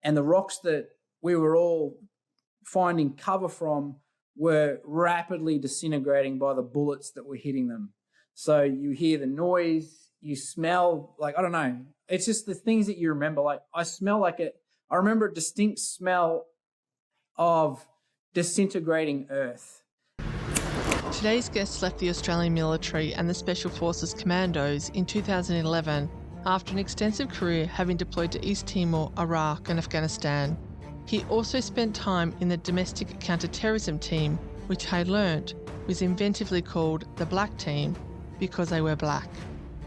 and the rocks that we were all finding cover from were rapidly disintegrating by the bullets that were hitting them. So you hear the noise, you smell, like, I don't know. It's just the things that you remember. Like, I remember a distinct smell of disintegrating earth. Today's guest left the Australian military and the Special Forces Commandos in 2011 after an extensive career having deployed to East Timor, Iraq and Afghanistan. He also spent time in the domestic counterterrorism team, which I learnt was inventively called the Black Team because they were black.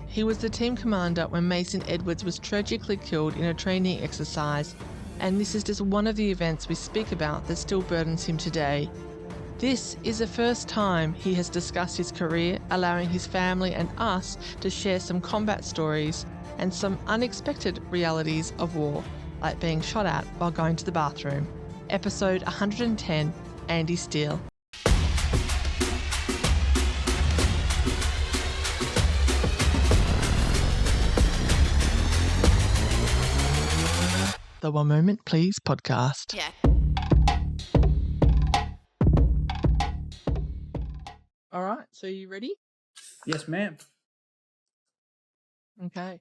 He was the team commander when Mason Edwards was tragically killed in a training exercise, and this is just one of the events we speak about that still burdens him today. This is the first time he has discussed his career, allowing his family and us to share some combat stories and some unexpected realities of war, like being shot at while going to the bathroom. Episode 110, Andy Steele. The One Moment Please podcast. Yeah. All right, so you ready? Yes, ma'am. Okay.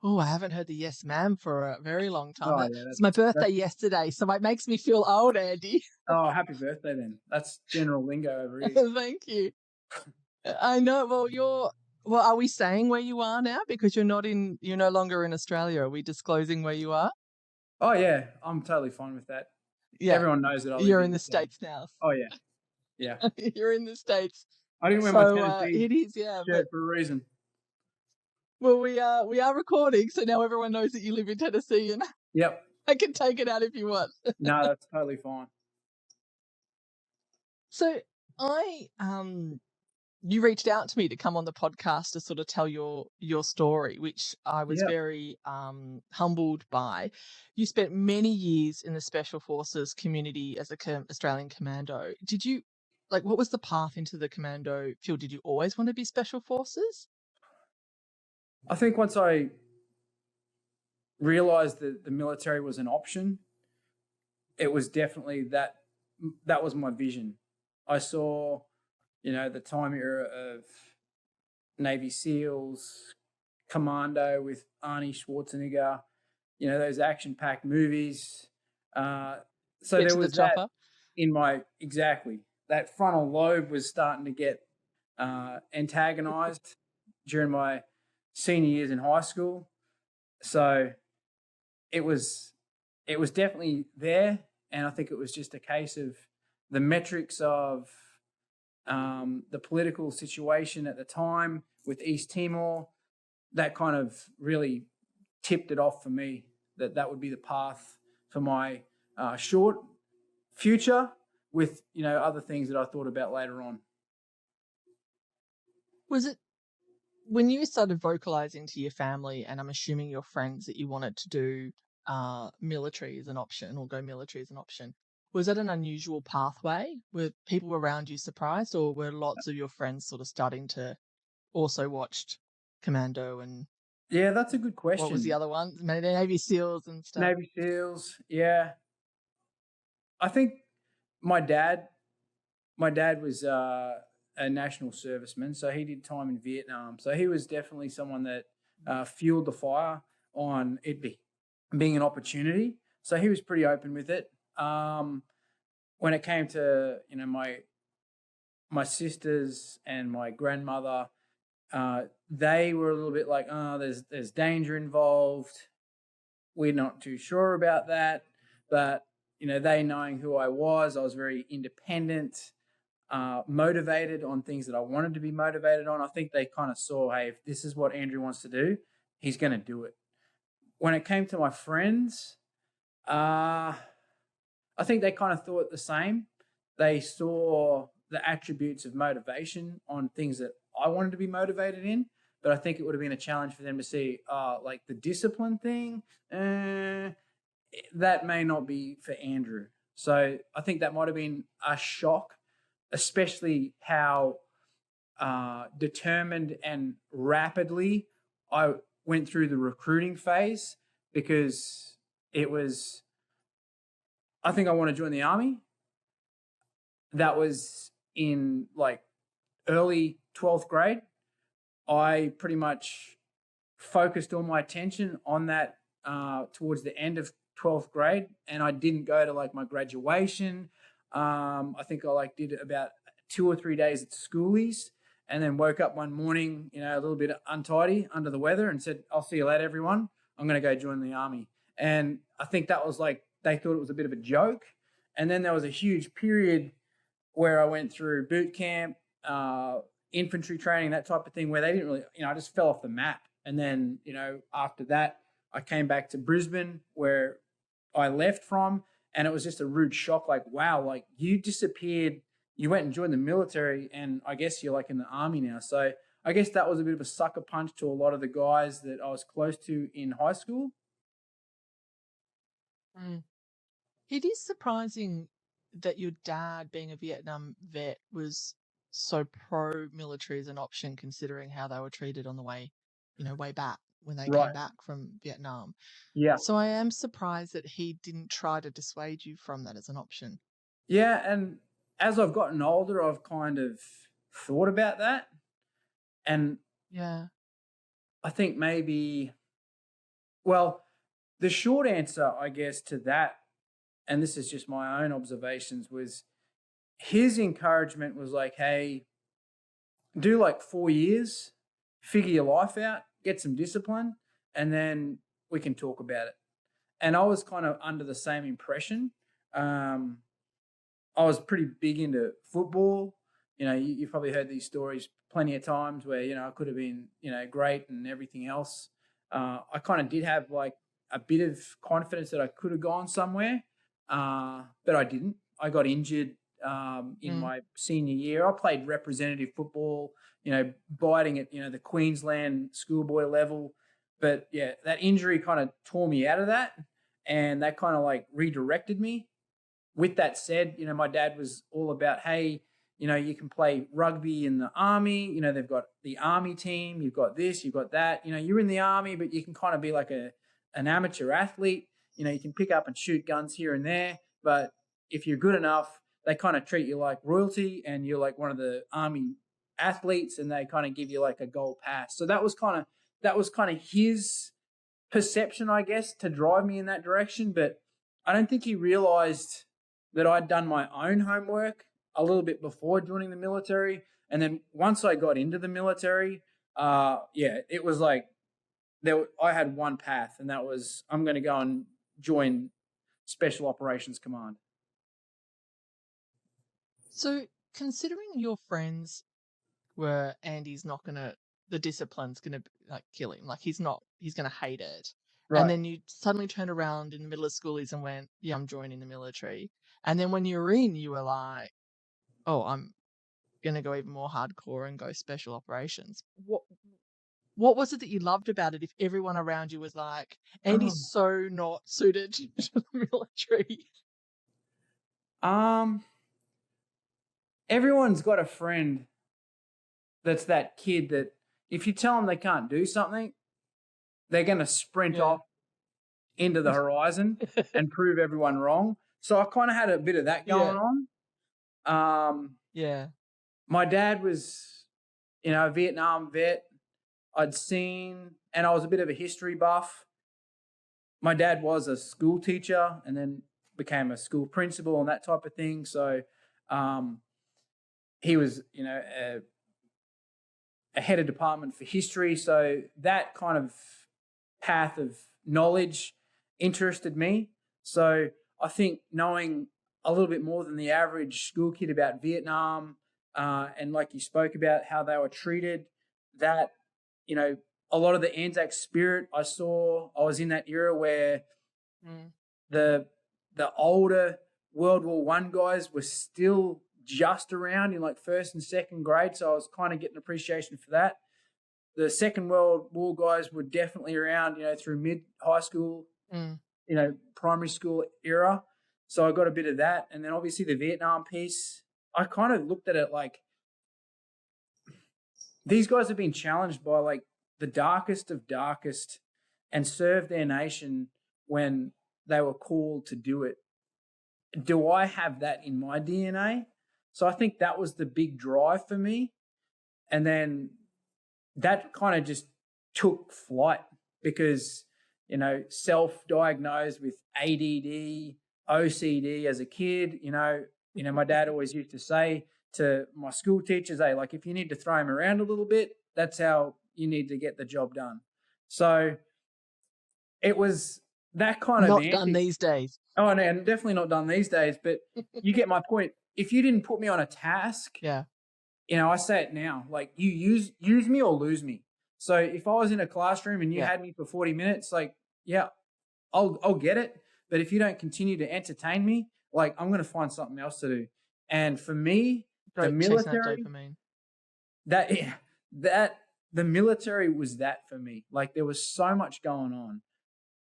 Oh, I haven't heard the yes, ma'am for a very long time. Oh, yeah, It's my birthday yesterday, so it makes me feel old, Andy. Oh, happy birthday then. That's general lingo over here. Thank you. I know. Well, are we saying where you are now? Because you're no longer in Australia. Are we disclosing where you are? Oh, yeah. I'm totally fine with that. Yeah. Everyone knows that I live You're in in the States now. Oh, yeah. Yeah. You're in the States. I didn't wear my So Tennessee it is, yeah. shirt for a reason. Well, we are recording, so now everyone knows that you live in Tennessee, and Yep. I can take it out if you want. No, that's totally fine. So you reached out to me to come on the podcast to sort of tell your story, which I was very humbled by. You spent many years in the Special Forces community as a Australian commando. Did you, what was the path into the commando field? Did you always want to be Special Forces? I think once I realized that the military was an option, it was definitely that was my vision. I saw, the time era of Navy SEALs, Commando with Arnie Schwarzenegger, those action-packed movies. So there was that in that frontal lobe was starting to get antagonized during my senior years in high school. So it was definitely there, and I think it was just a case of the metrics of the political situation at the time with East Timor. That kind of really tipped it off for me that would be the path for my short future with other things that I thought about later on. Was it when you started vocalizing to your family, and I'm assuming your friends, that you wanted to do military as an option or go military as an option, was that an unusual pathway? Were people around you surprised, or were lots of your friends sort of starting to also watch Commando and... Yeah, that's a good question. What was the other one? Navy SEALs and stuff. Navy SEALs, yeah. I think my dad was a national serviceman, so he did time in Vietnam. So he was definitely someone that fueled the fire on it being an opportunity. So he was pretty open with it. When it came to my sisters and my grandmother, they were a little bit like, oh, there's danger involved. We're not too sure about that. But they knowing who I was very independent, motivated on things that I wanted to be motivated on. I think they kind of saw, hey, if this is what Andrew wants to do, he's going to do it. When it came to my friends, I think they kind of thought the same. They saw the attributes of motivation on things that I wanted to be motivated in, but I think it would have been a challenge for them to see, like the discipline thing, that may not be for Andrew. So I think that might have been a shock, especially how determined and rapidly I went through the recruiting phase, because it was I think I want to join the army. That was in like early 12th grade. I pretty much focused all my attention on that towards the end of 12th grade, and I didn't go to like my graduation. I think I like did about 2 or 3 days at schoolies, and then woke up one morning, a little bit untidy under the weather, and said, "I'll see you later, everyone. I'm going to go join the army." And I think that was like they thought it was a bit of a joke. And then there was a huge period where I went through boot camp, infantry training, that type of thing, where they didn't really, I just fell off the map. And then, after that, I came back to Brisbane where I left from, and it was just a rude shock. Like, wow, like you disappeared, you went and joined the military, and I guess you're like in the army now. So I guess that was a bit of a sucker punch to a lot of the guys that I was close to in high school. Mm. It is surprising that your dad, being a Vietnam vet, was so pro-military as an option, considering how they were treated on the way, way back when they came Right. back from Vietnam. Yeah. So I am surprised that he didn't try to dissuade you from that as an option. Yeah, and as I've gotten older, I've kind of thought about that. And Yeah. I think maybe, well, the short answer, I guess, to that, and this is just my own observations, was his encouragement was like, hey, do like 4 years, figure your life out, get some discipline, and then we can talk about it. And I was kind of under the same impression. I was pretty big into football. You've probably heard these stories plenty of times where, I could have been, great and everything else. I kind of did have like a bit of confidence that I could have gone somewhere, but I didn't. I got injured in my senior year. I played representative football, biting at, the Queensland schoolboy level. But yeah, that injury kind of tore me out of that, and that kind of like redirected me. With that said, my dad was all about, hey, you can play rugby in the army. They've got the army team. You've got this, you've got that. You're in the army, but you can kind of be like an amateur athlete. You can pick up and shoot guns here and there. But if you're good enough, they kind of treat you like royalty, and you're like one of the army athletes, and they kind of give you like a gold pass. So that was kind of his perception, I guess, to drive me in that direction. But I don't think he realized that I'd done my own homework a little bit before joining the military. And then once I got into the military, it was like I had one path, and that was I'm going to go and join Special Operations Command. So considering your friends were Andy's not going to, the discipline's going to like kill him, like he's going to hate it. Right. And then you suddenly turned around in the middle of schoolies and went, yeah, I'm joining the military. And then when you were in, you were like, oh, I'm going to go even more hardcore and go special operations. What was it that you loved about it if everyone around you was like, Andy's so not suited to the military? Everyone's got a friend that's that kid that if you tell them they can't do something, they're going to sprint off into the horizon and prove everyone wrong. So I kind of had a bit of that going on. My dad was, a Vietnam vet. I'd seen, and I was a bit of a history buff. My dad was a school teacher and then became a school principal and that type of thing. So he was, a head of department for history. So that kind of path of knowledge interested me. So I think knowing a little bit more than the average school kid about Vietnam, and like you spoke about how they were treated, that, a lot of the Anzac spirit I saw, I was in that era where the older World War I guys were still just around in like first and second grade. So I was kind of getting appreciation for that. The Second World War guys were definitely around, through mid-high school, primary school era. So I got a bit of that. And then obviously the Vietnam piece, I kind of looked at it like these guys have been challenged by like the darkest of darkest and served their nation when they were called to do it. do I have that in my DNA? So I think that was the big drive for me. And then that kind of just took flight because, self-diagnosed with ADD, OCD as a kid, my dad always used to say to my school teachers, hey, like if you need to throw him around a little bit, that's how you need to get the job done. So it was that kind of not done these days. Oh, no, definitely not done these days. But you get my point. If you didn't put me on a task, Yeah. I say it now, like you use me or lose me. So if I was in a classroom and you had me for 40 minutes, like, yeah, I'll get it. But if you don't continue to entertain me, like I'm going to find something else to do. And for me, the military, the military was that for me. Like there was so much going on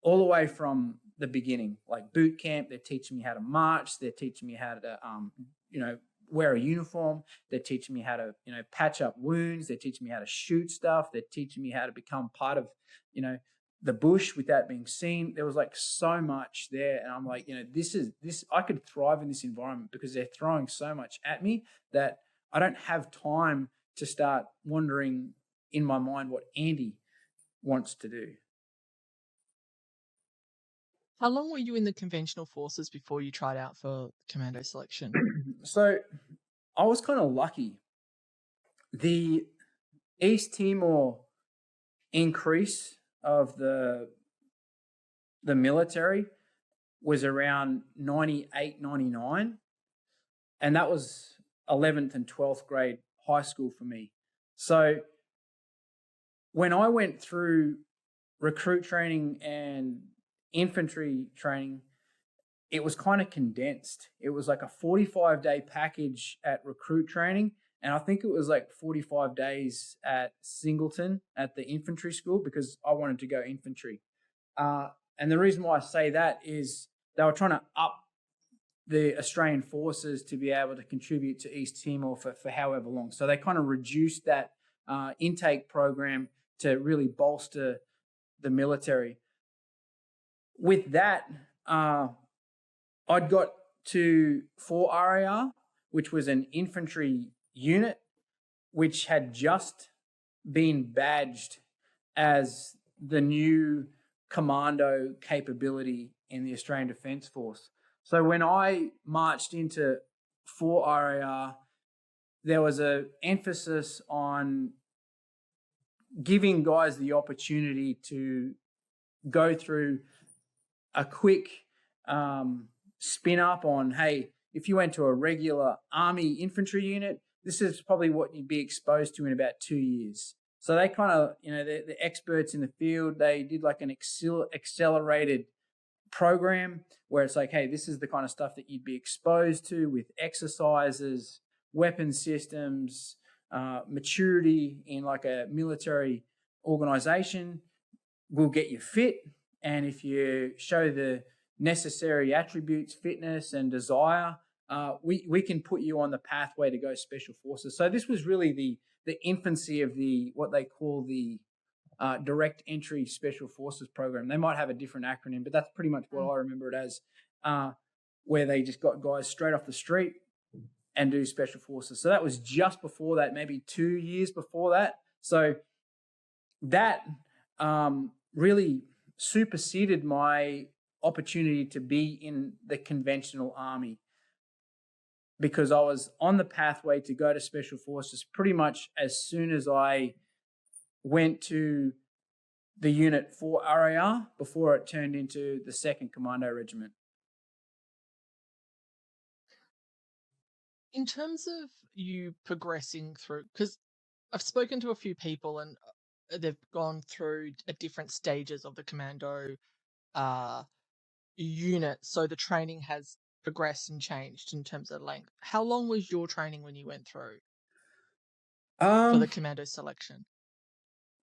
all the way from the beginning, like boot camp. They're teaching me how to march. They're teaching me how to, wear a uniform. They're teaching me how to, patch up wounds. They're teaching me how to shoot stuff. They're teaching me how to become part of, the bush without being seen. There was like so much there. And I'm like, I could thrive in this environment because they're throwing so much at me that I don't have time to start wondering in my mind what Andy wants to do. How long were you in the conventional forces before you tried out for commando selection? So I was kind of lucky. The East Timor increase of the military was around 98, 99. And that was 11th and 12th grade high school for me. So when I went through recruit training and infantry training, it was kind of condensed. It was like a 45-day package at recruit training. And I think it was like 45 days at Singleton at the infantry school because I wanted to go infantry. And the reason why I say that is they were trying to up the Australian forces to be able to contribute to East Timor for however long. So they kind of reduced that intake program to really bolster the military. With that, I'd got to 4 RAR, which was an infantry unit, which had just been badged as the new Commando capability in the Australian Defence Force. So when I marched into 4 RAR, there was an emphasis on giving guys the opportunity to go through a quick spin up on, hey, if you went to a regular army infantry unit, this is probably what you'd be exposed to in about 2 years. So they kind of, the experts in the field, they did like an accelerated program where it's like, hey, this is the kind of stuff that you'd be exposed to with exercises, weapon systems, maturity in like a military organization. We'll get you fit. And if you show the necessary attributes, fitness and desire, we can put you on the pathway to go special forces. So this was really the infancy of what they call the direct entry special forces program. They might have a different acronym, but that's pretty much what I remember it as, where they just got guys straight off the street and do special forces. So that was just before that, maybe 2 years before that. So that really superseded my opportunity to be in the conventional army because I was on the pathway to go to special forces pretty much as soon as I went to the unit 4 RAR before it turned into the 2nd Commando Regiment. In terms of you progressing through, because I've spoken to a few people and they've gone through different stages of the commando unit, so the training has progressed and changed in terms of length. How long was your training when you went through for the commando selection?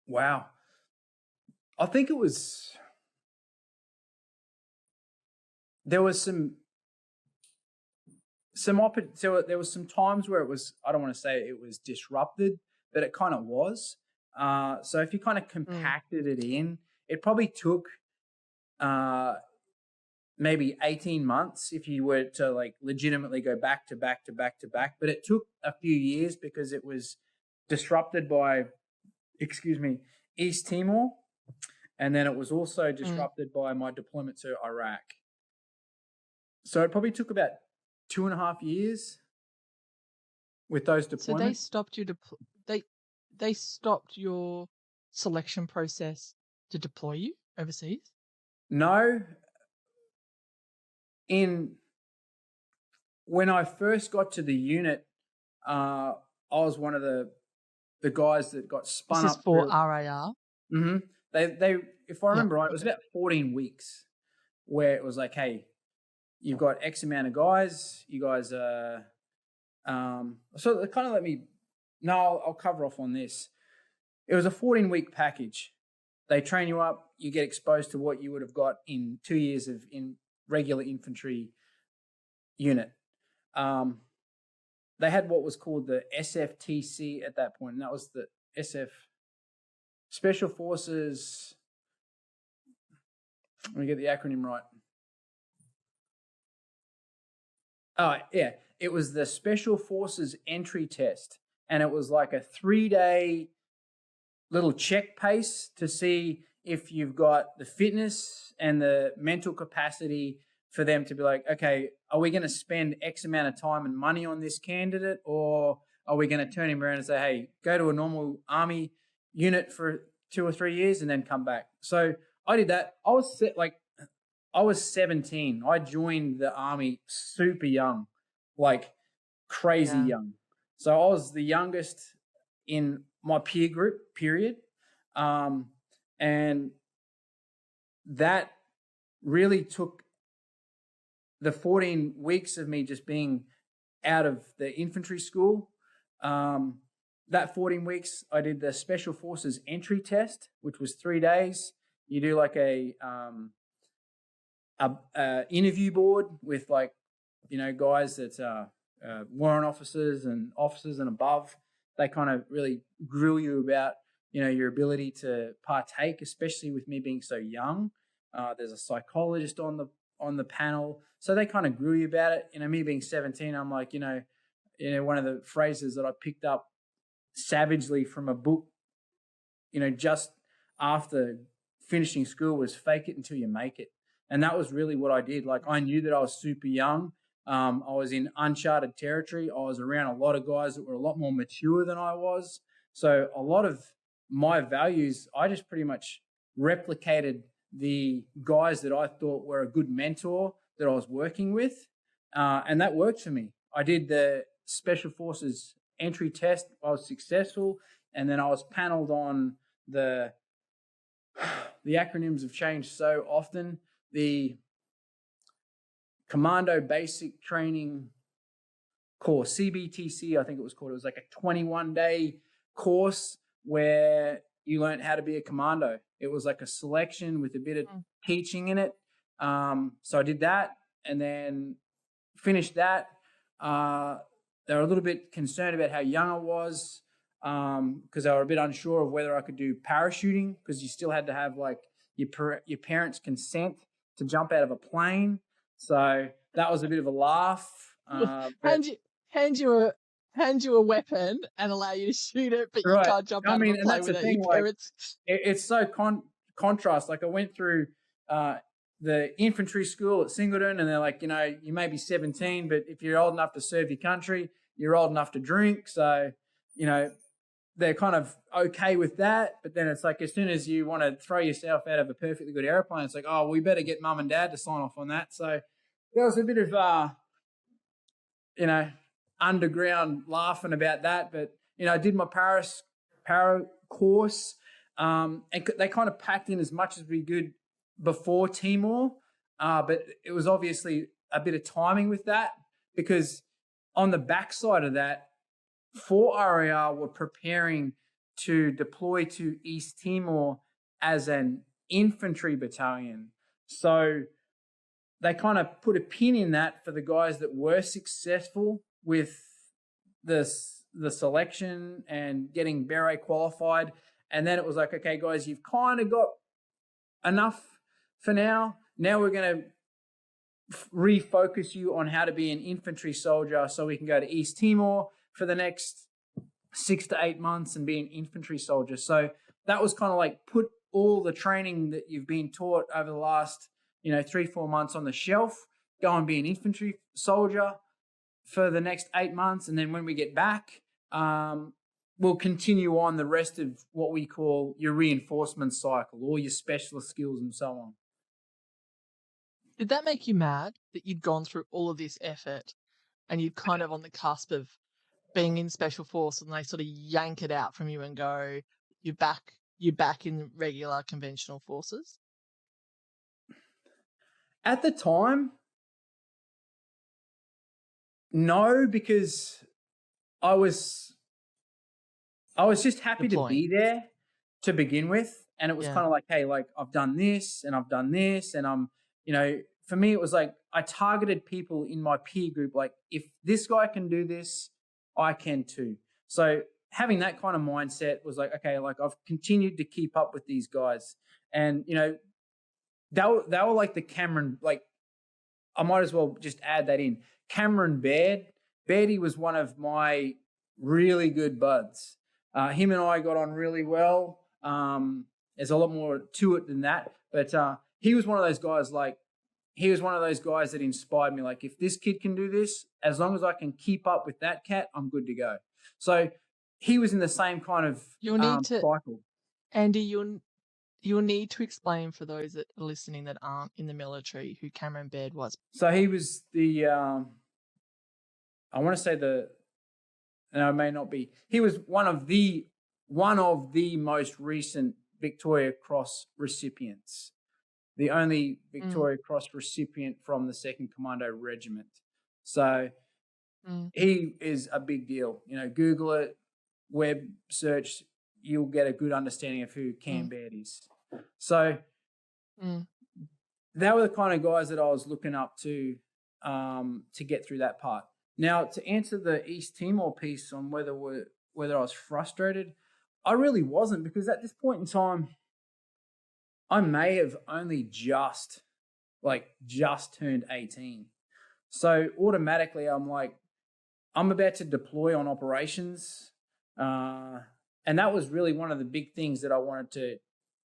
Wow. I think it was, there was some so there was some times where it was, I don't want to say it was disrupted, but it kind of was. So if you kind of compacted it in, it probably took maybe 18 months if you were to like legitimately go back to back to back to back. But it took a few years because it was disrupted by, East Timor. And then it was also disrupted by my deployment to Iraq. So it probably took about 2.5 years with those deployments. So they stopped you they stopped your selection process to deploy you overseas? No. When I first got to the unit, I was one of the guys that got spun This up. is for RAR? Mm-hmm. They if I remember right, it was about 14 weeks where it was like, hey, you've got X amount of guys. You guys so they kind of let me. No, I'll cover off on this. It was a 14-week package. They train you up. You get exposed to what you would have got in 2 years of in regular infantry unit. They had what was called the SFTC at that point, and that was the SF Special Forces. Let me get the acronym right. Oh, yeah. It was the Special Forces entry test, and it was like a 3-day little check pace to see if you've got the fitness and the mental capacity for them to be like, okay, are we going to spend X amount of time and money on this candidate, or are we going to turn him around and say, hey, go to a normal army unit for 2 or 3 years and then come back? So I did that. I was 17. I joined the army super young, like crazy young. So I was the youngest in my peer group, period. And that really took the 14 weeks of me just being out of the infantry school. That 14 weeks, I did the Special Forces entry test, which was 3 days. You do like a interview board with like, guys that warrant officers and above. They kind of really grill you about, your ability to partake, especially with me being so young. There's a psychologist on the panel, so they kind of grill you about it. Me being 17, I'm like, one of the phrases that I picked up savagely from a book, just after finishing school was fake it until you make it. And that was really what I did. Like, I knew that I was super young. I was in uncharted territory. I was around a lot of guys that were a lot more mature than I was. So a lot of my values, I just pretty much replicated the guys that I thought were a good mentor that I was working with. And that worked for me. I did the Special Forces entry test. I was successful. And then I was paneled on the acronyms have changed so often. The Commando Basic Training Course, CBTC, I think it was called. It was like a 21-day course where you learned how to be a commando. It was like a selection with a bit of teaching in it. So I did that and then finished that. They were a little bit concerned about how young I was because they were a bit unsure of whether I could do parachuting because you still had to have like your parents' consent to jump out of a plane. So that was a bit of a laugh. Hand you a weapon and allow you to shoot it, but you can't jump out of a plane without your parents. It's so contrast. Like I went through the infantry school at Singleton, and they're like, you may be 17, but if you're old enough to serve your country, you're old enough to drink. So, they're kind of okay with that. But then it's like, as soon as you want to throw yourself out of a perfectly good airplane, it's like, oh, we better get mum and dad to sign off on that. So there was a bit of, underground laughing about that. But, I did my para course, and they kind of packed in as much as we could before Timor. But it was obviously a bit of timing with that because on the backside of that, 4 RAR were preparing to deploy to East Timor as an infantry battalion. So they kind of put a pin in that for the guys that were successful with the selection and getting beret qualified. And then it was like, okay, guys, you've kind of got enough for now. Now we're going to refocus you on how to be an infantry soldier so we can go to East Timor for the next 6 to 8 months and be an infantry soldier. So that was kind of like put all the training that you've been taught over the last, 3-4 months on the shelf, go and be an infantry soldier for the next 8 months. And then when we get back, we'll continue on the rest of what we call your reinforcement cycle, all your specialist skills and so on. Did that make you mad that you'd gone through all of this effort and you'd kind of on the cusp of being in special force and they sort of yank it out from you and go, you're back in regular conventional forces? At the time, no, because I was just happy to be there to begin with. And it was kind of like, hey, like I've done this and I've done this. And I'm, for me, it was like I targeted people in my peer group. Like if this guy can do this, I can too. So having that kind of mindset was like, okay, like I've continued to keep up with these guys. And, they were like the Cameron, like I might as well just add that in. Cameron Baird. Bairdy was one of my really good buds. Him and I got on really well. There's a lot more to it than that. But he was one of those guys that inspired me. Like, if this kid can do this, as long as I can keep up with that cat, I'm good to go. So he was in the same kind of cycle. Andy, you'll need to explain for those that are listening that aren't in the military who Cameron Baird was. So he was the, I want to say no, it may not be. He was one of the most recent Victoria Cross recipients. The only Victoria Cross recipient from the 2nd Commando Regiment. So he is a big deal. Google it, web search, you'll get a good understanding of who Cam Baird is. So they were the kind of guys that I was looking up to get through that part. Now, to answer the East Timor piece on whether I was frustrated, I really wasn't, because at this point in time, I may have only just turned 18. So automatically I'm like, I'm about to deploy on operations. And that was really one of the big things that I wanted to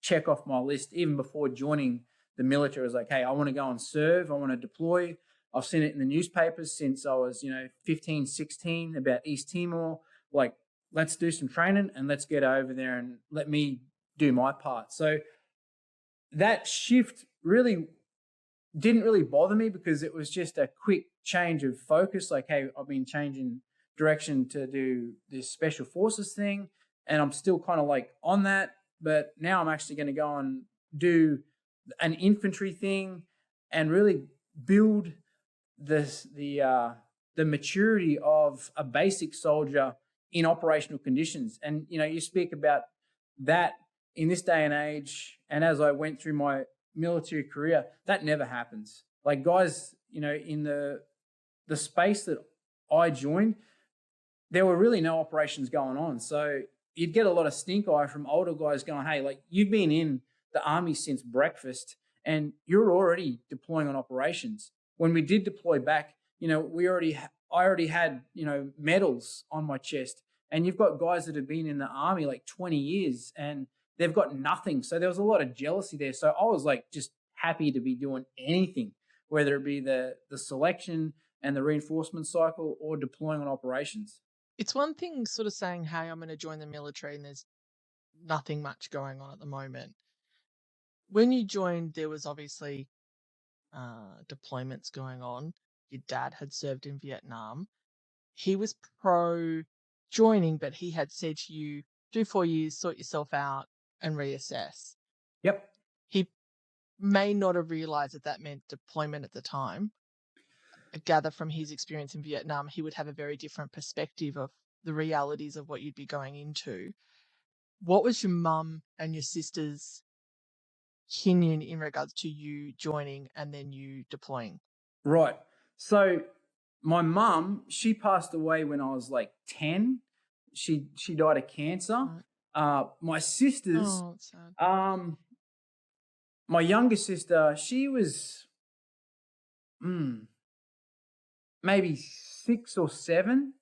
check off my list even before joining the military. I was like, hey, I want to go and serve. I want to deploy. I've seen it in the newspapers since I was, 15, 16 about East Timor. Like, let's do some training and let's get over there and let me do my part. So that shift really didn't really bother me, because it was just a quick change of focus. Like, hey, I've been changing direction to do this special forces thing, and I'm still kind of like on that, but now I'm actually going to go and do an infantry thing and really build the maturity of a basic soldier in operational conditions. And you speak about that in this day and age, and as I went through my military career, that never happens. Like, guys, in the space that I joined, there were really no operations going on. So you'd get a lot of stink eye from older guys going, hey, like, you've been in the army since breakfast and you're already deploying on operations. When we did deploy back, I already had, medals on my chest, and you've got guys that have been in the army like 20 years and they've got nothing. So there was a lot of jealousy there. So I was like just happy to be doing anything, whether it be the selection and the reinforcement cycle or deploying on operations. It's one thing sort of saying, hey, I'm going to join the military and there's nothing much going on at the moment. When you joined, there was obviously deployments going on. Your dad had served in Vietnam. He was pro joining, but he had said to you, do 4 years, sort yourself out and reassess. Yep. He may not have realized that meant deployment at the time. I gather from his experience in Vietnam, he would have a very different perspective of the realities of what you'd be going into. What was your mum and your sister's opinion in regards to you joining and then you deploying? Right. So my mum, she passed away when I was like 10. She died of cancer. Right. My sisters, my younger sister, she was maybe 6 or 7.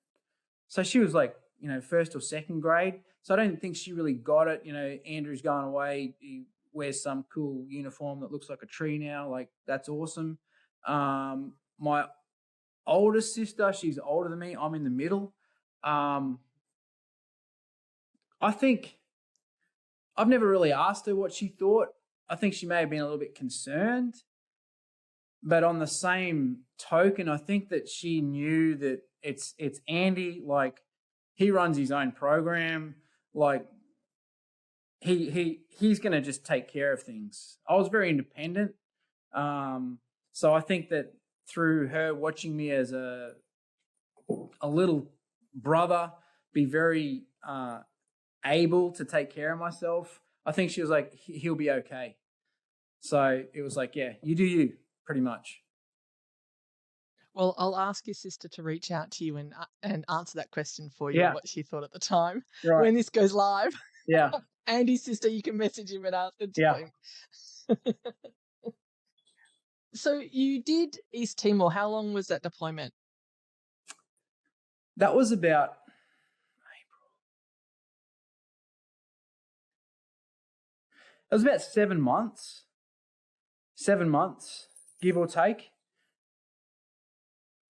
So she was like, first or second grade. So I don't think she really got it. Andrew's going away. He wears some cool uniform that looks like a tree now. Like, that's awesome. My oldest sister, she's older than me. I'm in the middle. I think I've never really asked her what she thought. I think she may have been a little bit concerned. But on the same token, I think that she knew that it's Andy. Like, he runs his own program. Like, he's going to just take care of things. I was very independent. So I think that through her watching me as a little brother be very able to take care of myself, I think she was like, he'll be okay. So it was like, yeah, you do you, pretty much. Well, I'll ask your sister to reach out to you and answer that question for you, what she thought at the time. Right. When this goes live. Yeah. Andy's sister, you can message him and ask it to him. So you did East Timor. How long was that deployment? That was about April. It was about 7 months. 7 months, give or take.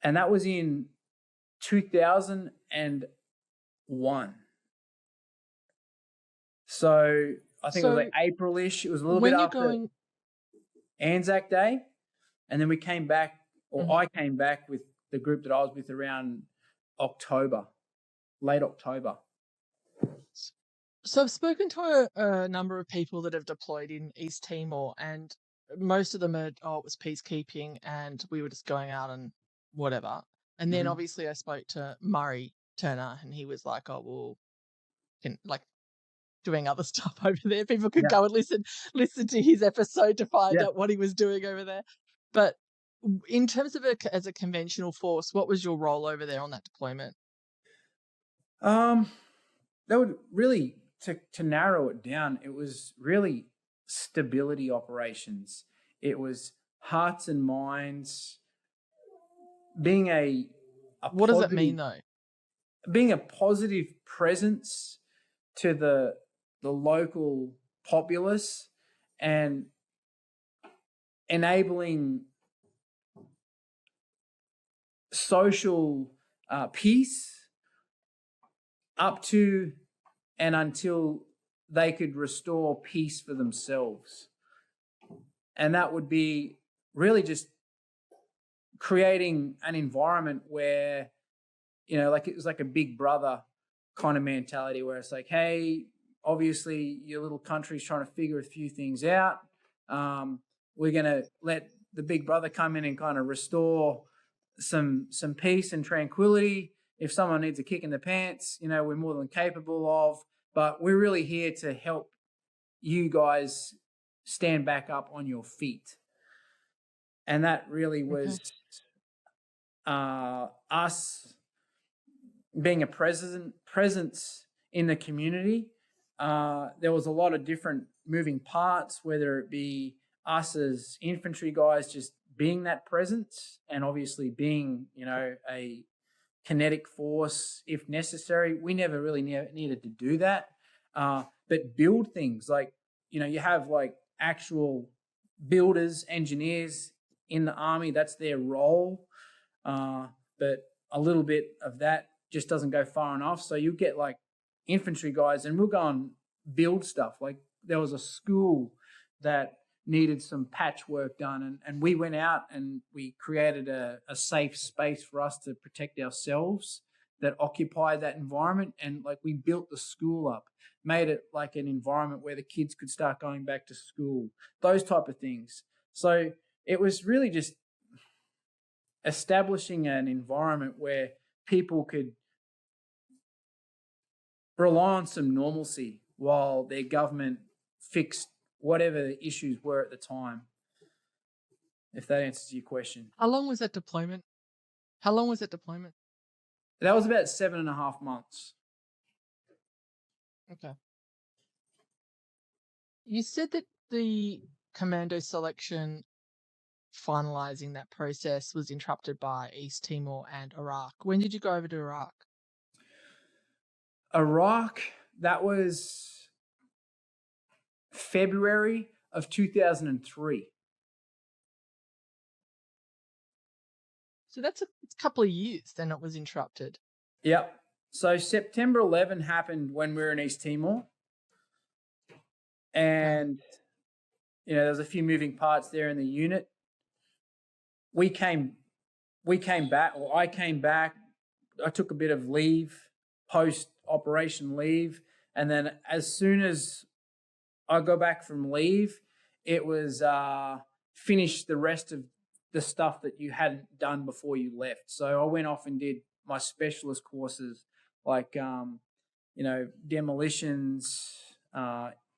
And that was in 2001. So I think it was like April-ish. It was a little bit after Anzac Day. And then we came back, or I came back with the group that I was with around October, late October. So I've spoken to a number of people that have deployed in East Timor, and most of them are, it was peacekeeping and we were just going out and whatever. And then obviously I spoke to Murray Turner and he was like, like doing other stuff over there. People could go and listen to his episode to find out what he was doing over there. But in terms of as a conventional force, what was your role over there on that deployment? That would really, to narrow it down, it was really stability operations. It was hearts and minds, being a what does that mean though? Being a positive presence to the local populace and enabling social peace up to and until they could restore peace for themselves. And that would be really just creating an environment where, like it was like a big brother kind of mentality where it's like, hey, obviously your little country's trying to figure a few things out. We're going to let the big brother come in and kind of restore some peace and tranquility. If someone needs a kick in the pants, we're more than capable of, but we're really here to help you guys stand back up on your feet. And that really was us being a presence in the community. There was a lot of different moving parts, whether it be us as infantry guys just being that presence and obviously being, a kinetic force if necessary. We never really needed to do that. But build things like, you have like actual builders, engineers in the army. That's their role. But a little bit of that just doesn't go far enough. So you get like infantry guys and we'll go and build stuff. Like there was a school that needed some patchwork done and we went out and we created a safe space for us to protect ourselves that occupied that environment. And like we built the school up, made it like an environment where the kids could start going back to school, those type of things. So it was really just establishing an environment where people could rely on some normalcy while their government fixed whatever the issues were at the time, if that answers your question. How long was that deployment? That was about 7.5 months. Okay. You said that the commando selection finalising that process was interrupted by East Timor and Iraq. When did you go over to Iraq? Iraq, that was February of 2003. So that's a couple of years then it was interrupted. Yep. So September 11 happened when we were in East Timor. And, there was a few moving parts there in the unit. We came back, or I came back. I took a bit of leave, post-operation leave. And then as soon as I got back from leave, it was finish the rest of the stuff that you hadn't done before you left. So I went off and did my specialist courses like, demolitions,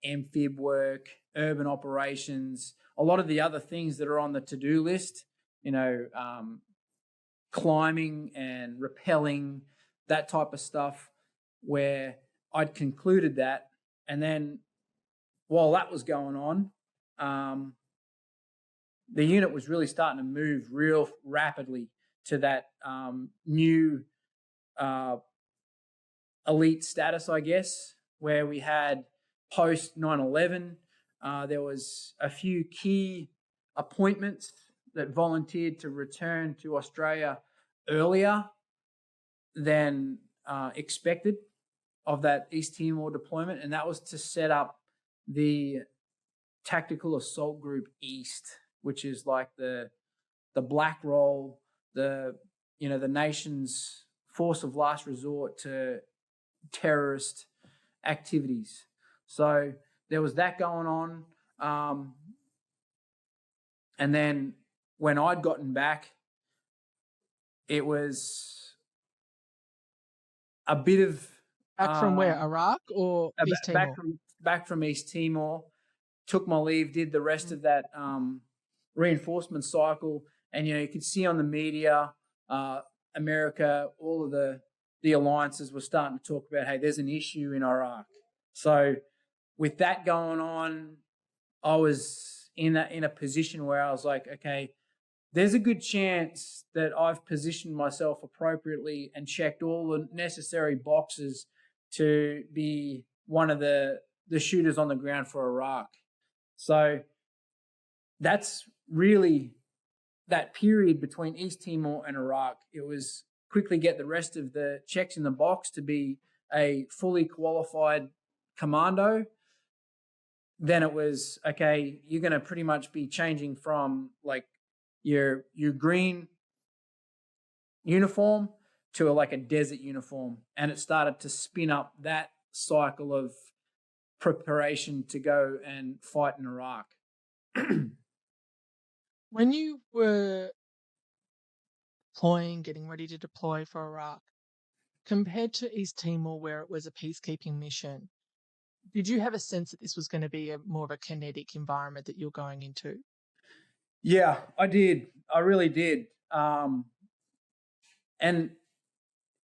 amphib work, urban operations, a lot of the other things that are on the to-do list, climbing and rappelling, that type of stuff, where I'd concluded that. And then while that was going on, the unit was really starting to move real rapidly to that new elite status, I guess, where we had post 9/11. There was a few key appointments that volunteered to return to Australia earlier than expected of that East Timor deployment, and that was to set up the Tactical Assault Group East, which is like the black role, the nation's force of last resort to terrorist activities. So there was that going on. And then when I'd gotten back, it was a bit of... Back from where, Iraq or East Timor? Back from East Timor, took my leave, did the rest of that reinforcement cycle. And, you could see on the media, America, all of the alliances were starting to talk about, hey, there's an issue in Iraq. So with that going on, I was in a position where I was like, okay, there's a good chance that I've positioned myself appropriately and checked all the necessary boxes to be one of the shooters on the ground for Iraq. So that's really that period between East Timor and Iraq. It was quickly get the rest of the checks in the box to be a fully qualified commando. Then it was, okay, you're going to pretty much be changing from like your green uniform to like a desert uniform. And it started to spin up that cycle of preparation to go and fight in Iraq. When you were deploying, getting ready to deploy for Iraq, compared to East Timor where it was a peacekeeping mission, did you have a sense that this was going to be more of a kinetic environment that you're going into? Yeah, I did. I really did. And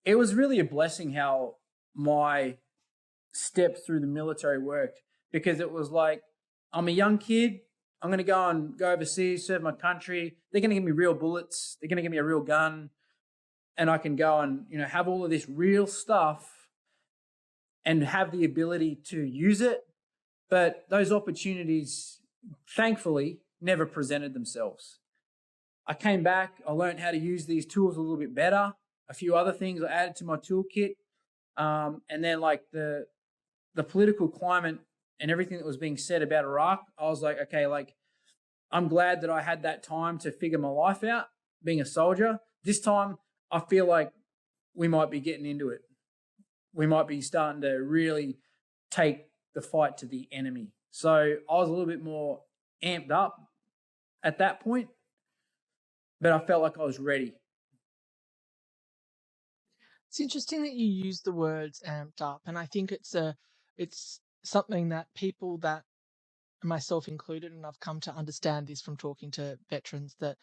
it was really a blessing how my steps through the military worked, because it was like, I'm a young kid. I'm going to go overseas, serve my country. They're going to give me real bullets. They're going to give me a real gun. And I can go and, have all of this real stuff and have the ability to use it. But those opportunities, thankfully, never presented themselves. I came back. I learned how to use these tools a little bit better. A few other things I added to my toolkit. And then like the political climate and everything that was being said about Iraq, I was like, okay, like I'm glad that I had that time to figure my life out being a soldier. This time I feel like we might be getting into it. We might be starting to really take the fight to the enemy. So I was a little bit more amped up at that point, but I felt like I was ready. It's interesting that you use the words amped up, and I think it's something that people, that myself included, and I've come to understand this from talking to veterans, that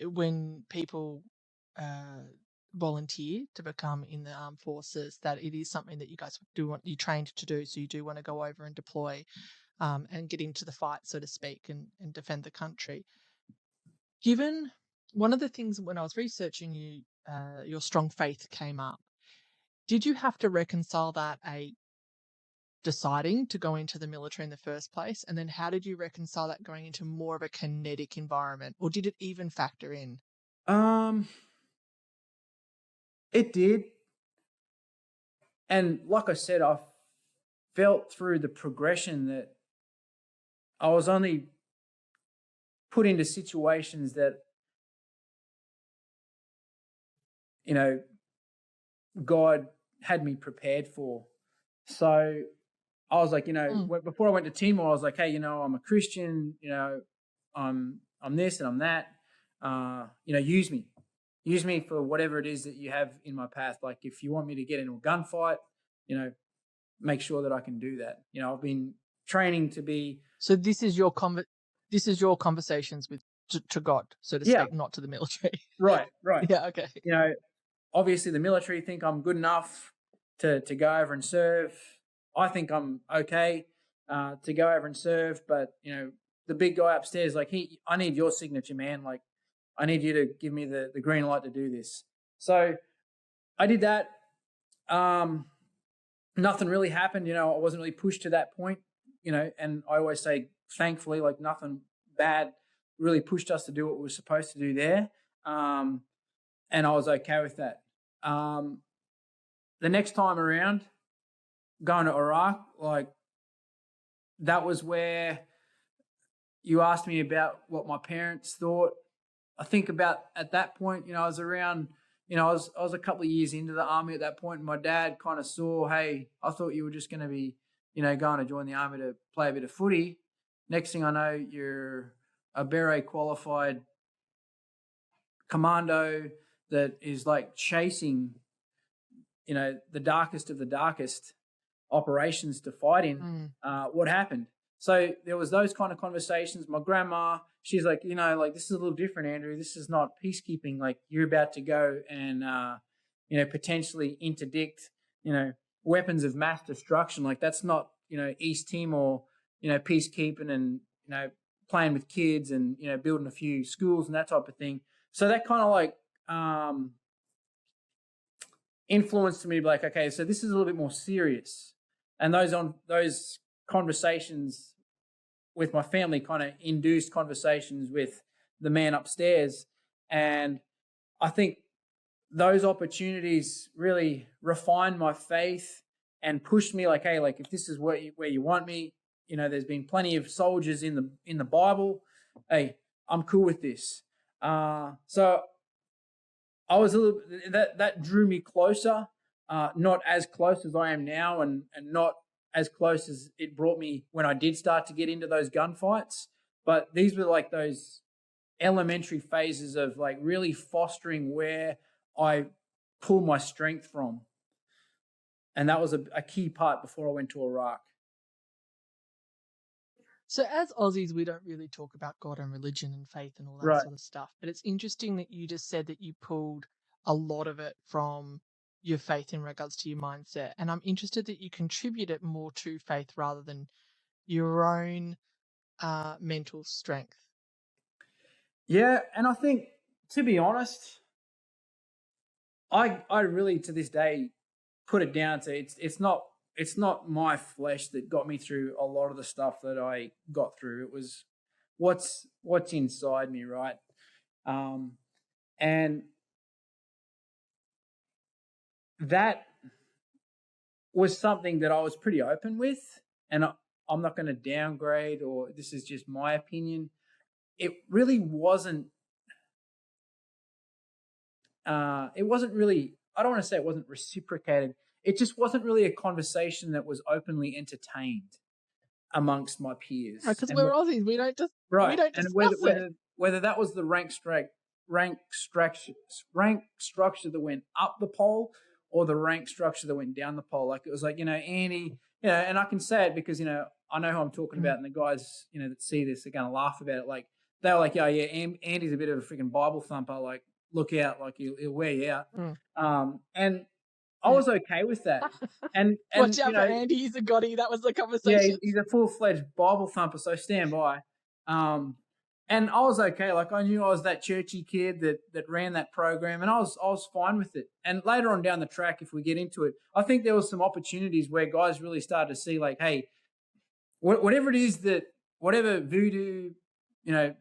when people volunteer to become in the armed forces, that it is something that you guys do want, you trained to do, so you do want to go over and deploy. and get into the fight, so to speak, and defend the country. Given one of the things when I was researching you, your strong faith came up. Did you have to reconcile that deciding to go into the military in the first place? And then how did you reconcile that going into more of a kinetic environment? Or did it even factor in? It did. And like I said, I felt through the progression that I was only put into situations that, God had me prepared for. So I was like, before I went to Timor, I was like, hey, I'm a Christian, I'm this and I'm that. Use me for whatever it is that you have in my path. Like if you want me to get into a gunfight, make sure that I can do that. I've been training to be. So this is your conversations with to God, so to speak, not to the military. Right. Yeah. Okay. Obviously the military think I'm good enough to go over and serve. I think I'm okay to go over and serve, but the big guy upstairs, like I need your signature, man. Like I need you to give me the green light to do this. So I did that. Nothing really happened. I wasn't really pushed to that point, and I always say, thankfully, like nothing bad really pushed us to do what we were supposed to do there. And I was okay with that. The next time around, going to Iraq, like that was where you asked me about what my parents thought. I think about at that point, I was around, I was a couple of years into the army at that point, and my dad kind of saw, hey, I thought you were just going to be, going to join the army to play a bit of footy. Next thing I know, you're a beret qualified commando that is like chasing, the darkest of the darkest operations to fight in. What happened? So there was those kind of conversations. My grandma, she's like, like this is a little different, Andrew. This is not peacekeeping. Like you're about to go and, potentially interdict, weapons of mass destruction. Like that's not, East Timor, peacekeeping and, playing with kids and, building a few schools and that type of thing. So that kind of like influenced me to be like, okay, so this is a little bit more serious. And those conversations with my family kind of induced conversations with the man upstairs. And I think those opportunities really refined my faith and pushed me like, hey, like if this is where you want me, there's been plenty of soldiers in the Bible. Hey, I'm cool with this. So I was a little that drew me closer, not as close as I am now, and not as close as it brought me when I did start to get into those gunfights. But these were like those elementary phases of like really fostering where I pull my strength from. And that was a key part before I went to Iraq. So as Aussies, we don't really talk about God and religion and faith and all that sort of stuff. But it's interesting that you just said that you pulled a lot of it from your faith in regards to your mindset. And I'm interested that you contribute it more to faith rather than your own mental strength. Yeah, and I think, to be honest, I really to this day put it down to it's not my flesh that got me through a lot of the stuff that I got through. It was what's inside me, right? And that was something that I was pretty open with, and I'm not going to downgrade, or this is just my opinion. It really wasn't. It wasn't really. I don't want to say it wasn't reciprocated. It just wasn't really a conversation that was openly entertained amongst my peers. Because we're Aussies, we don't discuss it. Whether that was the rank structure that went up the pole, or the rank structure that went down the pole. Like it was like, Andy, and I can say it because, I know who I'm talking about, and the guys, that see this are going to laugh about it. Like they were like, yeah, Andy's a bit of a freaking Bible thumper. Like look out, like he'll wear you out. And I was okay with that. And Watch you out for know, Andy. He's a Gotti. That was the yeah, conversation. he's a full-fledged Bible thumper, so stand by. And I was okay. Like, I knew I was that churchy kid that ran that program, and I was fine with it. And later on down the track, if we get into it, I think there was some opportunities where guys really started to see, like, hey, whatever it is whatever voodoo,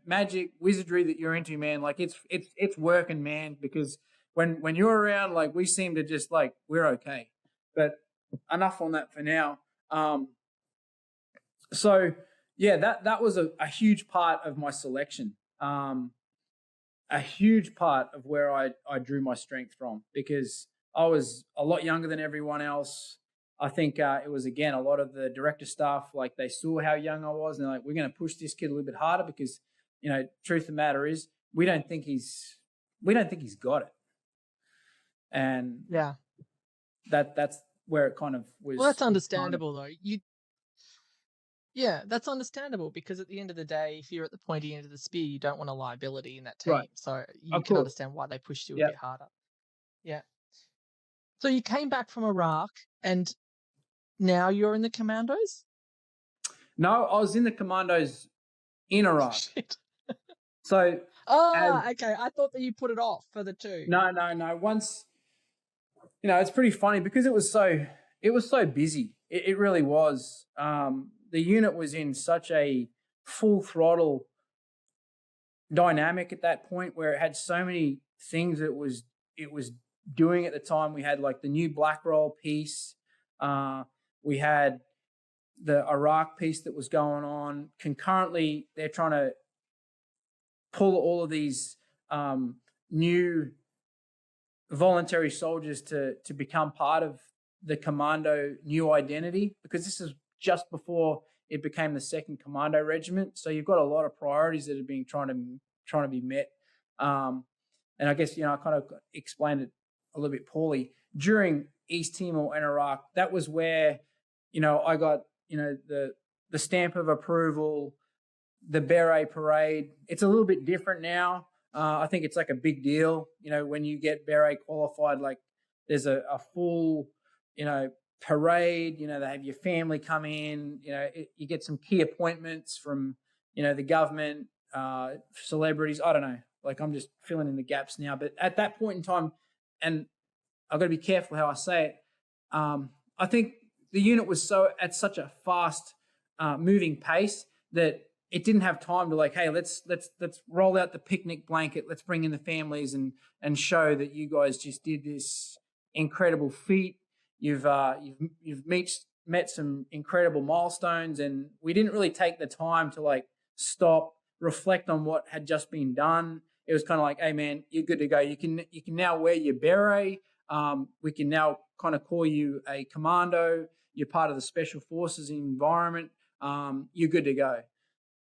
magic, wizardry that you're into, man, like it's working, man, because when you're around, like, we seem to just, like, we're okay. But enough on that for now. So yeah, that was a huge part of my selection. A huge part of where I drew my strength from, because I was a lot younger than everyone else. I think it was, again, a lot of the director staff, like, they saw how young I was, and they're like, we're going to push this kid a little bit harder because, truth of the matter is, we don't think he's got it. And Yeah. that's where it kind of was. Well, that's understandable, though. Yeah, that's understandable, because at the end of the day, if you're at the pointy end of the spear, you don't want a liability in that team. Right. So you Of can course. understand why they pushed you a Yep. bit harder. Yeah. So you came back from Iraq, and now you're in the Commandos? No, I was in the Commandos in Iraq. Shit. So okay. I thought that you put it off for the two. no. Once, it's pretty funny because it was so busy. It really was. The unit was in such a full throttle dynamic at that point, where it had so many things that it was doing at the time. We had, like, the new Black Roll piece. We had the Iraq piece that was going on concurrently. They're trying to pull all of these new voluntary soldiers to become part of the Commando new identity, because this is just before it became the 2nd Commando Regiment. So you've got a lot of priorities that are being trying to be met. And I guess, I kind of explained it a little bit poorly. During East Timor and Iraq, that was where, I got, the stamp of approval, the beret parade. It's a little bit different now. I think it's like a big deal, when you get beret qualified. Like, there's a full, parade. They have your family come in. You get some key appointments from, the government, celebrities. I don't know. Like, I'm just filling in the gaps now. But at that point in time, and I've got to be careful how I say it, I think the unit was at such a fast moving pace that it didn't have time to, like, hey, let's roll out the picnic blanket. Let's bring in the families and show that you guys just did this incredible feat. You've met some incredible milestones, and we didn't really take the time to, like, stop, reflect on what had just been done. It was kind of like, hey, man, you're good to go. You can now wear your beret. We can now kind of call you a commando. You're part of the special forces environment. You're good to go.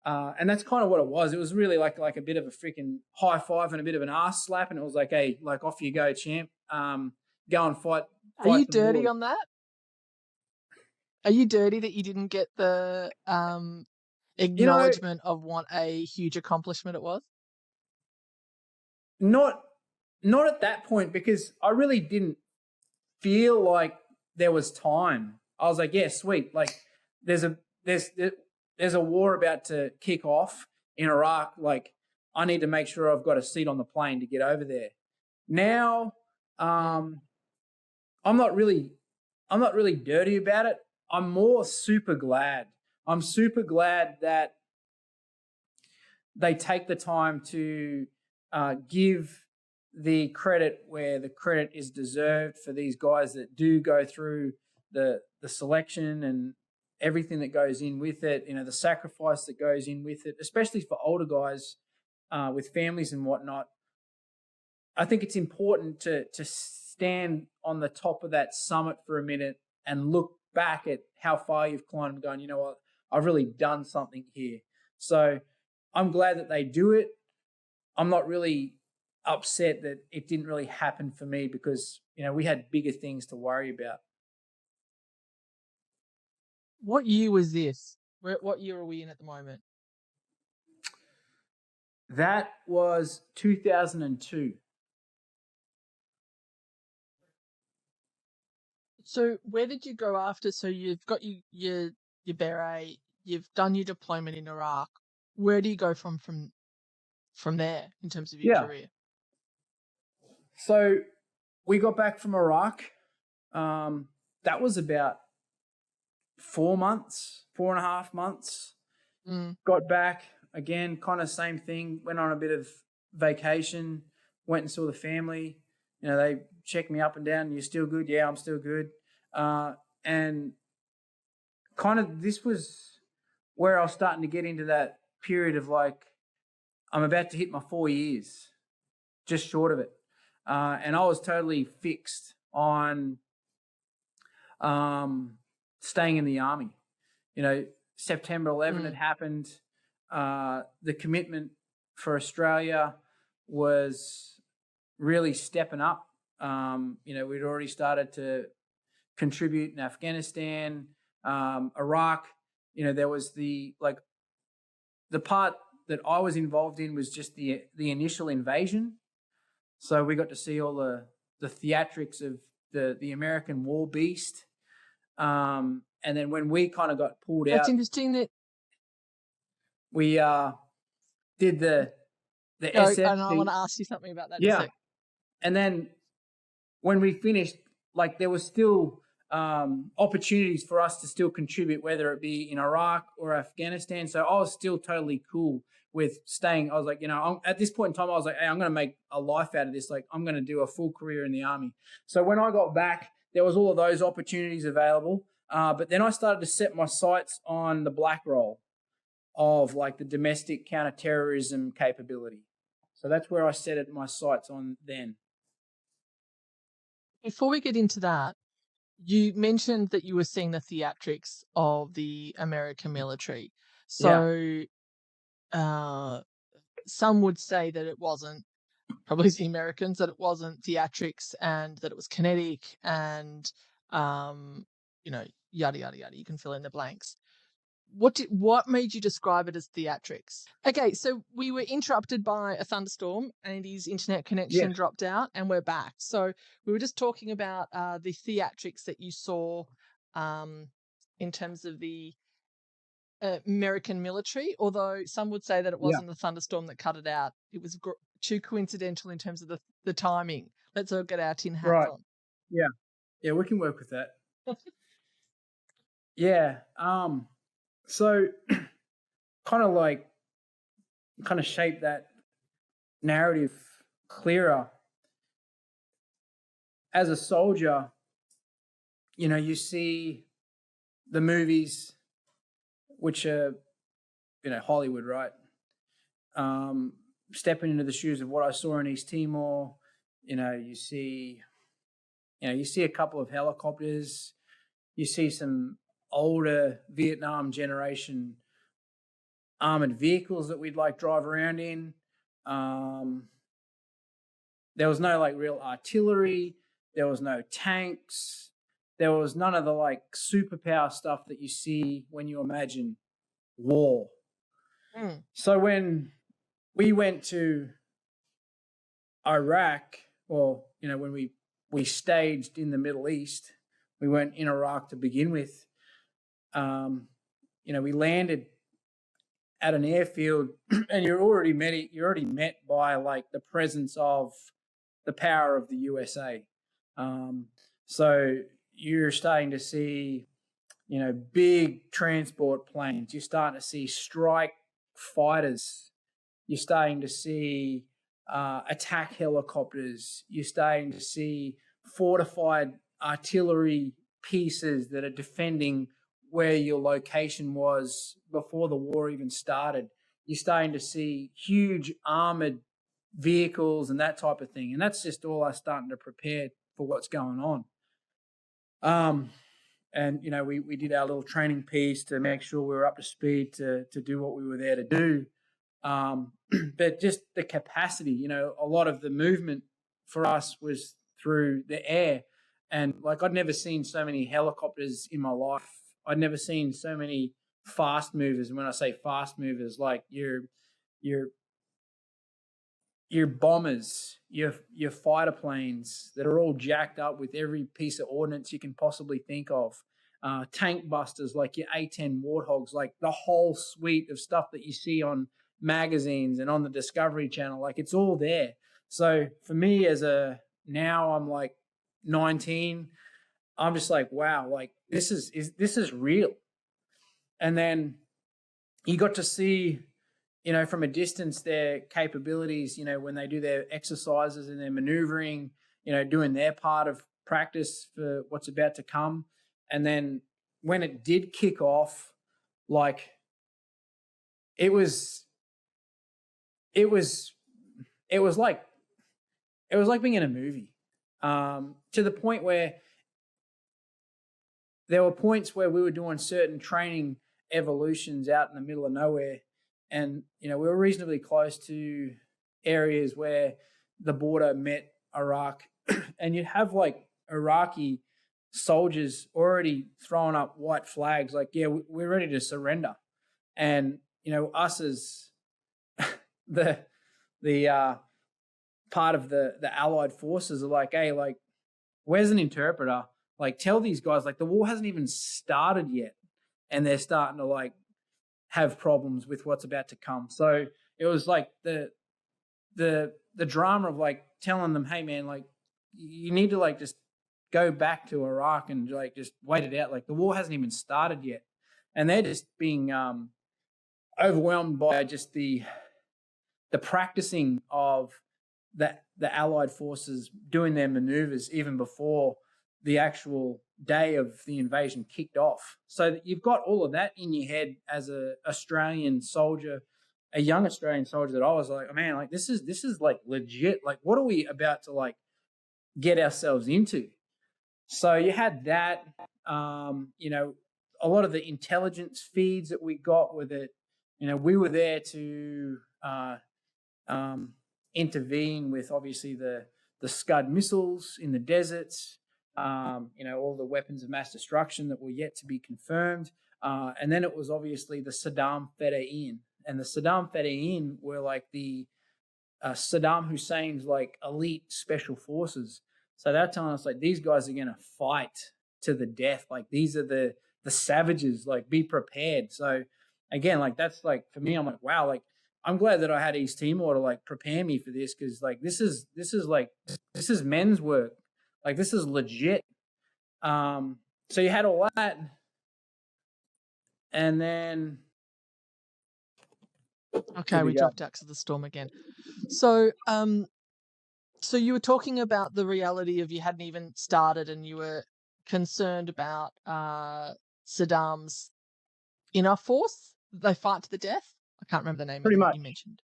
And that's kind of what it was. It was really like a bit of a freaking high five and a bit of an ass slap. And it was like, hey, like, off you go, champ. Go and fight. Are you dirty on that? Are you dirty that you didn't get the acknowledgement of what a huge accomplishment it was? Not at that point, because I really didn't feel like there was time. I was like, yeah, sweet. Like, there's a war about to kick off in Iraq. Like, I need to make sure I've got a seat on the plane to get over there. Now, I'm not really dirty about it. I'm more super glad. I'm super glad that they take the time to give the credit where the credit is deserved for these guys that do go through the selection and everything that goes in with it, the sacrifice that goes in with it, especially for older guys with families and whatnot. I think it's important to stand on the top of that summit for a minute and look back at how far you've climbed and going, you know what, I've really done something here. So I'm glad that they do it. I'm not really upset that it didn't really happen for me, because, we had bigger things to worry about. What year was this? What year are we in at the moment? That was 2002. So where did you go after? So you've got your beret, you've done your deployment in Iraq. Where do you go from there in terms of your Yeah. career? So we got back from Iraq. That was about 4 months, 4.5 months. Mm. Got back again, kind of same thing. Went on a bit of vacation. Went and saw the family. They checked me up and down. You're still good? Yeah, I'm still good. And kind of this was where I was starting to get into that period of like, I'm about to hit my 4 years, just short of it. And I was totally fixed on staying in the army. September 11 had happened. The commitment for Australia was really stepping up. We'd already started to contribute in Afghanistan, Iraq. There was the part that I was involved in was just the initial invasion. So we got to see all the theatrics of the American war beast. And then when we kind of got pulled That's out, interesting that we did the no, SF. and I want to ask you something about that in a Yeah. sec. And then when we finished, like there was still opportunities for us to still contribute, whether it be in Iraq or Afghanistan. So I was still totally cool with staying. I was like, at this point in time, I was like, hey, I'm going to make a life out of this. Like, I'm going to do a full career in the army. So when I got back, there was all of those opportunities available. But then I started to set my sights on the black role of like the domestic counterterrorism capability. So that's where I set my sights on then. Before we get into that, you mentioned that you were seeing the theatrics of the American military. So some would say that it wasn't, probably the Americans, that it wasn't theatrics and that it was kinetic and, yada, yada, yada. You can fill in the blanks. What made you describe it as theatrics? Okay, so we were interrupted by a thunderstorm and his internet connection dropped out and we're back. So we were just talking about the theatrics that you saw in terms of the American military, although some would say that it wasn't the thunderstorm that cut it out. It was too coincidental in terms of the timing. Let's all get our tin hats on. Yeah. Yeah, we can work with that. Yeah. So kind of shape that narrative clearer. As a soldier, you see the movies, which are, Hollywood, right? Stepping into the shoes of what I saw in East Timor, you see a couple of helicopters, you see some older Vietnam generation armored vehicles that we'd like drive around in. There was no like real artillery. There was no tanks. There was none of the like superpower stuff that you see when you imagine war. So when we went to Iraq, or when we staged in the Middle East, we weren't in Iraq to begin with. We landed at an airfield, and you're already met by like the presence of the power of the USA. So you're starting to see, big transport planes. You're starting to see strike fighters. You're starting to see attack helicopters. You're starting to see fortified artillery pieces that are defending where your location was before the war even started. You're starting to see huge armored vehicles and that type of thing. And that's just all us starting to prepare for what's going on. And, we did our little training piece to make sure we were up to speed to do what we were there to do. But just the capacity, a lot of the movement for us was through the air. And like, I'd never seen so many helicopters in my life. I'd never seen so many fast movers. And when I say fast movers, like you're your bombers, your fighter planes that are all jacked up with every piece of ordnance you can possibly think of, tank busters like your A-10 Warthogs, like the whole suite of stuff that you see on magazines and on the Discovery Channel, like it's all there. So for me, now I'm like 19, I'm just like, wow, like this is real. And then you got to see, from a distance, their capabilities, when they do their exercises and their maneuvering, doing their part of practice for what's about to come. And then when it did kick off, like it was like being in a movie, to the point where there were points where we were doing certain training evolutions out in the middle of nowhere. And, we were reasonably close to areas where the border met Iraq. And you'd have like Iraqi soldiers already throwing up white flags, like, yeah, we're ready to surrender. And, us as the part of the Allied forces are like, hey, like, where's an interpreter? Like, tell these guys, like, the war hasn't even started yet, and they're starting to like have problems with what's about to come. So it was like the drama of like telling them, hey man, like you need to like just go back to Iraq and like just wait it out. Like the war hasn't even started yet, and they're just being overwhelmed by just the practicing of the Allied forces doing their maneuvers even before the actual day of the invasion kicked off. So that you've got all of that in your head as a Australian soldier, a young Australian soldier, that I was like, oh, man, like this is like legit. Like, what are we about to like get ourselves into? So you had that, a lot of the intelligence feeds that we got with it. We were there to intervene with obviously the Scud missiles in the deserts, all the weapons of mass destruction that were yet to be confirmed. And then it was obviously the Saddam Fedayeen. And the Saddam Fedayeen were like the Saddam Hussein's like elite special forces. So they're telling us like these guys are going to fight to the death. Like these are the savages, like be prepared. So again, like that's like, for me, I'm like, wow, like I'm glad that I had East Timor to like prepare me for this, because like this is men's work. Like this is legit. So you had all that, and then okay, we dropped out to the storm again. So so you were talking about the reality of you hadn't even started, and you were concerned about Saddam's inner force. They fight to the death. I can't remember the name pretty of it much you mentioned.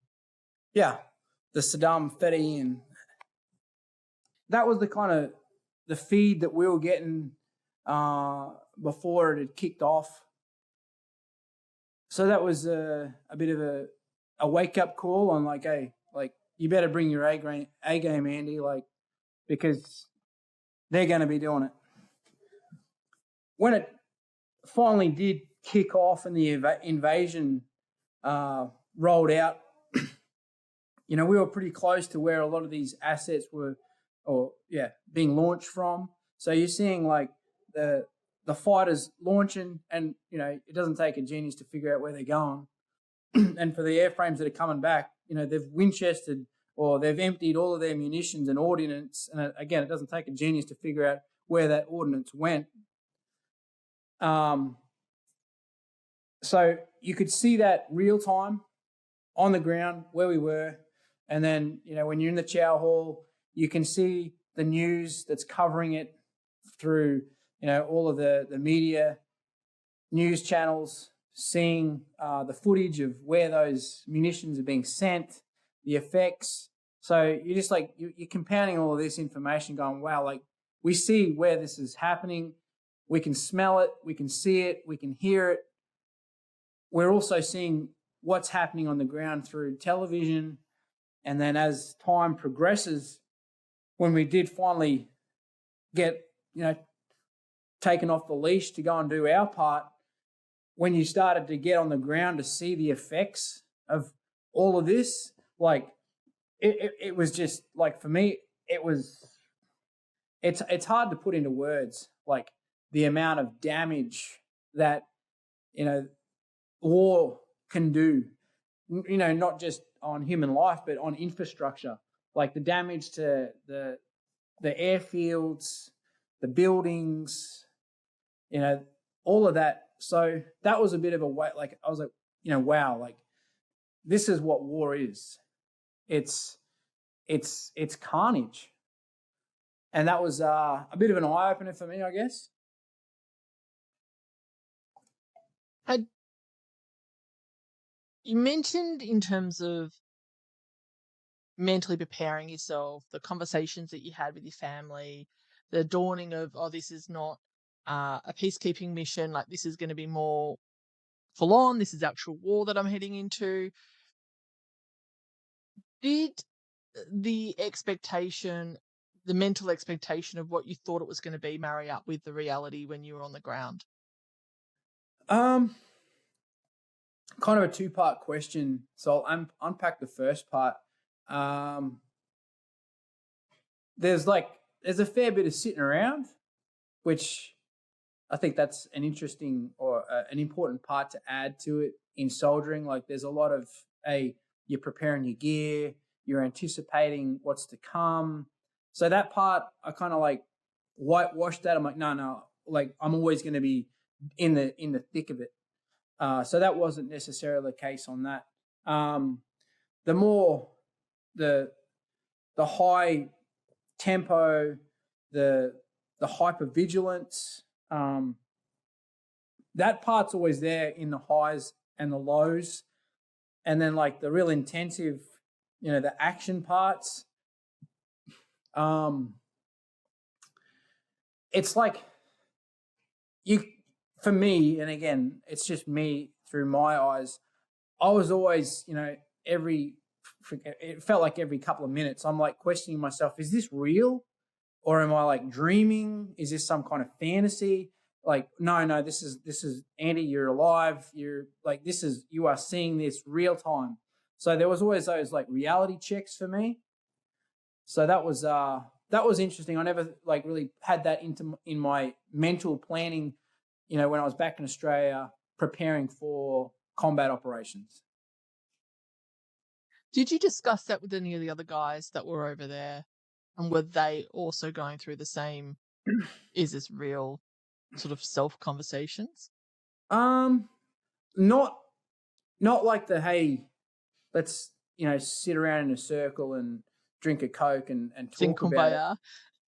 Yeah, the Saddam Fedayeen. That was the kind of the feed that we were getting before it had kicked off. So that was a bit of a wake up call on like, hey, like you better bring your A game, Andy, like because they're going to be doing it. When it finally did kick off and the invasion rolled out, we were pretty close to where a lot of these assets were, being launched from. So you're seeing like the fighters launching, and it doesn't take a genius to figure out where they're going. And for the airframes that are coming back, they've Winchestered or they've emptied all of their munitions and ordnance. And again, it doesn't take a genius to figure out where that ordnance went. So you could see that real time on the ground where we were. And then, when you're in the chow hall, you can see the news that's covering it through, all of the media news channels, seeing the footage of where those munitions are being sent, the effects. So you're just like, you're compounding all of this information going, wow, like we see where this is happening. We can smell it. We can see it. We can hear it. We're also seeing what's happening on the ground through television. And then as time progresses, when we did finally get, taken off the leash to go and do our part, when you started to get on the ground to see the effects of all of this, like it was just like, for me, it's hard to put into words, like the amount of damage that, war can do, not just on human life, but on infrastructure, like the damage to the airfields, the buildings, all of that. So that was a bit of a way, like, I was like, wow, like, this is what war is. It's carnage. And that was a bit of an eye-opener for me, I guess. You mentioned in terms of mentally preparing yourself, the conversations that you had with your family, the dawning of, oh, this is not a peacekeeping mission, like this is going to be more full on, this is actual war that I'm heading into. Did the expectation, the mental expectation of what you thought it was going to be, marry up with the reality when you were on the ground? Kind of a two-part question. So I'll unpack the first part. There's a fair bit of sitting around, which I think that's an interesting or an important part to add to it in soldiering. Like, there's a lot of, you're preparing your gear, you're anticipating what's to come. So that part, I kind of like whitewashed that. I'm like, no, like, I'm always going to be in the thick of it. So that wasn't necessarily the case on that. The more the high tempo, the hypervigilance, that part's always there in the highs and the lows. And then, like, the real intensive, the action parts, it's like, for me, and again, it's just me through my eyes, I was always, it felt like every couple of minutes, I'm like questioning myself, is this real? Or am I like dreaming? Is this some kind of fantasy? Like, no, this is Andy, you're alive. You're like, you are seeing this real time. So there was always those like reality checks for me. So that was interesting. I never like really had that in my mental planning, when I was back in Australia preparing for combat operations. Did you discuss that with any of the other guys that were over there? And were they also going through the same, is this real, sort of self-conversations? Not like the, hey, let's, sit around in a circle and drink a Coke and talk about it.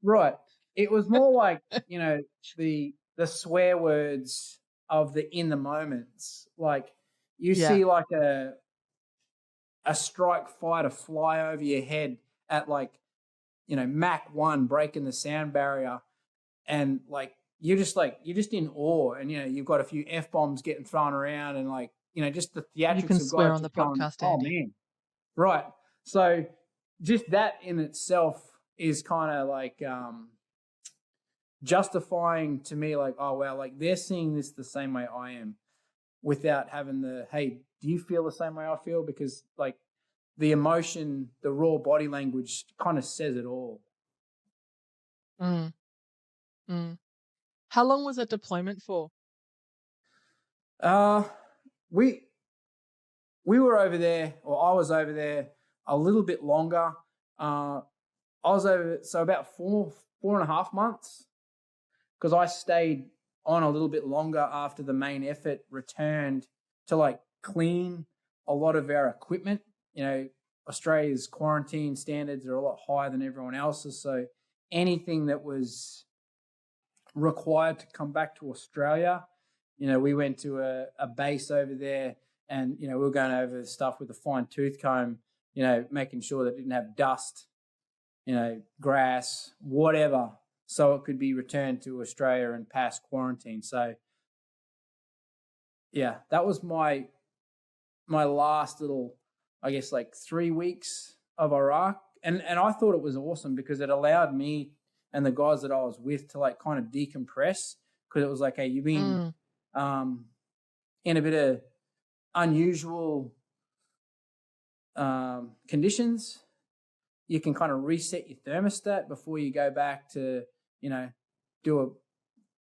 Right. It was more like, the swear words of the in the moments. Like, you see like a strike fighter fly over your head at like, Mach 1 breaking the sound barrier, and like you're just in awe, and you've got a few F-bombs getting thrown around, and like, just the theatrics. You can swear on the podcast, going, Andy. Oh man. Right. So just that in itself is kind of like justifying to me, like, oh wow, like they're seeing this the same way I am, without having the, hey, do you feel the same way I feel? Because like the emotion, the raw body language kind of says it all. How long was that deployment for? We were over there, or I was over there a little bit longer. I was over, so about 4.5 months, because I stayed on a little bit longer after the main effort returned to like clean a lot of our equipment. Australia's quarantine standards are a lot higher than everyone else's. So anything that was required to come back to Australia, we went to a base over there, and, we were going over stuff with a fine tooth comb, making sure that it didn't have dust, grass, whatever, so it could be returned to Australia and pass quarantine. So, yeah, that was my last little, I guess, like 3 weeks of Iraq. And I thought it was awesome because it allowed me and the guys that I was with to like kind of decompress, because it was like, hey, you've been in a bit of unusual conditions. you can kind of reset your thermostat before you go back to, do a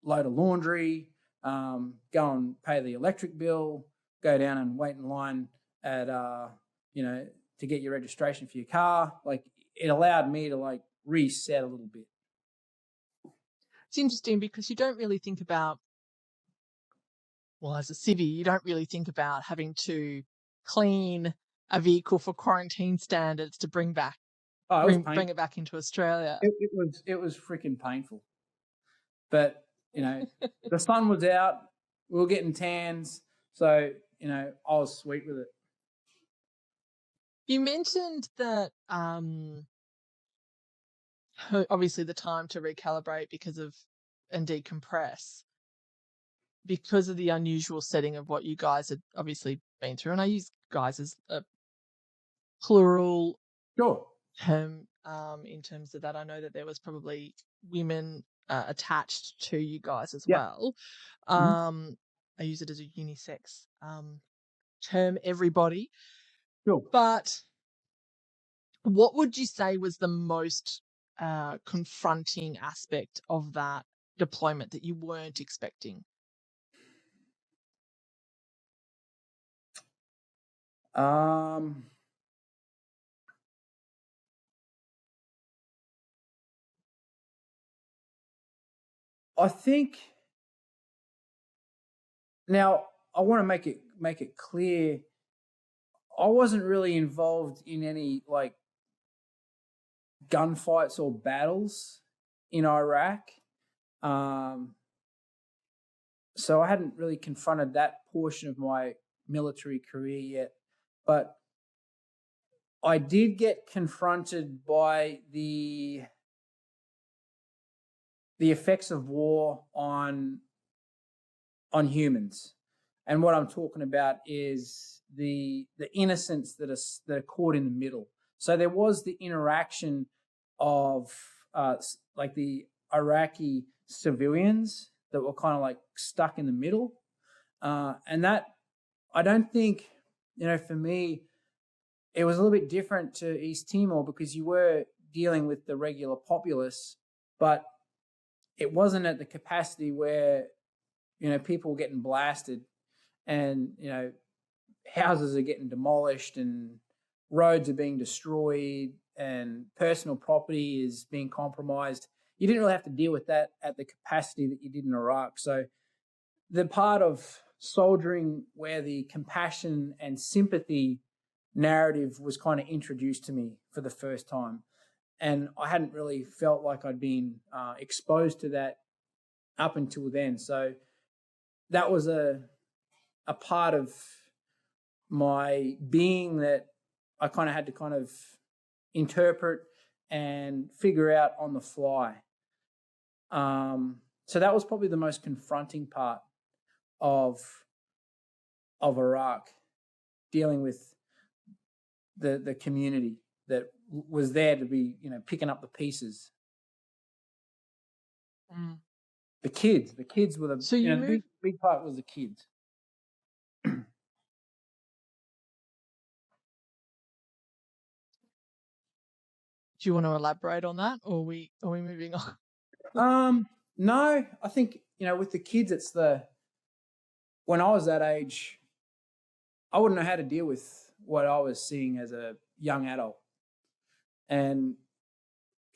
load of laundry, go and pay the electric bill, go down and wait in line at, to get your registration for your car. Like, it allowed me to like reset a little bit. It's interesting because you don't really think about, well, as a civvy, you don't really think about having to clean a vehicle for quarantine standards to bring it back into Australia. It was freaking painful. But, the sun was out, we were getting tans, so, I was sweet with it. You mentioned that obviously the time to recalibrate and decompress because of the unusual setting of what you guys had obviously been through. And I use guys as a plural Sure. term in terms of that. I know that there was probably women attached to you guys as well. I use it as a unisex term, everybody. Sure. But what would you say was the most confronting aspect of that deployment that you weren't expecting? I think now I want to make it clear, I wasn't really involved in any like gunfights or battles in Iraq. So I hadn't really confronted that portion of my military career yet, but I did get confronted by the effects of war on humans. And what I'm talking about is the innocents that are caught in the middle. So there was the interaction of like the Iraqi civilians that were kind of like stuck in the middle. And that, I don't think, for me, it was a little bit different to East Timor because you were dealing with the regular populace, but it wasn't at the capacity where, people were getting blasted and, houses are getting demolished and roads are being destroyed and personal property is being compromised. You didn't really have to deal with that at the capacity that you did in Iraq. So the part of soldiering where the compassion and sympathy narrative was kind of introduced to me for the first time. And I hadn't really felt like I'd been exposed to that up until then. So that was a part of my being that I kind of had to kind of interpret and figure out on the fly. So that was probably the most confronting part of Iraq, dealing with the community that was there to be, picking up the pieces. The kids were the big part was the kids. Do you want to elaborate on that, or are we moving on? No, I think, with the kids, it's when I was that age, I wouldn't know how to deal with what I was seeing as a young adult. And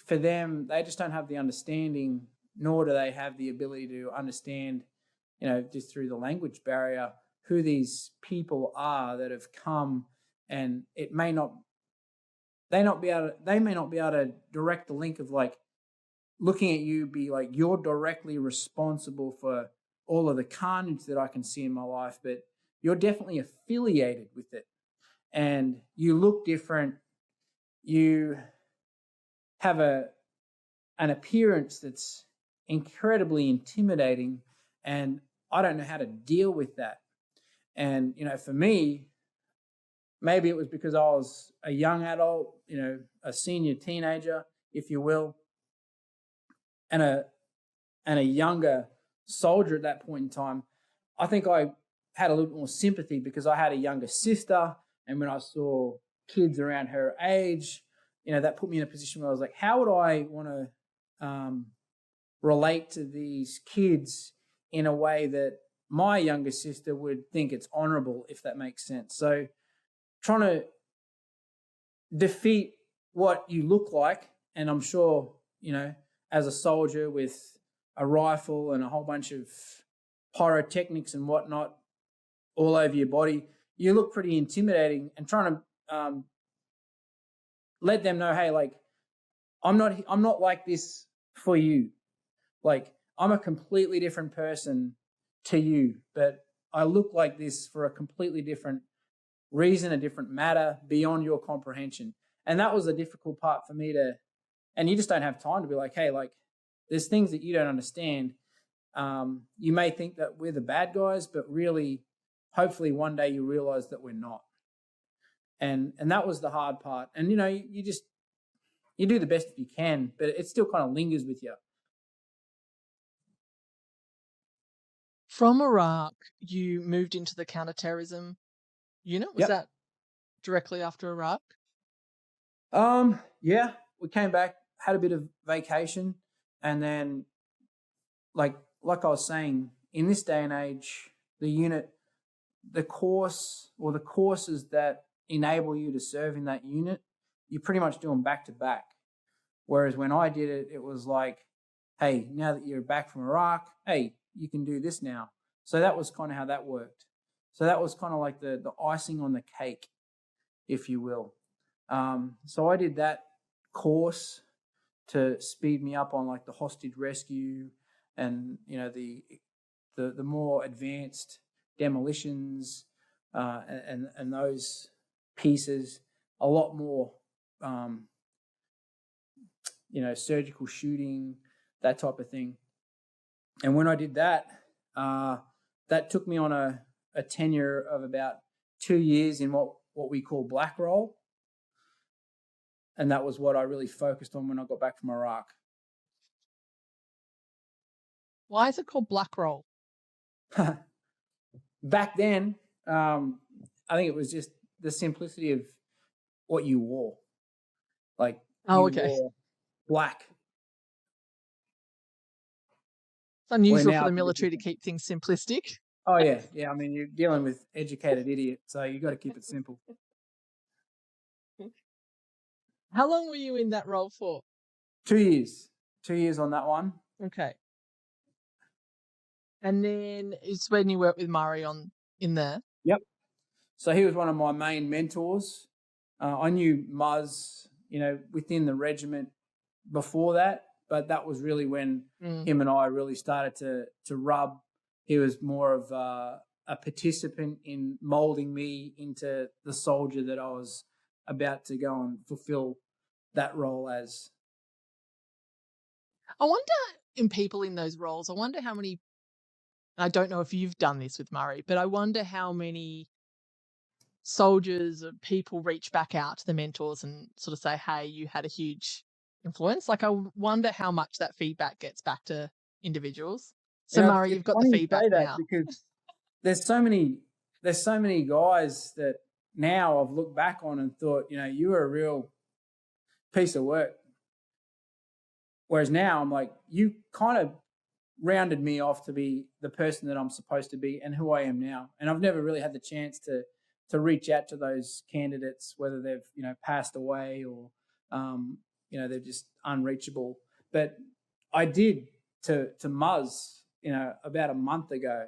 for them, they just don't have the understanding, nor do they have the ability to understand, just through the language barrier, who these people are that have come, and they may not be able to direct the link of like looking at you, be like, you're directly responsible for all of the carnage that I can see in my life, but you're definitely affiliated with it. And you look different. You have an appearance that's incredibly intimidating, and I don't know how to deal with that. And, for me, maybe it was because I was a young adult, a senior teenager, if you will, and a younger soldier at that point in time. I think I had a little more sympathy because I had a younger sister, and when I saw kids around her age, that put me in a position where I was like, how would I want to relate to these kids in a way that my younger sister would think it's honorable, if that makes sense. So trying to defeat what you look like, and I'm sure, as a soldier with a rifle and a whole bunch of pyrotechnics and whatnot all over your body, you look pretty intimidating, and trying to let them know, hey, like, I'm not like this for you. Like, I'm a completely different person to you, but I look like this for a completely different reason, a different matter beyond your comprehension. And that was a difficult part for me and you just don't have time to be like, hey, like, there's things that you don't understand. You may think that we're the bad guys, but really, hopefully one day you realize that we're not. And that was the hard part. And, you do the best if you can, but it still kind of lingers with you. From Iraq, you moved into the counterterrorism unit. Was that directly after Iraq? Yeah, we came back, had a bit of vacation, and then, like I was saying, in this day and age, the courses that enable you to serve in that unit, you pretty much do them back to back. Whereas when I did it, it was like, hey, now that you're back from Iraq, hey, you can do this now. So that was kind of how that worked. So that was kind of like the icing on the cake, if you will. So I did that course to speed me up on like the hostage rescue and, the more advanced demolitions and those pieces, a lot more, surgical shooting, that type of thing. And when I did that, that took me on a tenure of about 2 years in what we call black roll. And that was what I really focused on when I got back from Iraq. Why is it called black roll? Back then, I think it was just the simplicity of what you wore. Like, okay. Wore black. It's unusual for the military to keep things simplistic. Oh, yeah. Yeah, I mean, you're dealing with educated idiots, so you got to keep it simple. How long were you in that role for? 2 years. 2 years on that one. Okay. And then it's when you worked with Murray in there. Yep. So he was one of my main mentors. I knew Muzz, within the regiment before that, but that was really when him and I really started to rub. He was more of a participant in molding me into the soldier that I was about to go and fulfill that role as. I wonder, in people in those roles, I wonder how many, I don't know if you've done this with Murray, but I wonder how many soldiers or people reach back out to the mentors and sort of say, hey, you had a huge influence. Like, I wonder how much that feedback gets back to individuals. So Murray, you've got the feedback now. Because there's so many guys that now I've looked back on and thought, you were a real piece of work. Whereas now I'm like, you kind of rounded me off to be the person that I'm supposed to be and who I am now. And I've never really had the chance to reach out to those candidates, whether they've, passed away or, they're just unreachable. But I did to Muzz, about a month ago,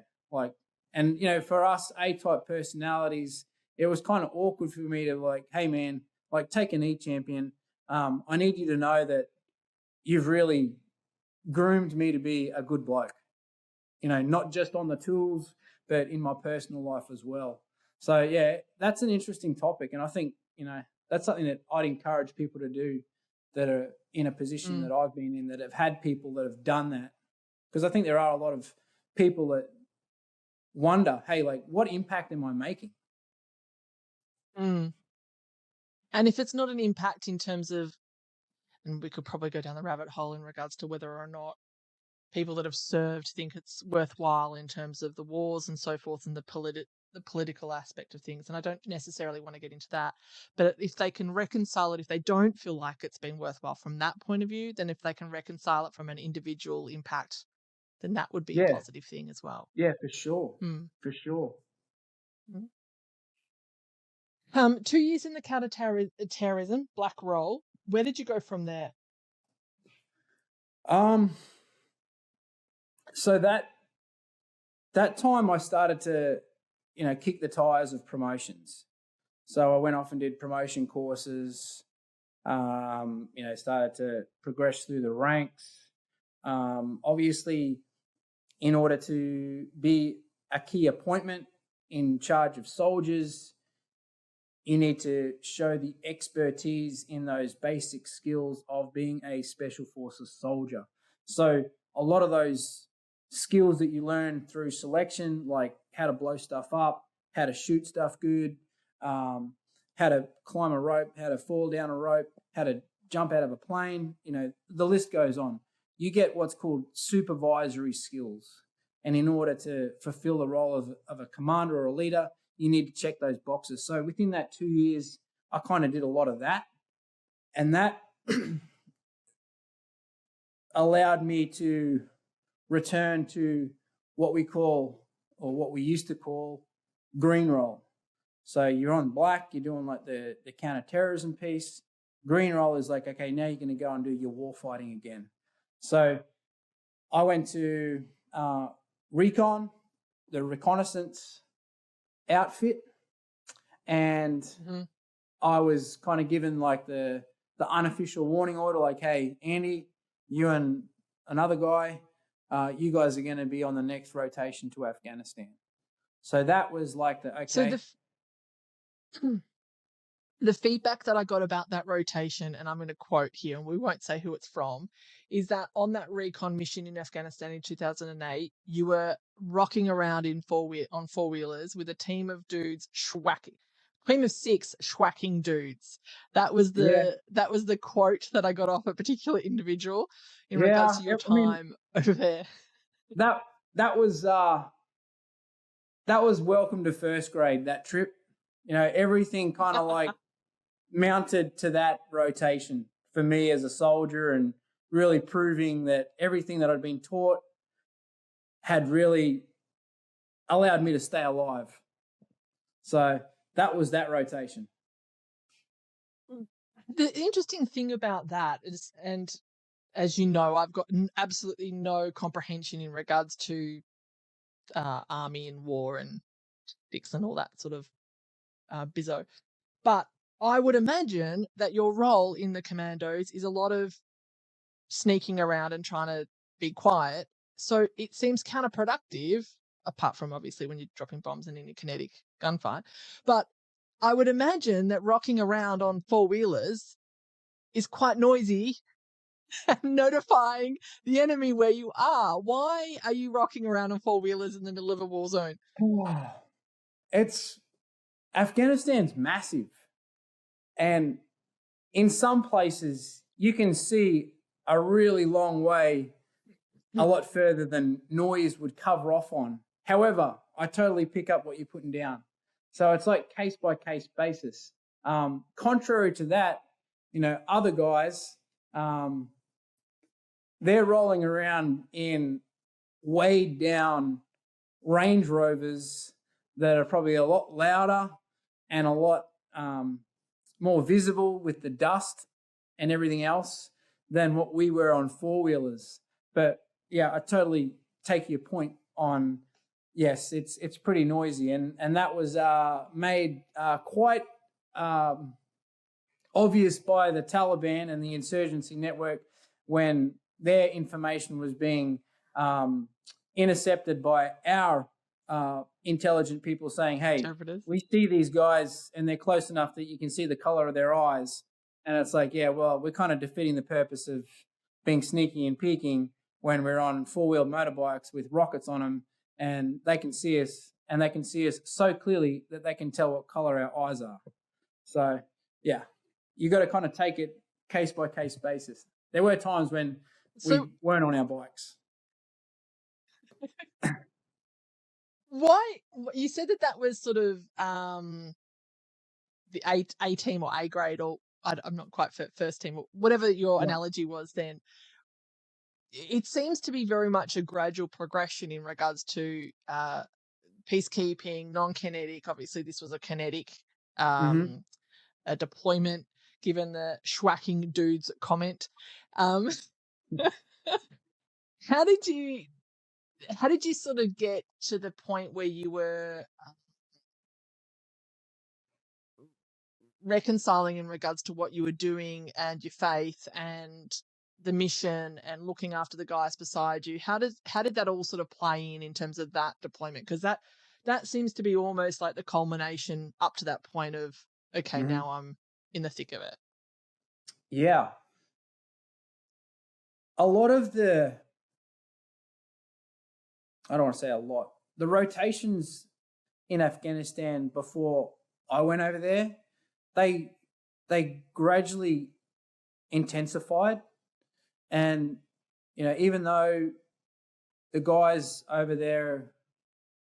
and for us A-type personalities, it was kind of awkward for me to like, hey man, like, take a knee, champion. I need you to know that you've really groomed me to be a good bloke, not just on the tools, but in my personal life as well. So yeah, that's an interesting topic. And I think, that's something that I'd encourage people to do that are in a position that I've been in, that have had people that have done that. Because I think there are a lot of people that wonder, hey, like, what impact am I making? And if it's not an impact in terms of, and we could probably go down the rabbit hole in regards to whether or not people that have served think it's worthwhile in terms of the wars and so forth and the the political aspect of things, and I don't necessarily want to get into that, but if they can reconcile it, if they don't feel like it's been worthwhile from that point of view, then if they can reconcile it from an individual impact, then that would be a Yeah, positive thing as well. yeah, for sure, Mm. for sure. 2 years in the counterterrorism black role. Where did you go from there? So that time I started to, kick the tires of promotions. So I went off and did promotion courses. Started to progress through the ranks. Obviously, in order to be a key appointment in charge of soldiers, you need to show the expertise in those basic skills of being a special forces soldier. So a lot of those skills that you learn through selection, like how to blow stuff up, how to shoot stuff good, how to climb a rope, how to fall down a rope, how to jump out of a plane, the list goes on. You get what's called supervisory skills. And in order to fulfill the role of a commander or a leader, you need to check those boxes. So within that 2 years, I kind of did a lot of that. And that allowed me to return to what we call, or what we used to call, green role. So you're on black, you're doing like the counterterrorism piece. Green role is like, okay, now you're going to go and do your war fighting again. So I went to recon, the reconnaissance outfit, and I was kind of given like the unofficial warning order, like, hey, Andy, you and another guy, you guys are going to be on the next rotation to Afghanistan. So that was like the, okay. So the feedback that I got about that rotation, and I'm going to quote here, and we won't say who it's from, is that on that recon mission in Afghanistan in 2008, you were rocking around on four-wheelers with a team of dudes team of 6 schwacking dudes. That was the quote that I got off a particular individual in regards to your time over there. That was welcome to first grade, that trip. Everything kind of like mounted to that rotation for me as a soldier, and really proving that everything that I'd been taught had really allowed me to stay alive. So that was that rotation. The interesting thing about that is, and as you know, I've got absolutely no comprehension in regards to army and war and tactics and all that sort of bizzo. But I would imagine that your role in the Commandos is a lot of sneaking around and trying to be quiet. So it seems counterproductive, apart from obviously when you're dropping bombs and in a kinetic gunfight. But I would imagine that rocking around on four-wheelers is quite noisy and notifying the enemy where you are. Why are you rocking around on four-wheelers in the middle of a war zone? Afghanistan's massive. And in some places, you can see a really long way, a lot further than noise would cover off on. However, I totally pick up what you're putting down. So it's like case-by-case basis. Contrary to that, other guys, they're rolling around in weighed down Range Rovers that are probably a lot louder and a lot more visible with the dust and everything else than what we were on four-wheelers. But yeah, I totally take your point on, yes, it's pretty noisy. And that was made quite obvious by the Taliban and the insurgency network when their information was being intercepted by our intelligent people saying, hey, we see these guys and they're close enough that you can see the color of their eyes. And it's like, yeah, well, we're kind of defeating the purpose of being sneaky and peeking when we're on four-wheeled motorbikes with rockets on them, and they can see us, and they can see us so clearly that they can tell what color our eyes are. So, yeah, you got to kind of take it case-by-case basis. There were times when we weren't on our bikes. Why you said that was sort of the A team or A grade, or I'm not quite first team, or whatever your analogy was then. It seems to be very much a gradual progression in regards to peacekeeping, non-kinetic. Obviously, this was a kinetic Mm-hmm. a deployment, given the schwacking dudes comment. Um, how did you sort of get to the point where you were reconciling in regards to what you were doing and your faith and the mission and looking after the guys beside you? How did that all sort of play in terms of that deployment? Because that seems to be almost like the culmination up to that point of, okay, Mm-hmm. now I'm in the thick of it. Yeah. A lot of I don't want to say a lot, the rotations in Afghanistan before I went over there, they gradually intensified. And, even though the guys over there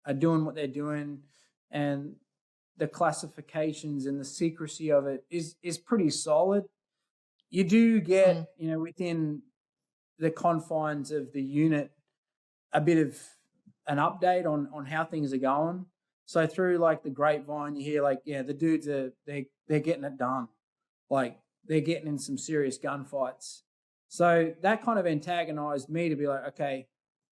are doing what they're doing and the classifications and the secrecy of it is pretty solid, you do get, within the confines of the unit, a bit of an update on how things are going. So through like the grapevine, you hear like, yeah, the dudes they're getting it done. Like they're getting in some serious gunfights. So that kind of antagonized me to be like, okay,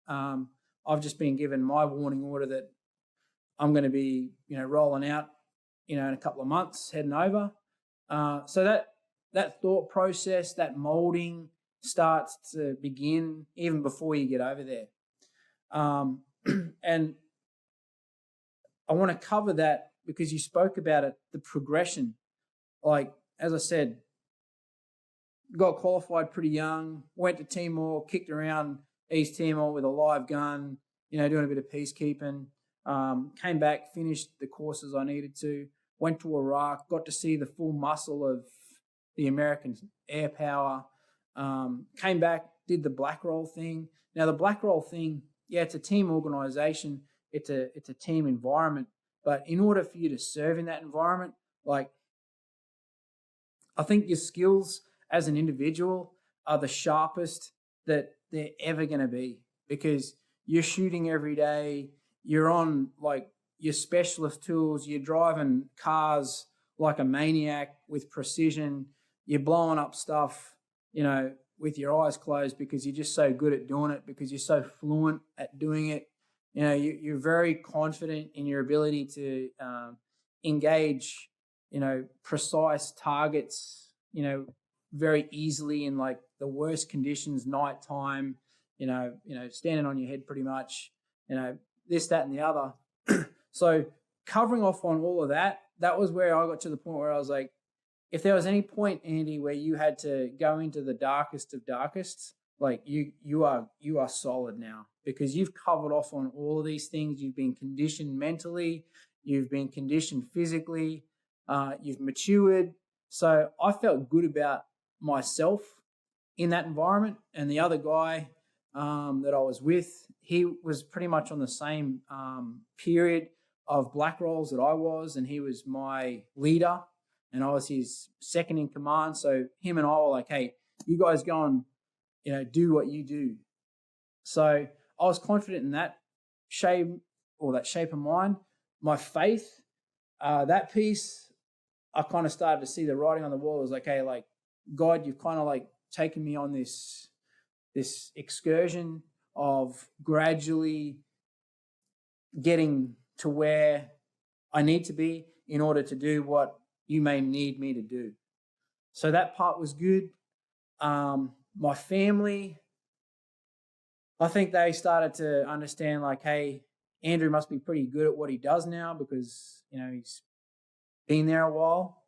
I've just been given my warning order that I'm going to be, rolling out, in a couple of months, heading over. So that thought process, that molding starts to begin even before you get over there. And I want to cover that because you spoke about it, the progression. Like, as I said, got qualified pretty young, went to Timor, kicked around East Timor with a live gun, doing a bit of peacekeeping. Came back, finished the courses I needed to, went to Iraq, got to see the full muscle of the American air power. Came back, did the black roll thing. Now, the black roll thing, yeah, it's a team organization. It's a team environment. But in order for you to serve in that environment, like, I think your skills as an individual are the sharpest that they're ever going to be, because you're shooting every day. You're on like your specialist tools. You're driving cars like a maniac with precision. You're blowing up stuff, with your eyes closed because you're just so good at doing it, because you're so fluent at doing it. You're very confident in your ability to engage, precise targets, very easily in like the worst conditions, nighttime, standing on your head pretty much, this, that, and the other. So covering off on all of that, that was where I got to the point where I was like, if there was any point, Andy, where you had to go into the darkest of darkests, like you are solid now, because you've covered off on all of these things. You've been conditioned mentally, you've been conditioned physically, you've matured. So I felt good about myself in that environment. And the other guy that I was with, he was pretty much on the same period of black rolls that I was, and he was my leader, and I was his second in command. So him and I were like, hey, you guys go and, do what you do. So I was confident in that shape of mind. My faith, that piece, I kind of started to see the writing on the wall. It was like, hey, like, God, you've kind of like taken me on this excursion of gradually getting to where I need to be in order to do what you may need me to do. So that part was good. My family, I think they started to understand like, hey, Andrew must be pretty good at what he does now, because, he's been there a while.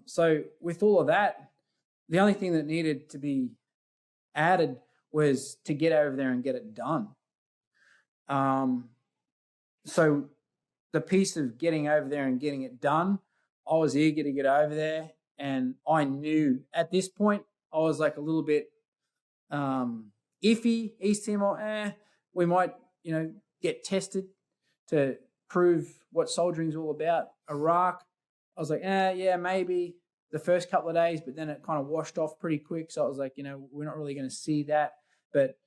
So with all of that, the only thing that needed to be added was to get over there and get it done. So the piece of getting over there and getting it done, I was eager to get over there, and I knew at this point I was like a little bit iffy. East Timor, we might get tested to prove what soldiering is all about. Iraq, I was like, yeah, maybe the first couple of days, but then it kind of washed off pretty quick. So I was like, we're not really going to see that. But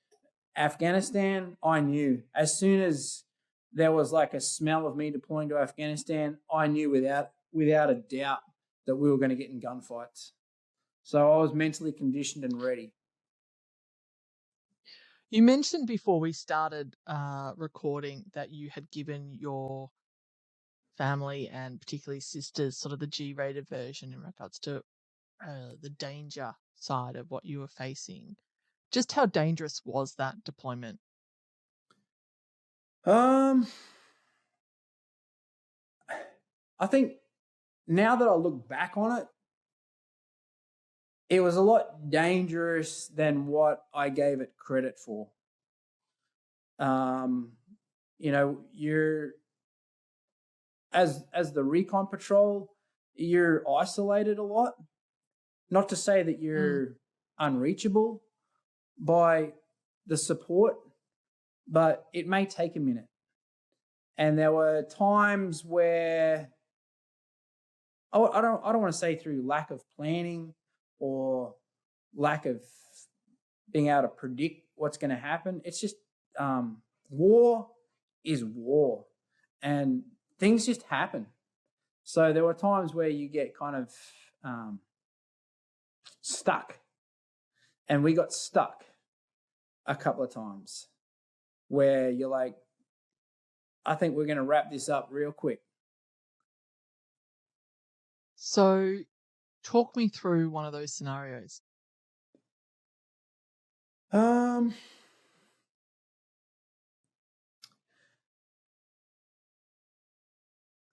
Afghanistan, I knew as soon as there was like a smell of me deploying to Afghanistan, I knew without a doubt that we were going to get in gunfights. So I was mentally conditioned and ready. You mentioned before we started recording that you had given your family and particularly sisters sort of the G-rated version in regards to the danger side of what you were facing. Just how dangerous was that deployment? I think now that I look back on it, it was a lot dangerous than what I gave it credit for. You're as the recon patrol, you're isolated a lot. Not to say that you're unreachable by the support, but it may take a minute. And there were times where I don't want to say through lack of planning or lack of being able to predict what's going to happen. It's just war is war, and things just happen. So there were times where you get kind of stuck, and we got stuck a couple of times where you're like, I think we're going to wrap this up real quick. So talk me through one of those scenarios.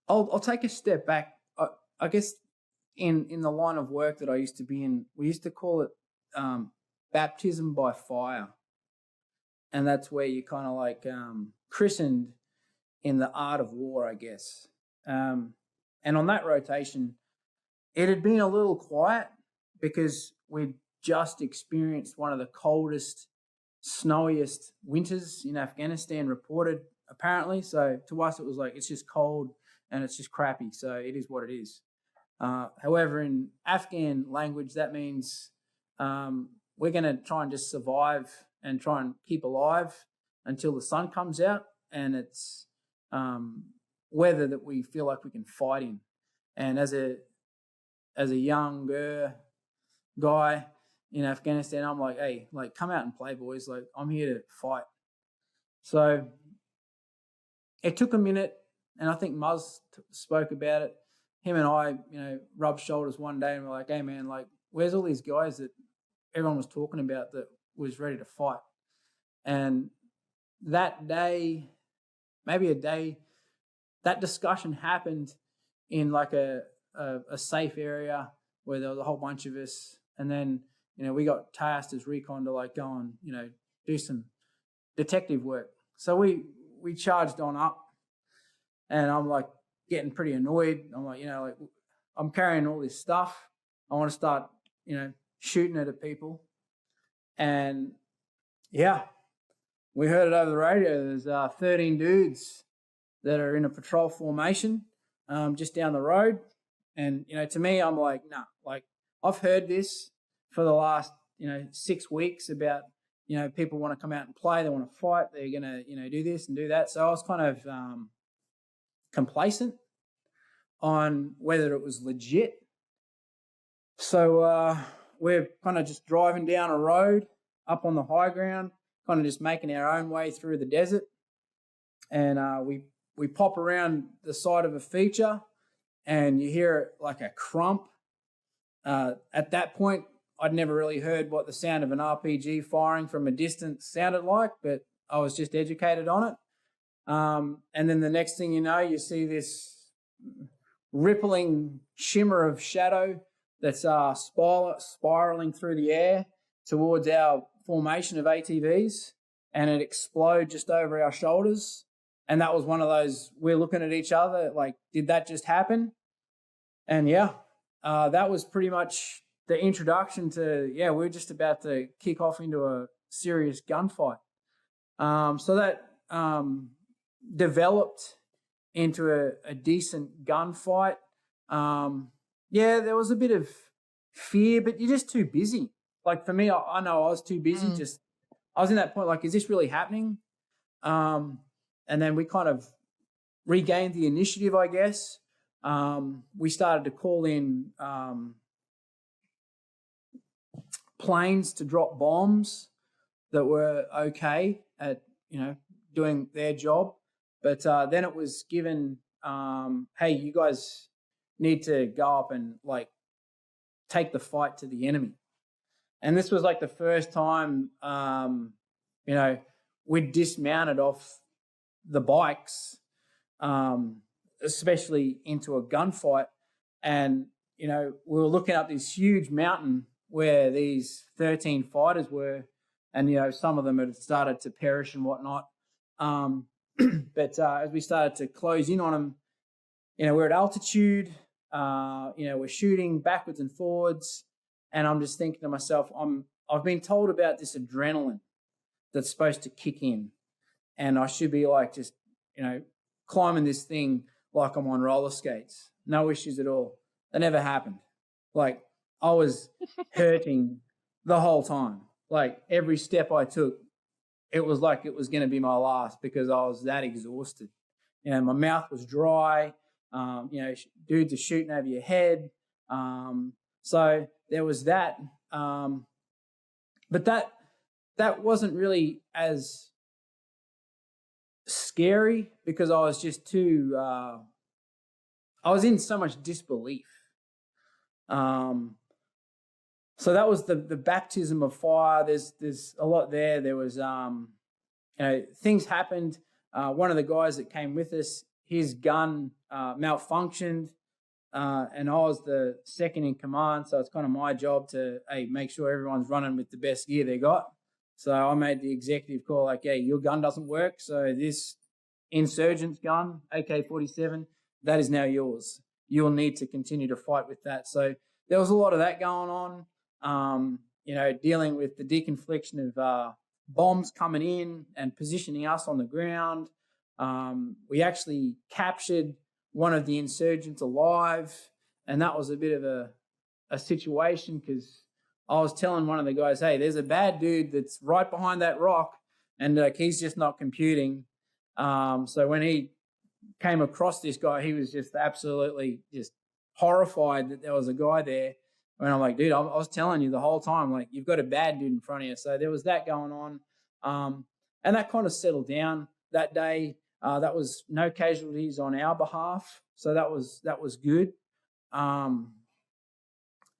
I'll take a step back. I guess in the line of work that I used to be in, we used to call it baptism by fire. And that's where you kind of like christened in the art of war, I guess. And on that rotation, it had been a little quiet because we'd just experienced one of the coldest, snowiest winters in Afghanistan reported, apparently. So to us, it was like, it's just cold and it's just crappy. So it is what it is. However, in Afghan language, that means we're going to try and just survive and try and keep alive until the sun comes out, and it's weather that we feel like we can fight in. And as a younger guy in Afghanistan, I'm like, hey, like, come out and play, boys. Like, I'm here to fight. So it took a minute, and I think Muzz spoke about it. Him and I, rubbed shoulders one day, and we're like, hey, man, like, where's all these guys that everyone was talking about that was ready to fight? And that day, maybe a day, that discussion happened in like a safe area where there was a whole bunch of us. And then, we got tasked as recon to like go and, do some detective work. So we charged on up, and I'm like getting pretty annoyed. I'm like, I'm carrying all this stuff. I want to start, shooting it at people. And yeah, we heard it over the radio. There's 13 dudes that are in a patrol formation just down the road. And, to me, I'm like, nah, like, I've heard this for the last, 6 weeks about, people want to come out and play. They want to fight. They're going to, do this and do that. So I was kind of complacent on whether it was legit. So we're kind of just driving down a road up on the high ground, kind of just making our own way through the desert. And we pop around the side of a feature, and you hear like a crump. At that point, I'd never really heard what the sound of an RPG firing from a distance sounded like, but I was just educated on it. And then the next thing you know, you see this rippling shimmer of shadow that's spiraling through the air towards our formation of ATVs, and it exploded just over our shoulders. And that was one of those, we're looking at each other like, did that just happen? And yeah, that was pretty much the introduction to, we're just about to kick off into a serious gunfight. So that developed into a decent gunfight. There was a bit of fear, but you're just too busy. Like for me, I know I was too busy. I was in that point, like, is this really happening? And then we kind of regained the initiative, I guess. We started to call in planes to drop bombs that were okay at, doing their job. But then it was given, hey, you guys need to go up and like take the fight to the enemy. And this was like the first time, we'd dismounted off the bikes, especially into a gunfight. And, we were looking up this huge mountain where these 13 fighters were, and, some of them had started to perish and whatnot. But as we started to close in on them, we're at altitude, we're shooting backwards and forwards. And I'm just thinking to myself, I've been told about this adrenaline that's supposed to kick in. And I should be like just, climbing this thing like I'm on roller skates. No issues at all. That never happened. Like I was hurting the whole time. Like every step I took, it was like it was going to be my last because I was that exhausted. My mouth was dry. Dudes are shooting over your head. So there was that. But that wasn't really as scary because I was just too. I was in so much disbelief. So that was the baptism of fire. There's a lot there. There was things happened. One of the guys that came with us, his gun malfunctioned, and I was the second in command. So it's kind of my job to make sure everyone's running with the best gear they got. So I made the executive call, like, yeah, your gun doesn't work. So this insurgent's gun, AK-47, that is now yours. You'll need to continue to fight with that. So there was a lot of that going on. Dealing with the deconfliction of bombs coming in and positioning us on the ground. We actually captured one of the insurgents alive, and that was a bit of a situation because I was telling one of the guys, hey, there's a bad dude that's right behind that rock, and he's just not computing. So when he came across this guy, he was just absolutely just horrified that there was a guy there. And I'm like, dude, I was telling you the whole time, like, you've got a bad dude in front of you. So there was that going on. And that kind of settled down that day. That was no casualties on our behalf. So that was good.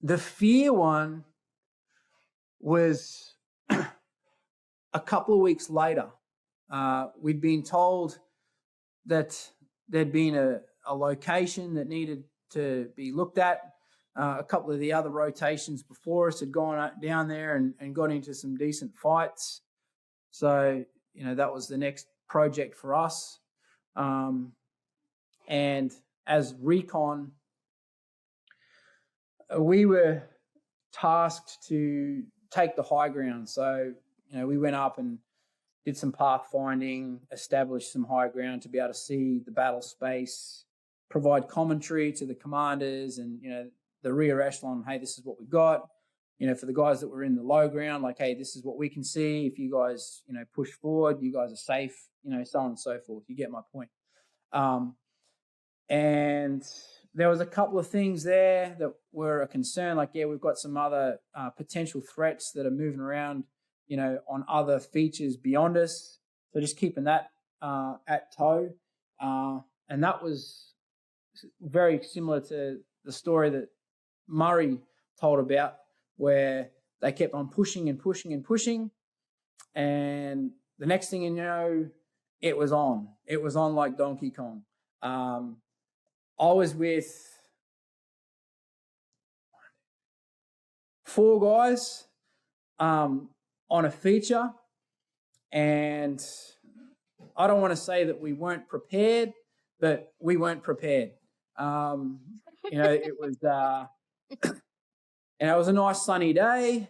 The fear one was a couple of weeks later. We'd been told that there'd been a location that needed to be looked at. A couple of the other rotations before us had gone down there and got into some decent fights. So, that was the next project for us. And as recon, we were tasked to take the high ground. So, we went up and did some pathfinding, established some high ground to be able to see the battle space, provide commentary to the commanders and, the rear echelon, hey, this is what we got. For the guys that were in the low ground, like, hey, this is what we can see. If you guys, push forward, you guys are safe, so on and so forth. You get my point. And there was a couple of things there that were a concern. Like, yeah, we've got some other potential threats that are moving around, on other features beyond us. So just keeping that at tow. And that was very similar to the story that Murray told about, where they kept on pushing and pushing and pushing. And the next thing you know, it was on. It was on like Donkey Kong. I was with 4 guys on a feature, and I don't want to say that we weren't prepared, but we weren't prepared. It was and it was a nice sunny day.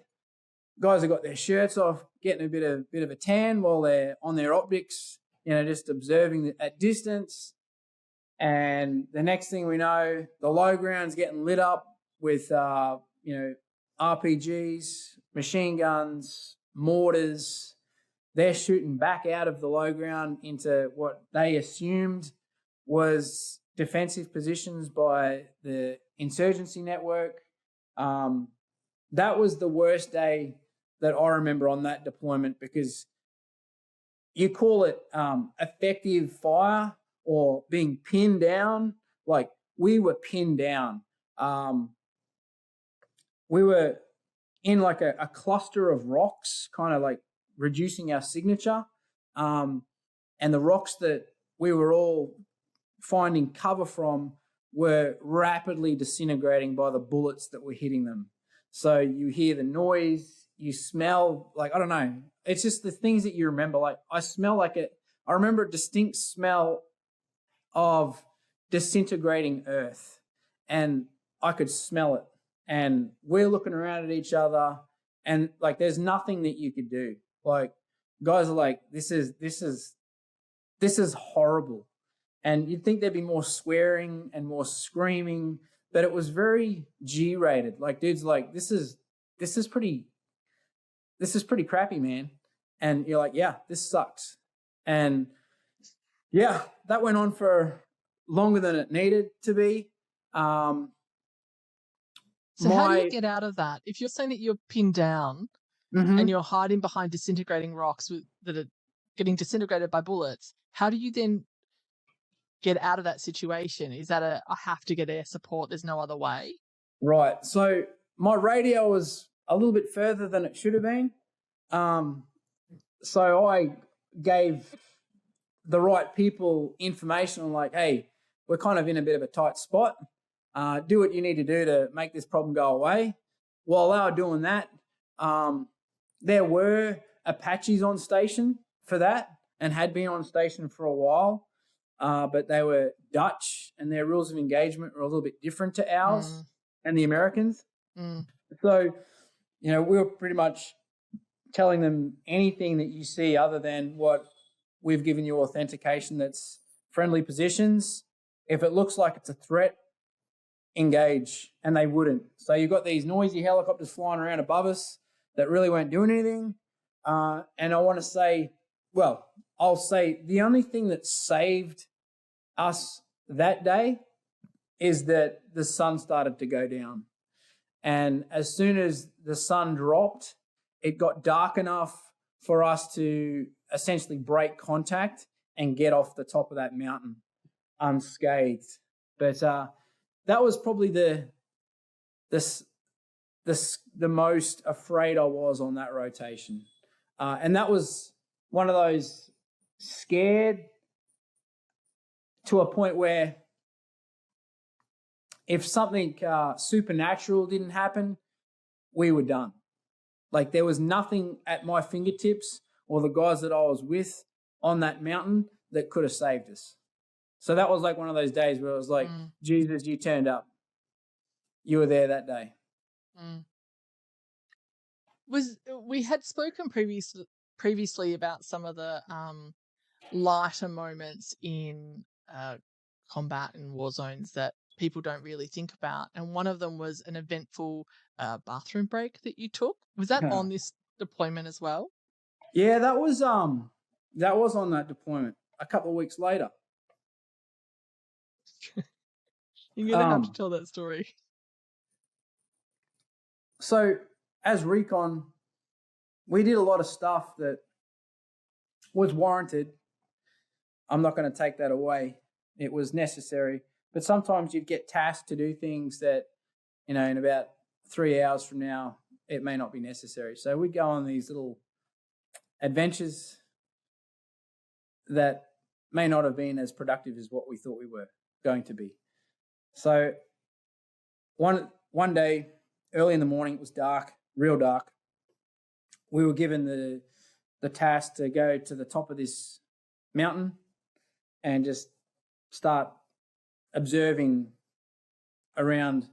Guys have got their shirts off, getting a bit of a tan while they're on their optics, just observing at distance. And the next thing we know, the low ground's getting lit up with, RPGs, machine guns, mortars. They're shooting back out of the low ground into what they assumed was defensive positions by the insurgency network. That was the worst day that I remember on that deployment, because you call it effective fire or being pinned down. Like, we were pinned down. We were in like a cluster of rocks, kind of like reducing our signature. And the rocks that we were all finding cover from were rapidly disintegrating by the bullets that were hitting them. So you hear the noise, you smell, like, I don't know. It's just the things that you remember. Like, I remember a distinct smell of disintegrating earth, and I could smell it. And we're looking around at each other, and like, there's nothing that you could do. Like, guys are like, this is horrible. And you'd think there'd be more swearing and more screaming, but it was very G-rated. Like, dudes like, this is pretty crappy, man. And you're like, yeah, this sucks. And yeah, that went on for longer than it needed to be. So how do you get out of that? If you're saying that you're pinned down and you're hiding behind disintegrating rocks that are getting disintegrated by bullets, how do you then get out of that situation? Is that I have to get air support, there's no other way? Right. So my radio was a little bit further than it should have been. So I gave the right people information on, like, hey, we're kind of in a bit of a tight spot. Do what you need to do to make this problem go away. While they were doing that, there were Apaches on station for that and had been on station for a while, but they were Dutch and their rules of engagement were a little bit different to ours and the Americans. So, we were pretty much telling them anything that you see other than what we've given you authentication that's friendly positions. If it looks like it's a threat, engage. And they wouldn't. So you've got these noisy helicopters flying around above us that really weren't doing anything. And I want to say, well, I'll say the only thing that saved us that day is that the sun started to go down. And as soon as the sun dropped, it got dark enough for us to essentially break contact and get off the top of that mountain unscathed. But that was probably the most afraid I was on that rotation. And that was one of those scared to a point where if something supernatural didn't happen, we were done. Like, there was nothing at my fingertips or the guys that I was with on that mountain that could have saved us. So that was like one of those days where I was like, Jesus, you turned up. You were there that day. We had spoken previously about some of the lighter moments in combat and war zones that people don't really think about, and one of them was an eventful bathroom break that you took. Was that on this deployment as well? Yeah, that was on that deployment a couple of weeks later. You're gonna have to tell that story. So as recon, we did a lot of stuff that was warranted. I'm not going to take that away. It was necessary. But sometimes you'd get tasked to do things that, in about 3 hours from now, it may not be necessary. So we'd go on these little adventures that may not have been as productive as what we thought we were going to be. So one day, early in the morning, it was dark, real dark. We were given the task to go to the top of this mountain and just start observing around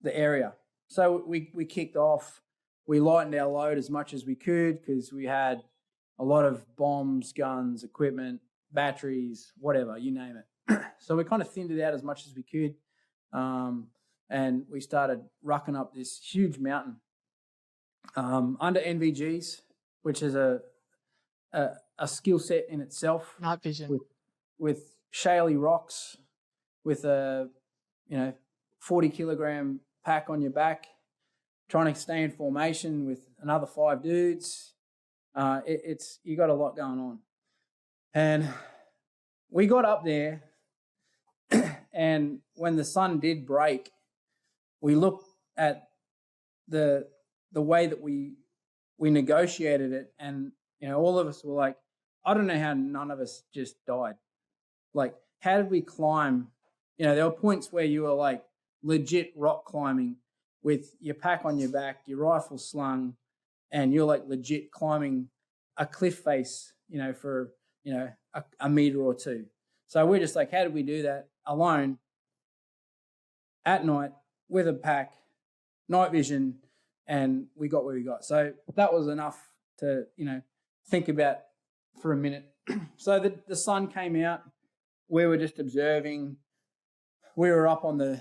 the area. So we kicked off. We lightened our load as much as we could because we had a lot of bombs, guns, equipment, batteries, whatever, you name it. So we kind of thinned it out as much as we could. And we started rucking up this huge mountain under NVGs, which is a skill set in itself. Night vision. With shaly rocks, with a 40-kilogram pack on your back, trying to stay in formation with another 5 dudes. It's you got a lot going on. And we got up there, and when the sun did break, we looked at the way that we negotiated it, and all of us were like, I don't know how none of us just died. Like, how did we climb? There were points where you were like legit rock climbing with your pack on your back, your rifle slung, and you're like legit climbing a cliff face, for, a meter or two. So we're just like, how did we do that alone at night with a pack, night vision, and we got where we got. So that was enough to, think about for a minute. So the sun came out. We were just observing. We were up on the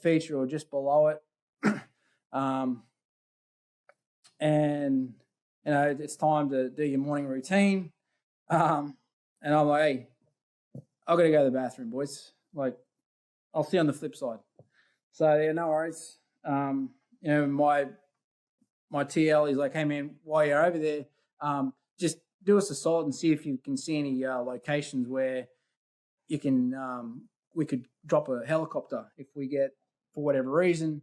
feature or just below it. And, it's time to do your morning routine. And I'm like, hey, I've got to go to the bathroom, boys. Like, I'll see you on the flip side. So, yeah, no worries. My TL is like, hey, man, while you're over there, just do us a solid and see if you can see any locations where you can we could drop a helicopter if we get, for whatever reason,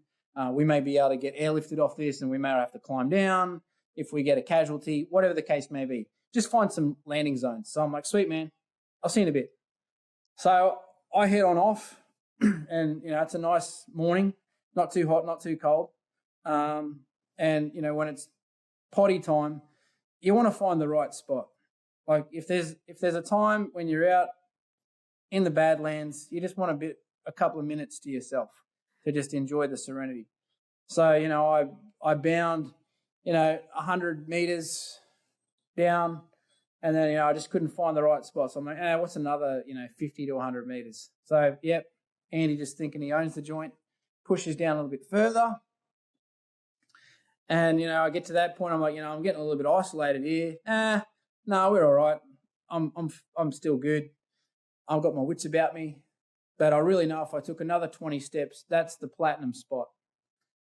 we may be able to get airlifted off this and we may have to climb down if we get a casualty, whatever the case may be. Just find some landing zones. So I'm like, sweet, man, I'll see you in a bit. So I head on off and, it's a nice morning, not too hot, not too cold. And, when it's potty time, you want to find the right spot. Like if there's a time when you're out in the Badlands, you just want a couple of minutes to yourself to just enjoy the serenity. So, I bound, 100 meters down, and then, I just couldn't find the right spot. So I'm like, what's another, 50 to 100 meters? So, yep, Andy just thinking he owns the joint, pushes down a little bit further. And, I get to that point, I'm like, I'm getting a little bit isolated here. No, we're all right. I'm still good. I've got my wits about me. But I really know if I took another 20 steps, that's the platinum spot.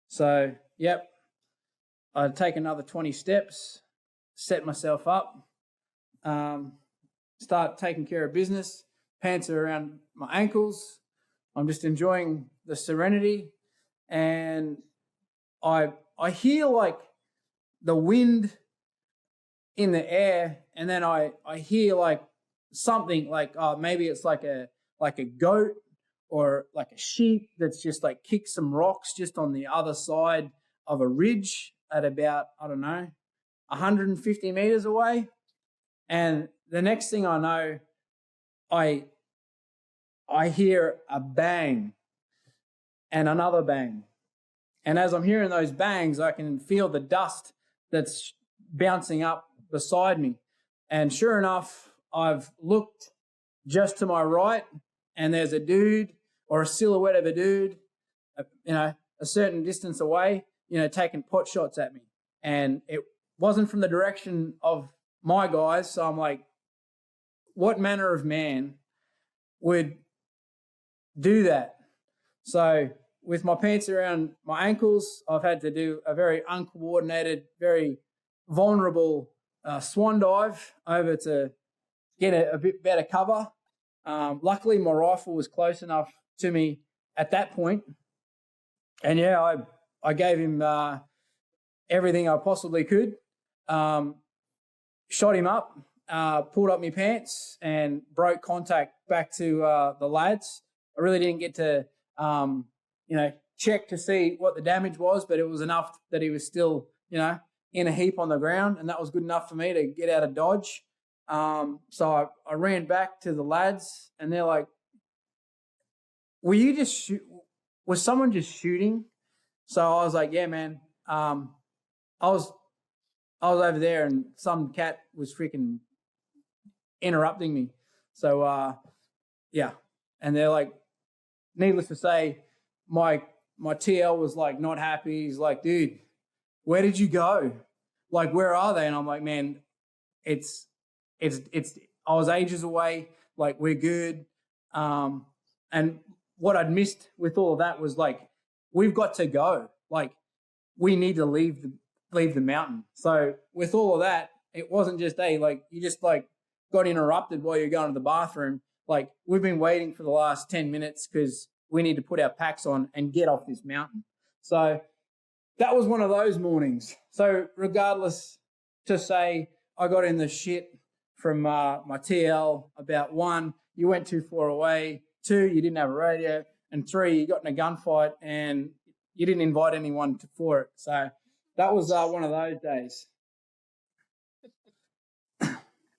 So, yep, I'd take another 20 steps, set myself up, start taking care of business. Pants are around my ankles. I'm just enjoying the serenity. And I hear like the wind in the air, and then I hear like something like, maybe it's like a goat or like a sheep that's just like kicked some rocks just on the other side of a ridge at about, 150 meters away. And the next thing I know, I hear a bang and another bang. And as I'm hearing those bangs, I can feel the dust that's bouncing up beside me. And sure enough, I've looked just to my right, and there's a dude or a silhouette of a dude, a certain distance away, taking pot shots at me. And it wasn't from the direction of my guys. So I'm like, what manner of man would do that? So with my pants around my ankles, I've had to do a very uncoordinated, very vulnerable swan dive over to get a bit better cover. Luckily, my rifle was close enough to me at that point. And, yeah, I gave him everything I possibly could, shot him up, pulled up my pants and broke contact back to the lads. I really didn't get to, check to see what the damage was, but it was enough that he was still, in a heap on the ground, and that was good enough for me to get out of Dodge. So I ran back to the lads, and they're like, were you just was someone just shooting? So I was like, yeah, man. I was I was over there and some cat was freaking interrupting me. So, yeah. And they're like, needless to say, my TL was like not happy. He's like, dude, where did you go? Like, where are they? And I'm like, man, it's I was ages away. Like, we're good. And what I'd missed with all of that was like, we've got to go. Like, we need to leave the mountain. So with all of that, it wasn't just like you just like got interrupted while you're going to the bathroom. Like, we've been waiting for the last 10 minutes because we need to put our packs on and get off this mountain. So that was one of those mornings. So regardless, to say I got in the shit from my TL about 1, you went too far away. 2, you didn't have a radio. And 3, you got in a gunfight and you didn't invite anyone for it. So that was one of those days.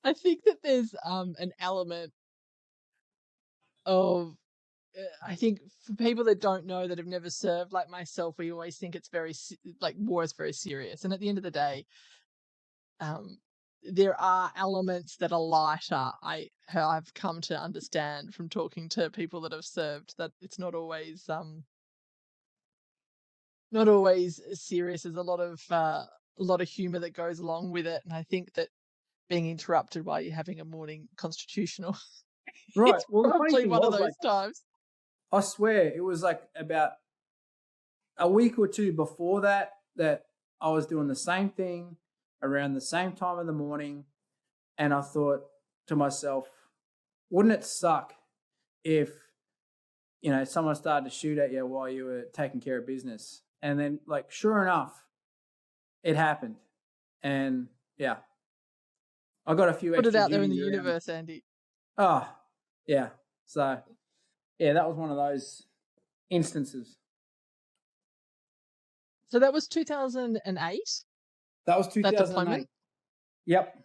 I think that there's an element of, I think for people that don't know, that have never served, like myself, we always think it's very, like, war is very serious. And at the end of the day, there are elements that are lighter. I've come to understand from talking to people that have served that it's not always serious. There's a lot of humor that goes along with it, and I think that being interrupted while you're having a morning constitutional, Right. it's Well, the funny probably thing one of was, those times. I swear it was like about a week or 2 before that I was doing the same thing around the same time in the morning. And I thought to myself, wouldn't it suck if, someone started to shoot at you while you were taking care of business? And then, like, sure enough, it happened. And yeah, I got a few Put extra it out there in the duties around. universe, Andy. Oh, yeah. So, yeah, that was one of those instances. So that was 2008? That was That 2008. deployment? Yep.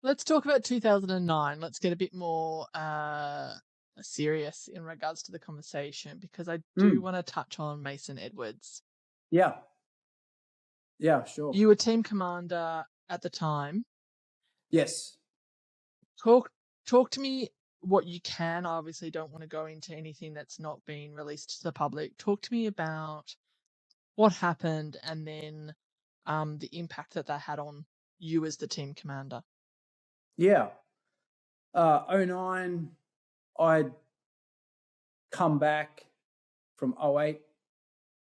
Let's talk about 2009. Let's get a bit more serious in regards to the conversation, because I do want to touch on Mason Edwards. Yeah. Yeah, sure. You were team commander at the time. Yes. Talk to me what you can. I obviously don't want to go into anything that's not been released to the public. Talk to me about what happened and then the impact that had on you as the team commander. Yeah. 09, I'd come back from 08,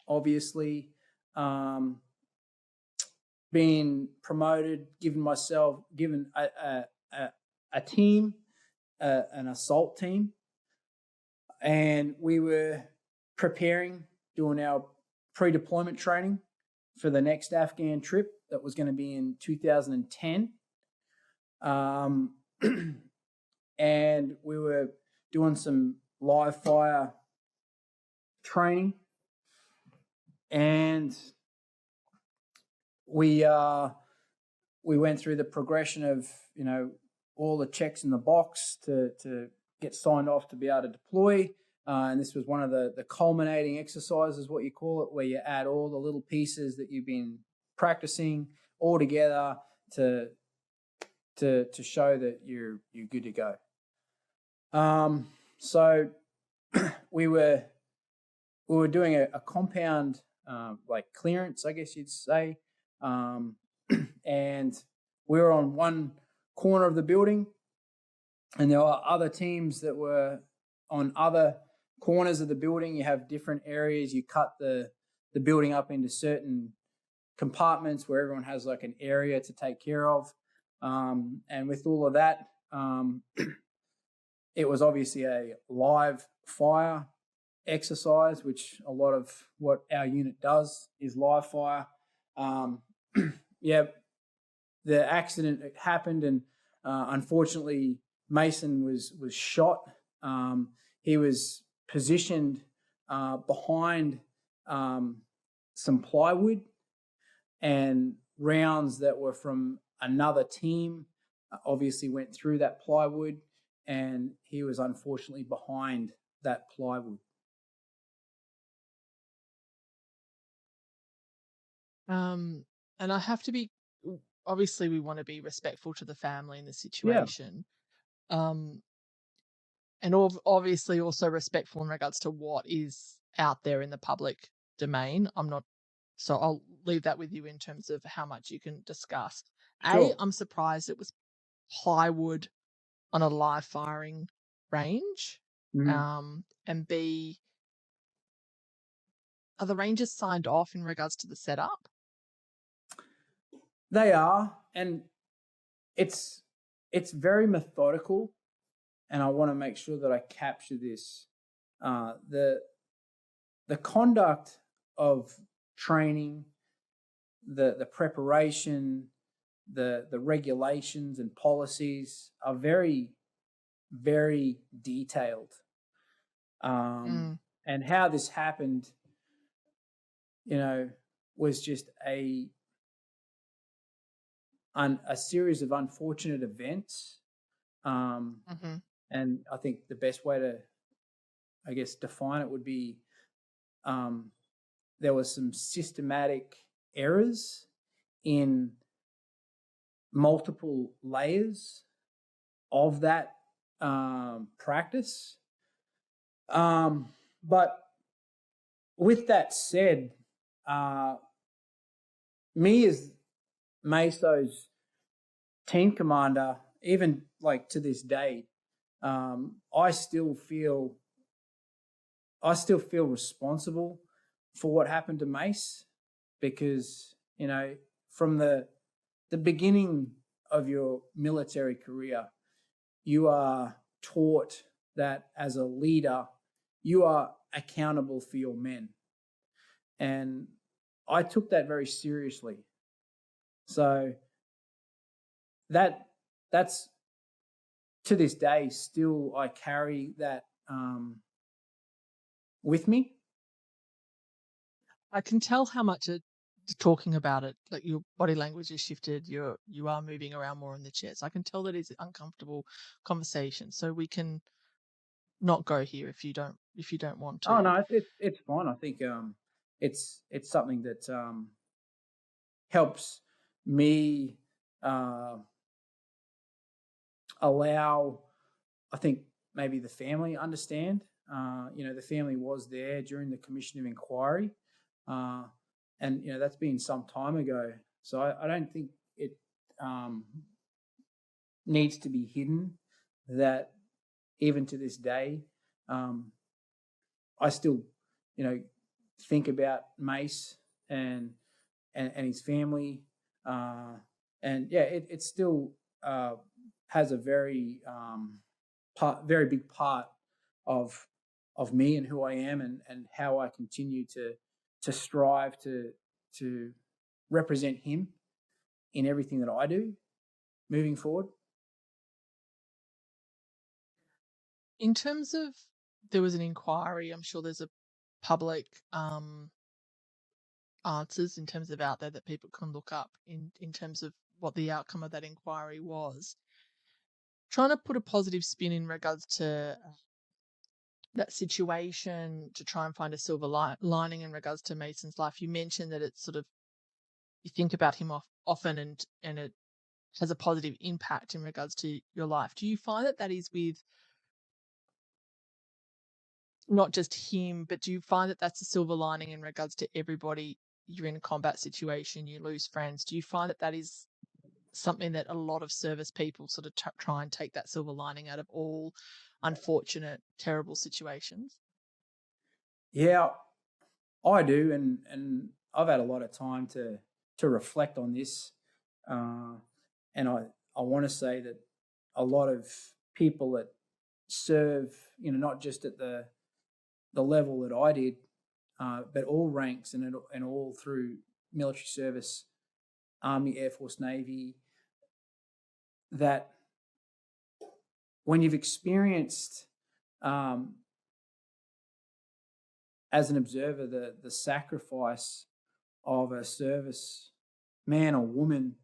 obviously. Being promoted, given a team, an assault team. And we were preparing, doing our pre-deployment training for the next Afghan trip that was going to be in 2010. And we were doing some live fire training, and we went through the progression of all the checks in the box to get signed off to be able to deploy. And this was one of the culminating exercises, what you call it, where you add all the little pieces that you've been practicing all together to show that you're good to go. So we were doing a compound like clearance, I guess you'd say, and we were on one corner of the building, and there were other teams that were on other corners of the building. You have different areas. You cut the building up into certain compartments where everyone has like an area to take care of. And with all of that, it was obviously a live fire exercise, which a lot of what our unit does is live fire. Yeah, the accident happened, and unfortunately, Mason was shot. He was positioned behind some plywood, and rounds that were from another team obviously went through that plywood, and he was unfortunately behind that plywood. And I have to be, obviously, we want to be respectful to the family in the Yeah. situation. Um, and obviously also respectful in regards to what is out there in the public domain. So I'll leave that with you in terms of how much you can discuss. Sure. I'm surprised it was plywood on a live firing range. Mhm. And B, are the Rangers signed off in regards to the setup? They are, and it's very methodical, and I want to make sure that I capture this. The conduct of training, the preparation, the regulations and policies are very, very detailed. Mm, And how this happened, you know, was just a series of unfortunate events. hmm And I think the best way to, I guess, define it would be um, there was some systematic errors in multiple layers of that practice. But with that said, uh, me as Meso's team commander, even like to this day, I still feel responsible for what happened to Mace, because from the beginning of your military career, you are taught that as a leader, you are accountable for your men, and I took that very seriously. So that's to this day still I carry that with me. I can tell how much talking about it, like your body language has shifted. You are moving around more in the chair. So I can tell that it's an uncomfortable conversation. So we can not go here if you don't want Oh to. no, it's fine. I think it's something that helps me uh, allow, I think, maybe the family understand. The family was there during the commission of inquiry, uh, and that's been some time ago. So I don't think it um, needs to be hidden that even to this day, um, I still, think about Mace and his family, uh, and yeah, it still has a very very big part of me and who I am, and how I continue to strive to represent him in everything that I do moving forward. In terms of there was an inquiry, I'm sure there's a public answers in terms of out there that people can look up in terms of what the outcome of that inquiry was. Trying to put a positive spin in regards to that situation to try and find a silver lining in regards to Mason's life. You mentioned that it's sort of you think about him often and it has a positive impact in regards to your life. Do you find that is with not just him, but do you find that that's a silver lining in regards to everybody? You're in a combat situation, you lose friends. Do you find that is something that a lot of service people sort of try and take that silver lining out of all unfortunate, terrible situations? Yeah, I do, and I've had a lot of time to reflect on this, uh, and I want to say that a lot of people that serve, not just at the level that I did, but all ranks and all through military service, Army, Air Force, Navy, that when you've experienced um, as an observer the sacrifice of a service man or woman,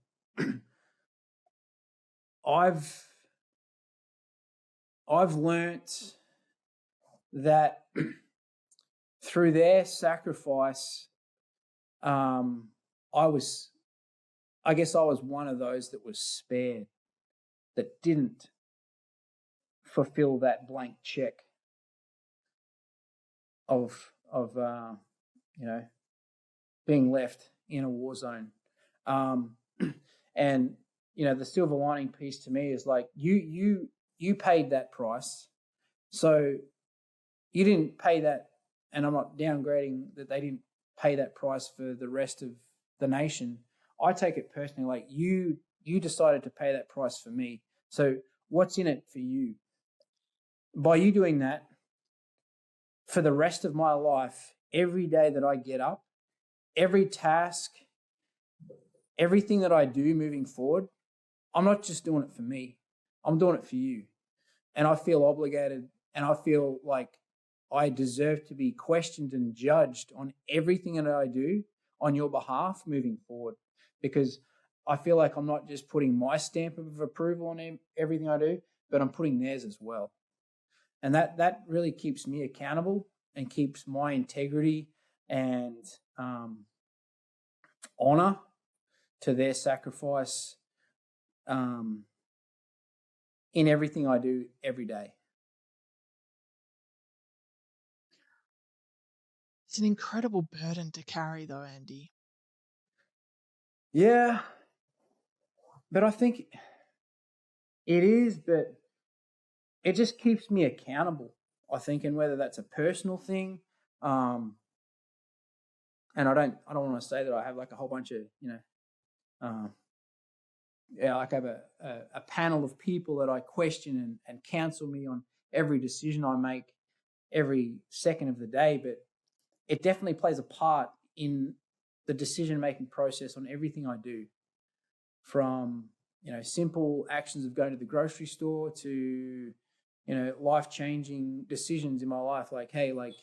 I've learnt that through their sacrifice, I was I guess I was one of those that was spared, that didn't fulfill that blank check of being left in a war zone. And the silver lining piece to me is like you paid that price, so you didn't pay that. And I'm not downgrading that they didn't pay that price for the rest of the nation. I take it personally, like you decided to pay that price for me. So what's in it for you? By you doing that, for the rest of my life, every day that I get up, every task, everything that I do moving forward, I'm not just doing it for me. I'm doing it for you. And I feel obligated, and I feel like I deserve to be questioned and judged on everything that I do on your behalf moving forward, because I feel like I'm not just putting my stamp of approval on everything I do, but I'm putting theirs as well. And that really keeps me accountable and keeps my integrity and honor to their sacrifice in everything I do every day. It's an incredible burden to carry, though, Andy. Yeah, but I think it is, but it just keeps me accountable, I think, and whether that's a personal thing, and I don't want to say that I have like a whole bunch of like I have a panel of people that I question and counsel me on every decision I make every second of the day, but it definitely plays a part in the decision-making process on everything I do, from simple actions of going to the grocery store to life-changing decisions in my life. Like, hey, like,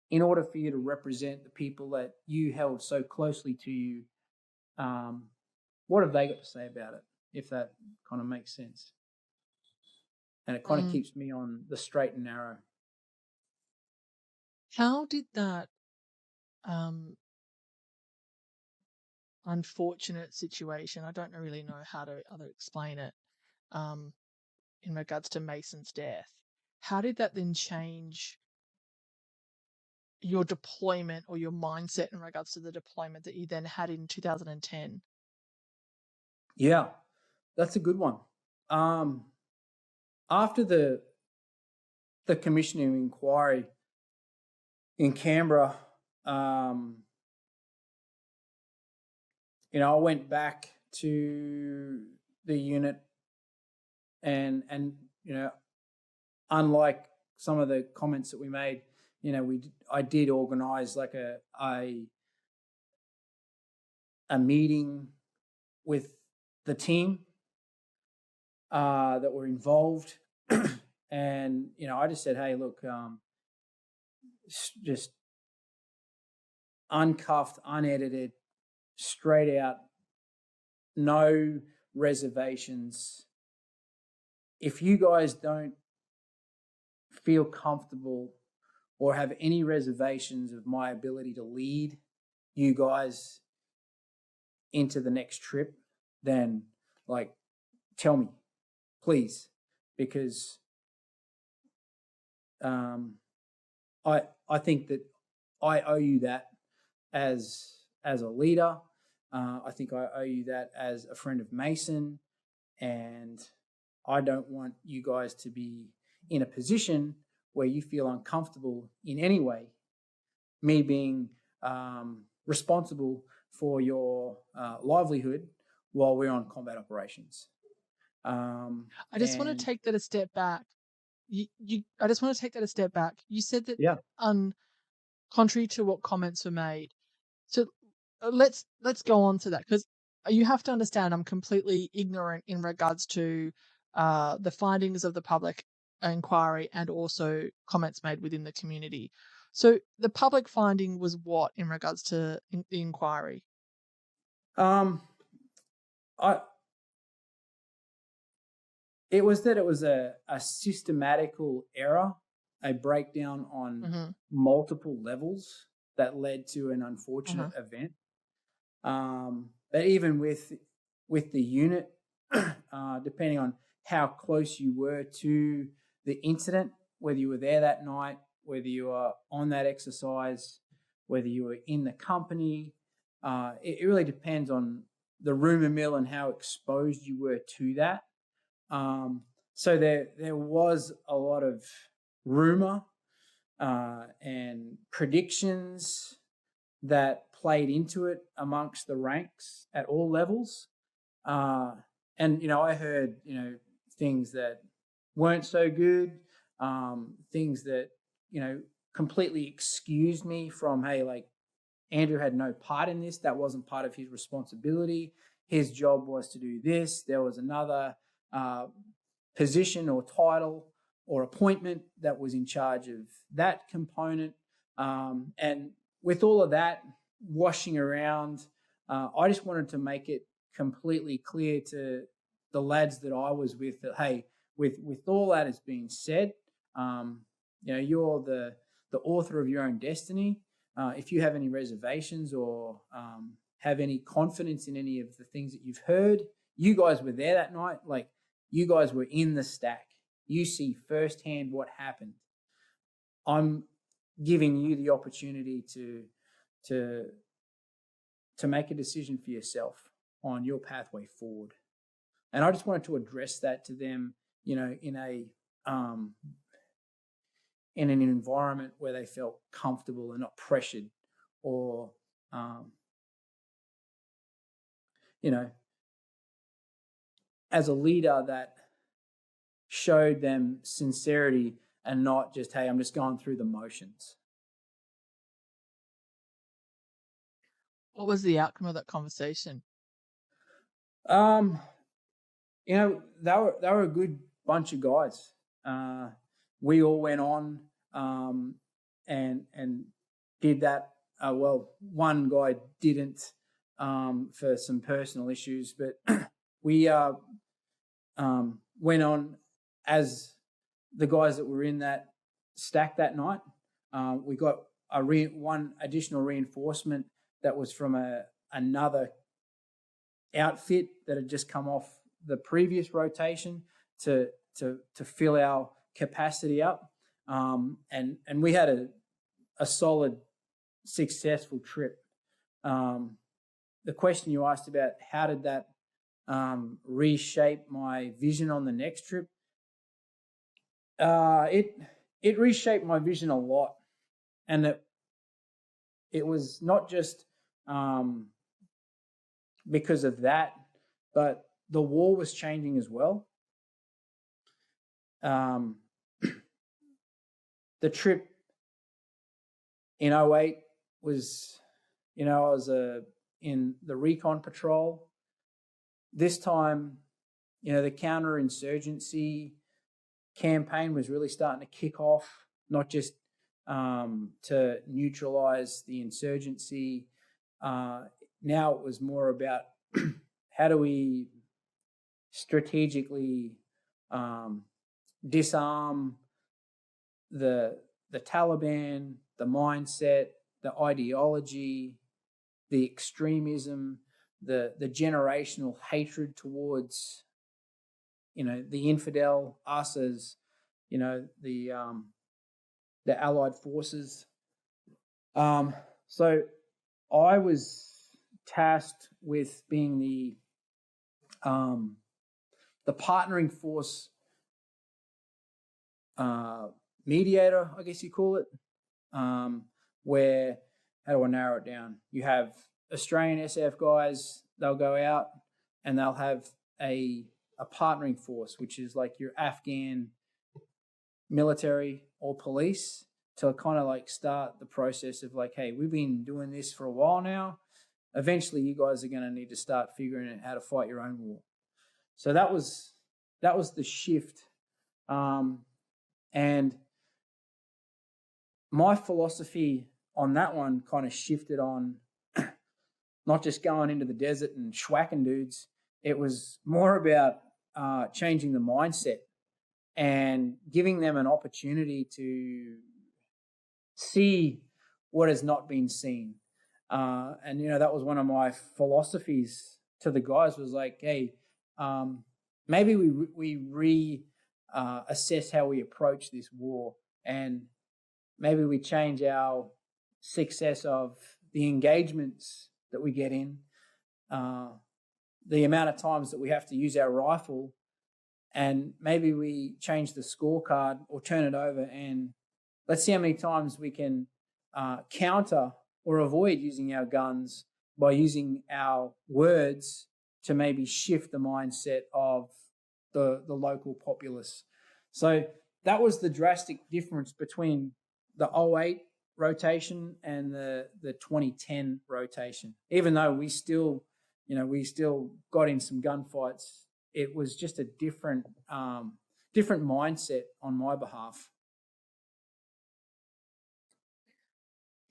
in order for you to represent the people that you held so closely to you, what have they got to say about it, if that kind of makes sense? And it kind of keeps me on the straight and narrow. How did that unfortunate situation, I don't really know how to explain it, in regards to Mason's death, how did that then change your deployment or your mindset in regards to the deployment that you then had in 2010? Yeah, that's a good one. After the commissioning inquiry in Canberra, I went back to the unit, and unlike some of the comments that we made, I did organize like a meeting with the team that were involved, and I just said, hey, look, just uncuffed, unedited, straight out, no reservations. If you guys don't feel comfortable or have any reservations of my ability to lead you guys into the next trip, then like, tell me, please, because I think that I owe you that as a leader. I think I owe you that as a friend of Mason, and I don't want you guys to be in a position where you feel uncomfortable in any way, me being responsible for your livelihood while we're on combat operations. I just want to take that a step back. I just want to take that a step back. You said that, contrary to what comments were made. So let's go on to that, because you have to understand I'm completely ignorant in regards to the findings of the public inquiry and also comments made within the community. So the public finding was what in regards to the inquiry? It was that it was a systematical error, a breakdown on multiple levels that led to an unfortunate event. But even with the unit, depending on how close you were to the incident, whether you were there that night, whether you were on that exercise, whether you were in the company, it really depends on the rumour mill and how exposed you were to that. So there was a lot of rumour and predictions that played into it amongst the ranks at all levels. And, I heard, things that weren't so good, things that, completely excused me from, hey, like, Andrew had no part in this. That wasn't part of his responsibility. His job was to do this. There was another position or title or appointment that was in charge of that component. And with all of that washing around, I just wanted to make it completely clear to the lads that I was with that, hey, with all that has been said, you're the author of your own destiny. If you have any reservations or have any confidence in any of the things that you've heard, you guys were there that night. Like, you guys were in the stack. You see firsthand what happened. I'm giving you the opportunity to make a decision for yourself on your pathway forward. And I just wanted to address that to them, in an environment where they felt comfortable and not pressured or, as a leader that showed them sincerity and not just, hey, I'm just going through the motions. What was the outcome of that conversation? They were a good bunch of guys. We all went on and did that. Well, one guy didn't for some personal issues, but we went on as the guys that were in that stack that night. We got one additional reinforcement that was from another outfit that had just come off the previous rotation to fill our capacity up, and we had a solid, successful trip. The question you asked about how did that reshape my vision on the next trip? It reshaped my vision a lot, and it was not just because of that, but the war was changing as well. The trip in 2008 was, I was in the recon patrol. This time, the counterinsurgency campaign was really starting to kick off, not just to neutralize the insurgency. Now it was more about how do we strategically disarm the Taliban, the mindset, the ideology, the extremism, the generational hatred towards, the infidel, us as, the allied forces. So I was tasked with being the partnering force mediator, I guess you call it, where, how do I narrow it down? You have Australian SF guys, they'll go out and they'll have a partnering force, which is like your Afghan military or police, to kind of like start the process of like, hey, we've been doing this for a while now. Eventually you guys are going to need to start figuring out how to fight your own war. So that was the shift. And my philosophy on that one kind of shifted on not just going into the desert and schwacking dudes. It was more about changing the mindset and giving them an opportunity to see what has not been seen. And, that was one of my philosophies to the guys was like, hey, maybe we assess how we approach this war, and maybe we change our success of the engagements that we get in, the amount of times that we have to use our rifle, and maybe we change the scorecard or turn it over, and let's see how many times we can counter or avoid using our guns by using our words to maybe shift the mindset of the local populace. So that was the drastic difference between the 2008 rotation and the 2010 rotation. Even though we still got in some gunfights, it was just a different mindset on my behalf.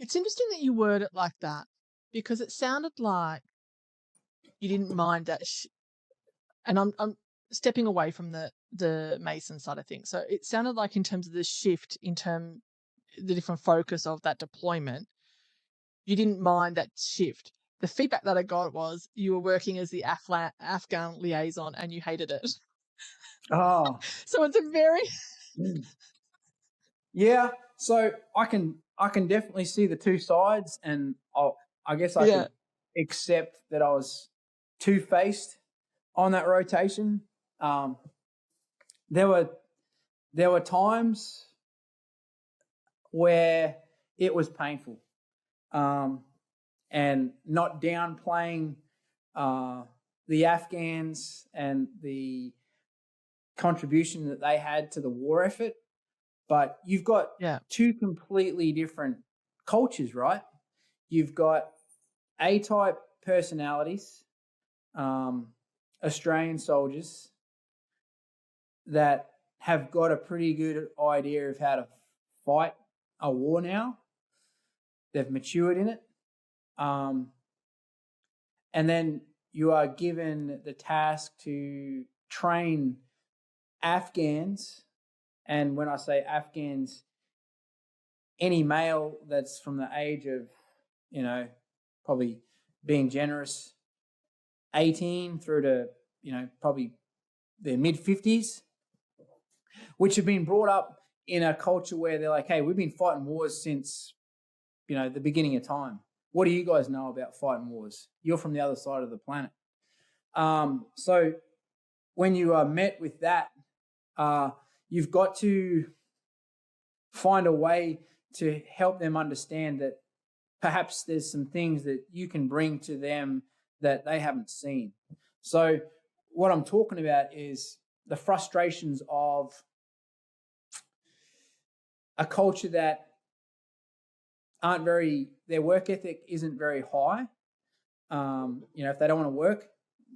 It's interesting that you word it like that, because it sounded like you didn't mind that. And I'm stepping away from the Mason side of things. So it sounded like in terms of the shift, the different focus of that deployment, you didn't mind that shift. The feedback that I got was you were working as the Afghan liaison and you hated it. Oh, so it's a very yeah. So I can definitely see the two sides, and I guess I could accept that I was two-faced on that rotation. There were times where it was painful, and not downplaying the Afghans and the contribution that they had to the war effort. But you've got two completely different cultures, right? You've got A-type personalities, Australian soldiers that have got a pretty good idea of how to fight a war now. They've matured in it. And then you are given the task to train Afghans. And when I say Afghans, any male that's from the age of, probably being generous, 18 through to, probably their mid-50s, which have been brought up in a culture where they're like, hey, we've been fighting wars since, the beginning of time. What do you guys know about fighting wars? You're from the other side of the planet. So when you are met with that, you've got to find a way to help them understand that perhaps there's some things that you can bring to them that they haven't seen. So what I'm talking about is the frustrations of a culture that their work ethic isn't very high. If they don't want to work,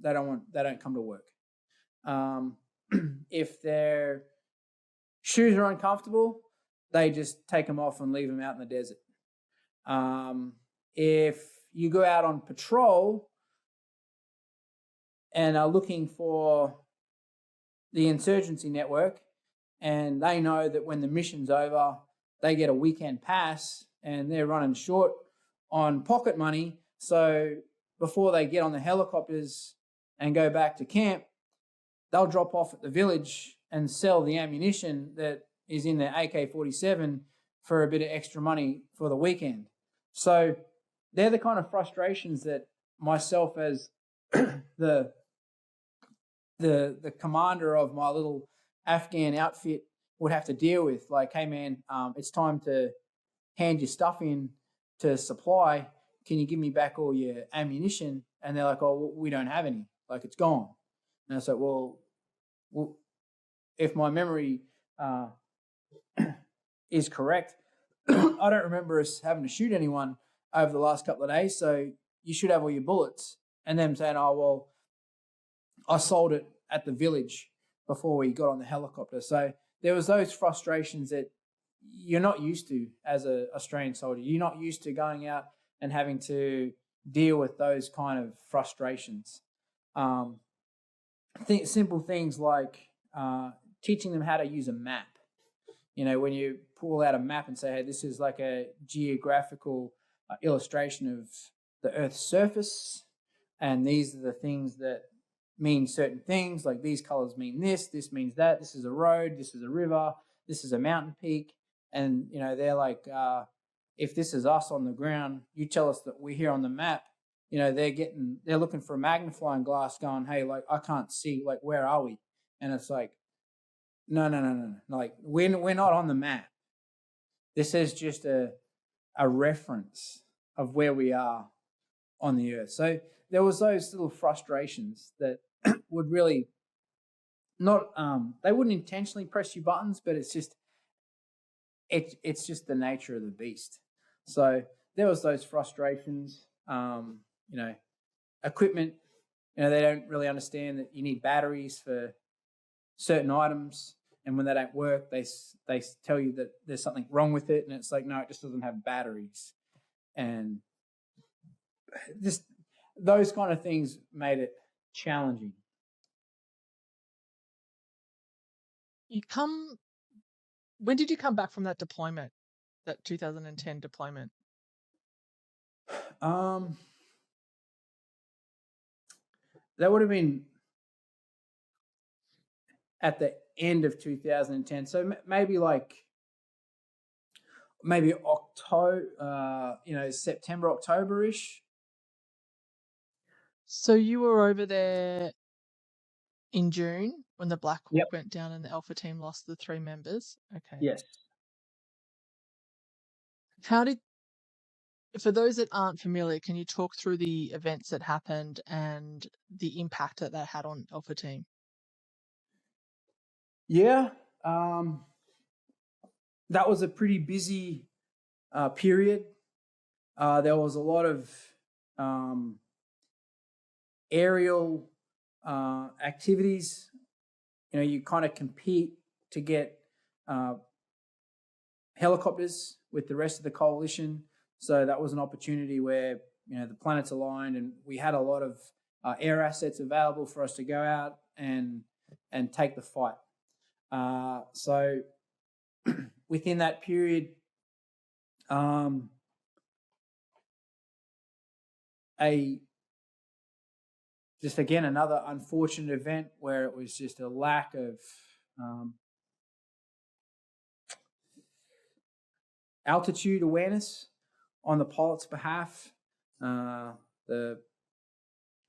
they don't come to work. If their shoes are uncomfortable, they just take them off and leave them out in the desert. If you go out on patrol and are looking for the insurgency network, and they know that when the mission's over, they get a weekend pass and they're running short on pocket money. So before they get on the helicopters and go back to camp, they'll drop off at the village and sell the ammunition that is in their AK-47 for a bit of extra money for the weekend. So they're the kind of frustrations that myself as the commander of my little Afghan outfit would have to deal with. Like, hey man, it's time to hand your stuff in to supply. Can you give me back all your ammunition? And they're like, oh, we don't have any. Like, it's gone. And I said, well, if my memory is correct, I don't remember us having to shoot anyone over the last couple of days, so you should have all your bullets. And them saying, oh, well, I sold it at the village before we got on the helicopter. So there was those frustrations that you're not used to as an Australian soldier. You're not used to going out and having to deal with those kind of frustrations. Simple things like teaching them how to use a map. When you pull out a map and say, hey, this is like a geographical illustration of the Earth's surface, and these are the things that mean certain things. Like these colors mean this. This means that. This is a road. This is a river. This is a mountain peak. And they're like, if this is us on the ground, you tell us that we're here on the map. They're looking for a magnifying glass, going, hey, like I can't see. Like where are we? And it's like, no. Like we're not on the map. This is just a reference of where we are on the earth. So there was those little frustrations that would really not they wouldn't intentionally press you buttons, but it's just the nature of the beast. So there was those frustrations. Equipment, they don't really understand that you need batteries for certain items, and when they don't work, they tell you that there's something wrong with it, and it's like, no, it just doesn't have batteries. And just those kind of things made it challenging. When did you come back from that deployment, that 2010 deployment? That would have been at the end of 2010. So maybe October, September, October-ish. So you were over there in June when the Black Hawk went down and the Alpha team lost the 3 members? Okay. Yes. For those that aren't familiar, can you talk through the events that happened and the impact that had on Alpha team? Yeah. That was a pretty busy period. There was a lot of aerial activities. You kind of compete to get helicopters with the rest of the coalition. So that was an opportunity where the planets aligned, and we had a lot of air assets available for us to go out and take the fight. So within that period, just again another unfortunate event where it was just a lack of altitude awareness on the pilot's behalf. The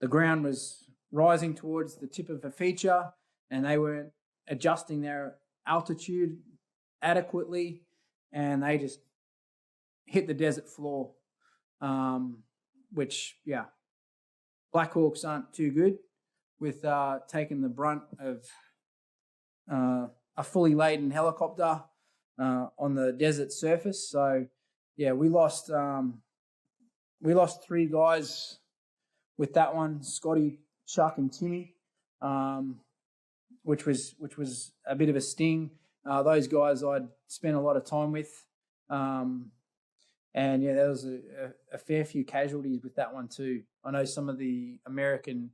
ground was rising towards the tip of a feature, and they weren't adjusting their altitude adequately, and they just hit the desert floor, which, Black Hawks aren't too good with taking the brunt of a fully laden helicopter on the desert surface. So, we lost 3 guys with that one, Scotty, Chuck, and Timmy, which was a bit of a sting. Those guys I'd spent a lot of time with, and there was a fair few casualties with that one too. I know some of the American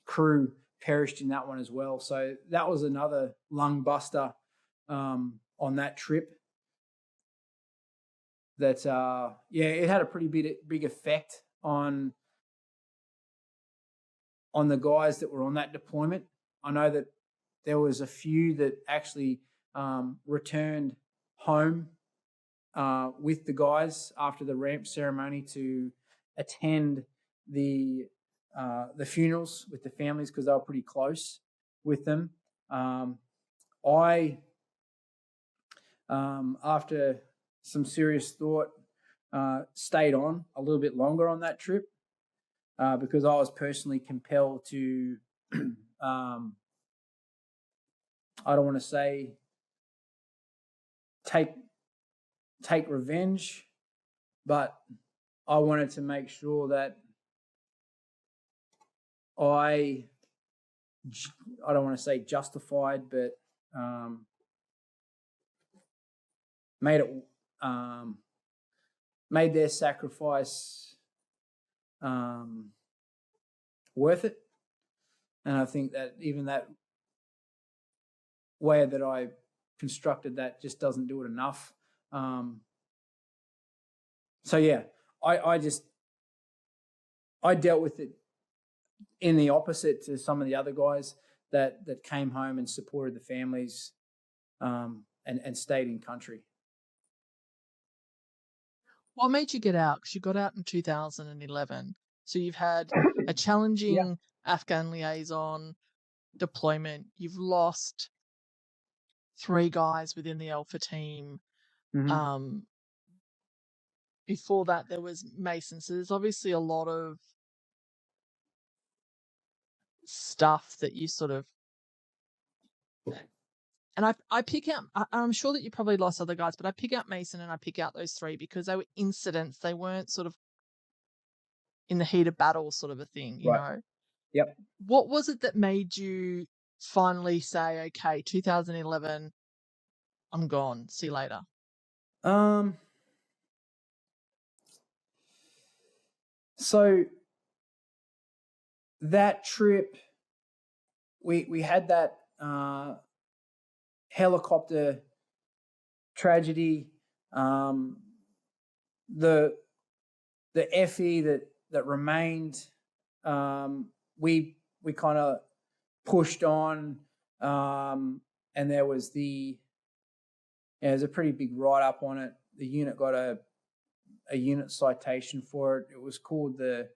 crew perished in that one as well. So that was another lung buster on that trip. That it had a pretty big effect on the guys that were on that deployment. I know that there was a few that actually returned home with the guys after the ramp ceremony to attend the funerals with the families, because they were pretty close with them. I, after some serious thought, stayed on a little bit longer on that trip because I was personally compelled to, I don't want to say take revenge, but I wanted to make sure that I don't want to say justified, but made their sacrifice worth it. And I think that even that way that I constructed that just doesn't do it enough. So yeah, I dealt with it in the opposite to some of the other guys that came home and supported the families, and stayed in country. What made you get out? Because you got out in 2011. So you've had a challenging Afghan liaison deployment. You've lost 3 guys within the Alpha team. Mm-hmm. Before that, there was Mason. So there's obviously a lot of stuff that you sort of. And I pick out, I'm sure that you probably lost other guys, but I pick out Mason and I pick out those 3 because they were incidents. They weren't sort of in the heat of battle sort of a thing, you know? Yep. What was it that made you finally say, okay, 2011, I'm gone. See you later? So that trip, we had that helicopter tragedy, the FE that remained, we kind of pushed on, and there was there's a pretty big write up on it. The unit got a unit citation for it. It was called the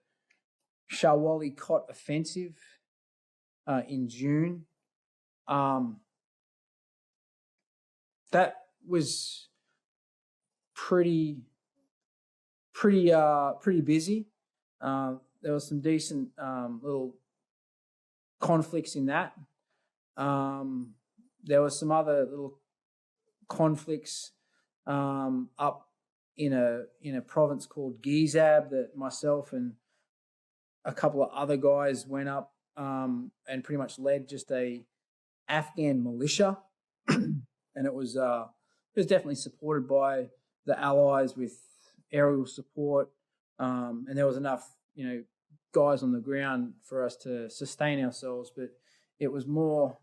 Shawali Kot Offensive in June. That was pretty busy. There was some decent little conflicts in that. There were some other little conflicts up in a province called Gizab that myself and a couple of other guys went up and pretty much led just a Afghan militia, and it was definitely supported by the Allies with aerial support, and there was enough guys on the ground for us to sustain ourselves. But it was more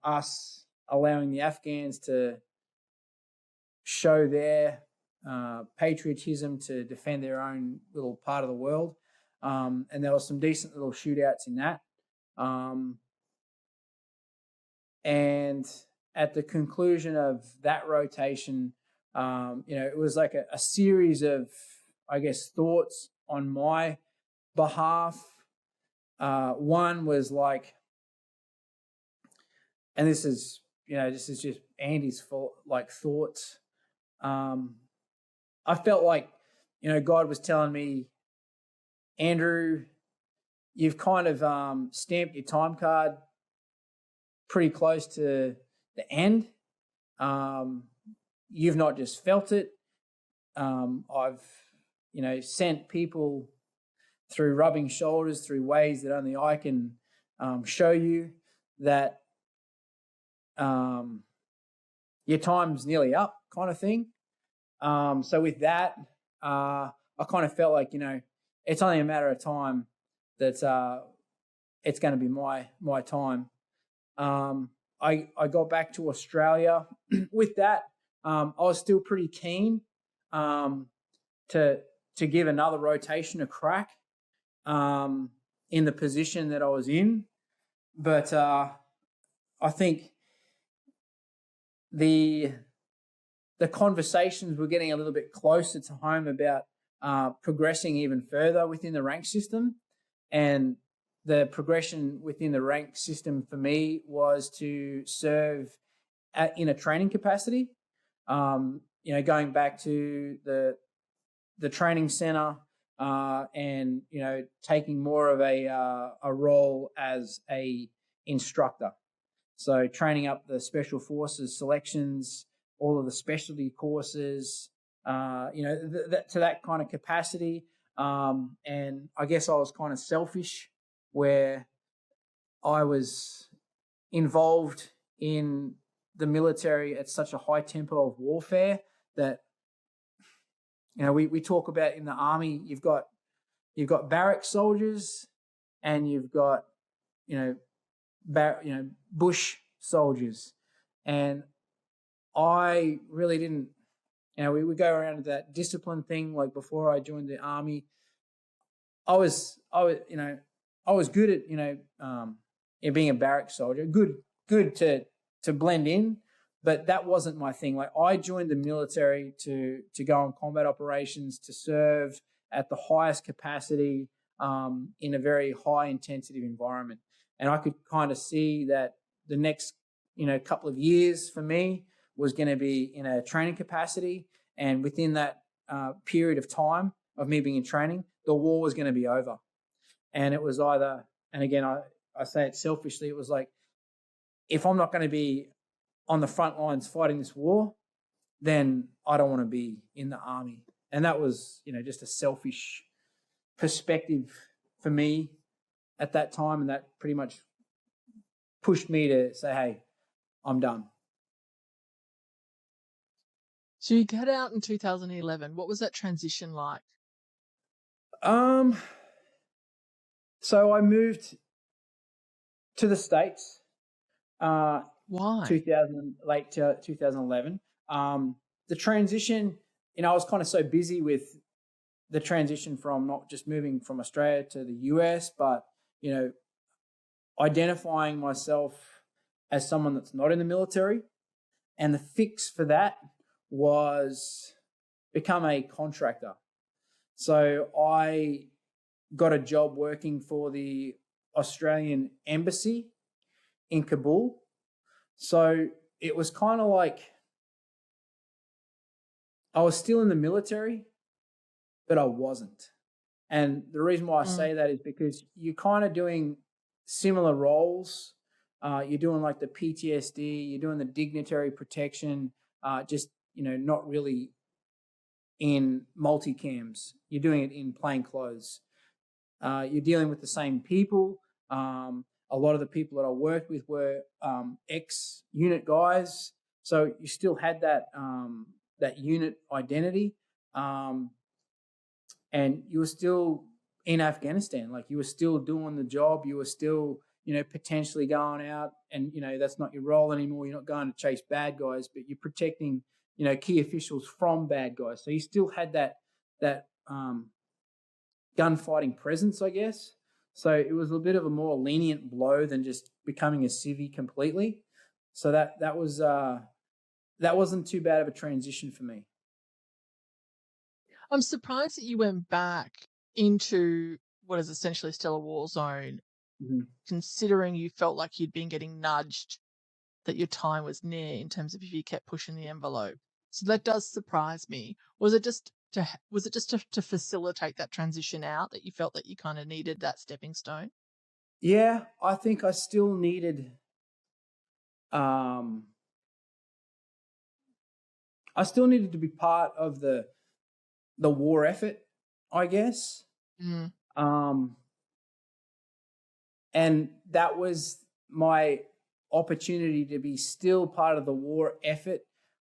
us allowing the Afghans to show their patriotism to defend their own little part of the world. And there was some decent little shootouts in that. And at the conclusion of that rotation, it was like a series of, I guess, thoughts on my behalf. One was like, and this is just Andy's thoughts. I felt like, God was telling me, Andrew, you've kind of stamped your time card pretty close to the end. You've not just felt it. I've, sent people through rubbing shoulders, through ways that only I can show you that your time's nearly up, kind of thing. So with that, I kind of felt like, it's only a matter of time that it's going to be my time. I got back to Australia. With that, I was still pretty keen to give another rotation a crack in the position that I was in. But I think the conversations were getting a little bit closer to home about progressing even further within the rank system. And the progression within the rank system for me was to serve in a training capacity. Going back to the training center and taking more of a role as a instructor. So training up the special forces selections, all of the specialty courses, to that kind of capacity. And I guess I was kind of selfish where I was involved in the military at such a high tempo of warfare that, we talk about in the army, you've got barrack soldiers and you've got, bush soldiers. And I really didn't we would go around to that discipline thing. Like before I joined the army, I was good at being a barrack soldier. Good to blend in, but that wasn't my thing. Like I joined the military to go on combat operations, to serve at the highest capacity in a very high intensity environment, and I could kind of see that the next couple of years for me was going to be in a training capacity, and within that period of time of me being in training, the war was going to be over. And it was either, and again, I say it selfishly, it was like, if I'm not going to be on the front lines fighting this war, then I don't want to be in the army. And that was, just a selfish perspective for me at that time. And that pretty much pushed me to say, hey, I'm done. So you get out in 2011. What was that transition like? So I moved to the States. Why? Late 2011. The transition, I was kind of so busy with the transition from not just moving from Australia to the US, but, identifying myself as someone that's not in the military. And the fix for that was become a contractor. So I got a job working for the Australian Embassy in Kabul. So it was kind of like I was still in the military, but I wasn't. And the reason why I say that is because you're kind of doing similar roles. You're doing like the PTSD, you're doing the dignitary protection, just, not really in multicams. You're doing it in plain clothes. You're dealing with the same people. A lot of the people that I worked with were ex-unit guys, so you still had that unit identity, and you were still in Afghanistan. Like you were still doing the job. You were still, potentially going out, and that's not your role anymore. You're not going to chase bad guys, but you're protecting, key officials from bad guys. So you still had that gunfighting presence, I guess. So it was a bit of a more lenient blow than just becoming a civvy completely. So that wasn't too bad of a transition for me. I'm surprised that you went back into what is essentially still a war zone, considering you felt like you'd been getting nudged that your time was near in terms of if you kept pushing the envelope. So that does surprise me. Was it just to facilitate that transition out that you felt that you kind of needed that stepping stone? Yeah, I think I still needed to be part of the war effort, I guess. And that was my opportunity to be still part of the war effort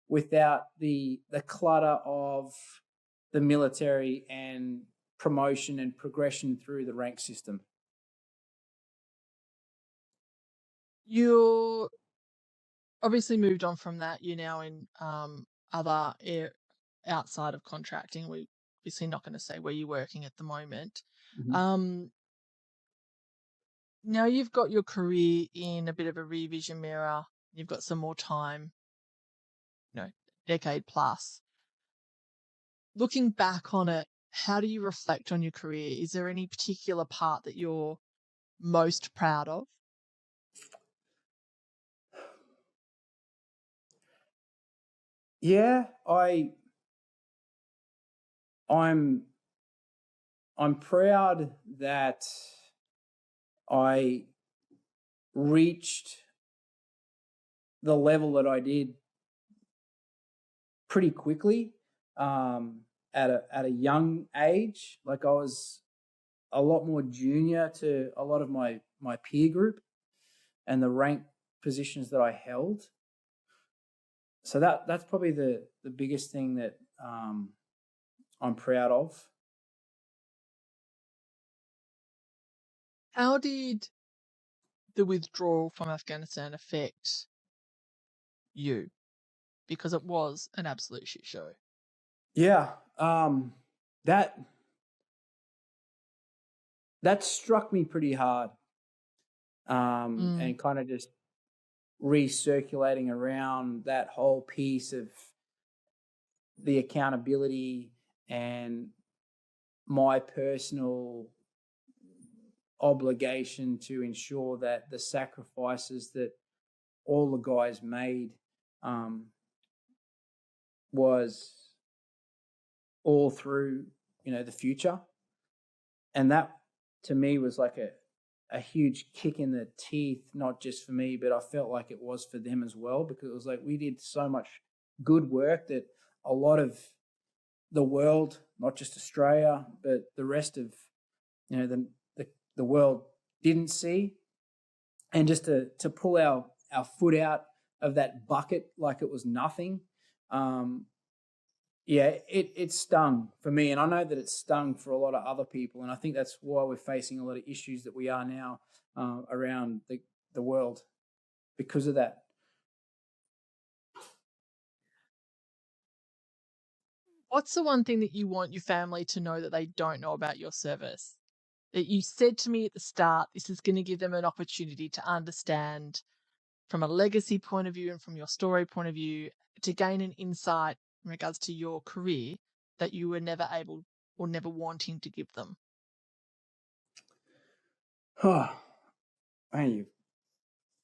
without the clutter of the military and promotion and progression through the rank system. You obviously moved on from that. You're now in other outside of contracting. We're obviously not going to say where you're working at the moment. Now you've got your career in a bit of a rear vision mirror. You've got some more time, decade plus. Looking back on it, how do you reflect on your career? Is there any particular part that you're most proud of? Yeah, I'm proud that I reached the level that I did pretty quickly at a young age. Like I was a lot more junior to a lot of my peer group and the rank positions that I held. So that's probably the biggest thing that I'm proud of. How did the withdrawal from Afghanistan affect you? Because it was an absolute shit show. Yeah. That struck me pretty hard. And kind of just recirculating around that whole piece of the accountability and my personal obligation to ensure that the sacrifices that all the guys made was all through, the future. And that to me was like a huge kick in the teeth, not just for me, but I felt like it was for them as well, because it was like we did so much good work that a lot of the world, not just Australia, but the rest of, the world didn't see. And just to pull our foot out of that bucket like it was nothing, it stung for me. And I know that it stung for a lot of other people. And I think that's why we're facing a lot of issues that we are now around the world because of that. What's the one thing that you want your family to know that they don't know about your service? That you said to me at the start, this is going to give them an opportunity to understand from a legacy point of view and from your story point of view, to gain an insight in regards to your career that you were never able or never wanting to give them. Oh, man,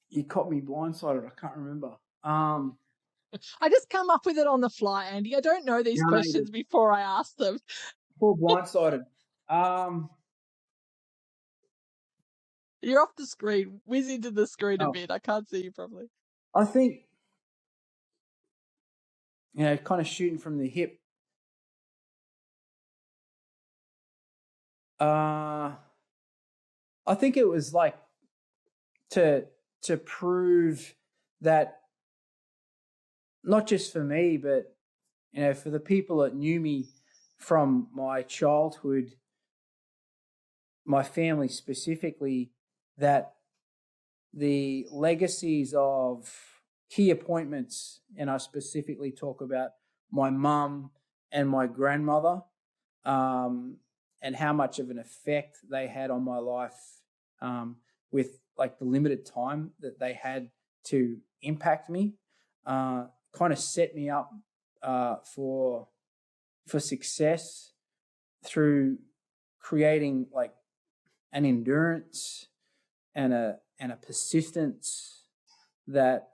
you caught me blindsided. I can't remember. I just come up with it on the fly, Andy. I don't know these questions before I ask them. Poor blindsided. You're off the screen. Whiz into the screen a bit. I can't see you properly. I think, kind of shooting from the hip. I think it was like to prove that not just for me, but for the people that knew me from my childhood, my family specifically, that the legacies of key appointments, and I specifically talk about my mum and my grandmother, and how much of an effect they had on my life with like the limited time that they had to impact me, kind of set me up for success through creating like an endurance and a persistence that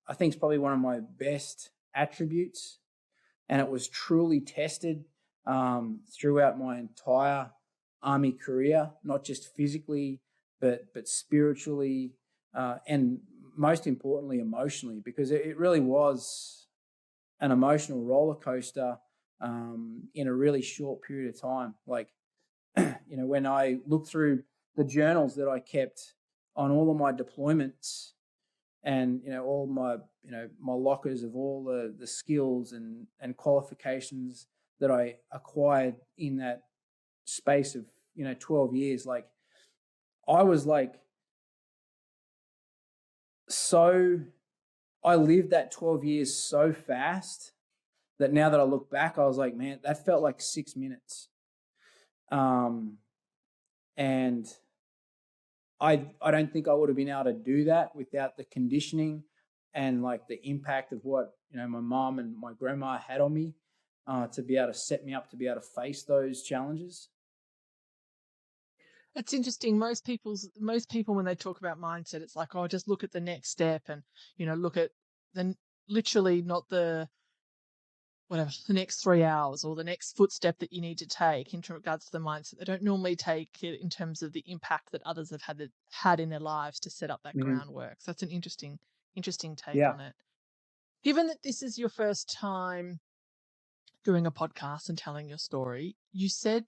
I think is probably one of my best attributes. And it was truly tested throughout my entire Army career, not just physically, but spiritually, and most importantly, emotionally, because it really was an emotional roller coaster in a really short period of time. Like, when I look through the journals that I kept on all of my deployments, and all my my lockers of all the skills and qualifications that I acquired in that space of 12 years, like I was like, so I lived that 12 years so fast that now that I look back, I was like, man, that felt like 6 minutes. And I don't think I would have been able to do that without the conditioning and like the impact of what my mom and my grandma had on me, to be able to set me up to be able to face those challenges. It's interesting. Most people when they talk about mindset, it's like, oh, just look at the next step, and look at literally not the next 3 hours or the next footstep that you need to take in regards to the mindset. They don't normally take it in terms of the impact that others have had in their lives to set up that groundwork. So that's an interesting take on it. Given that this is your first time doing a podcast and telling your story, you said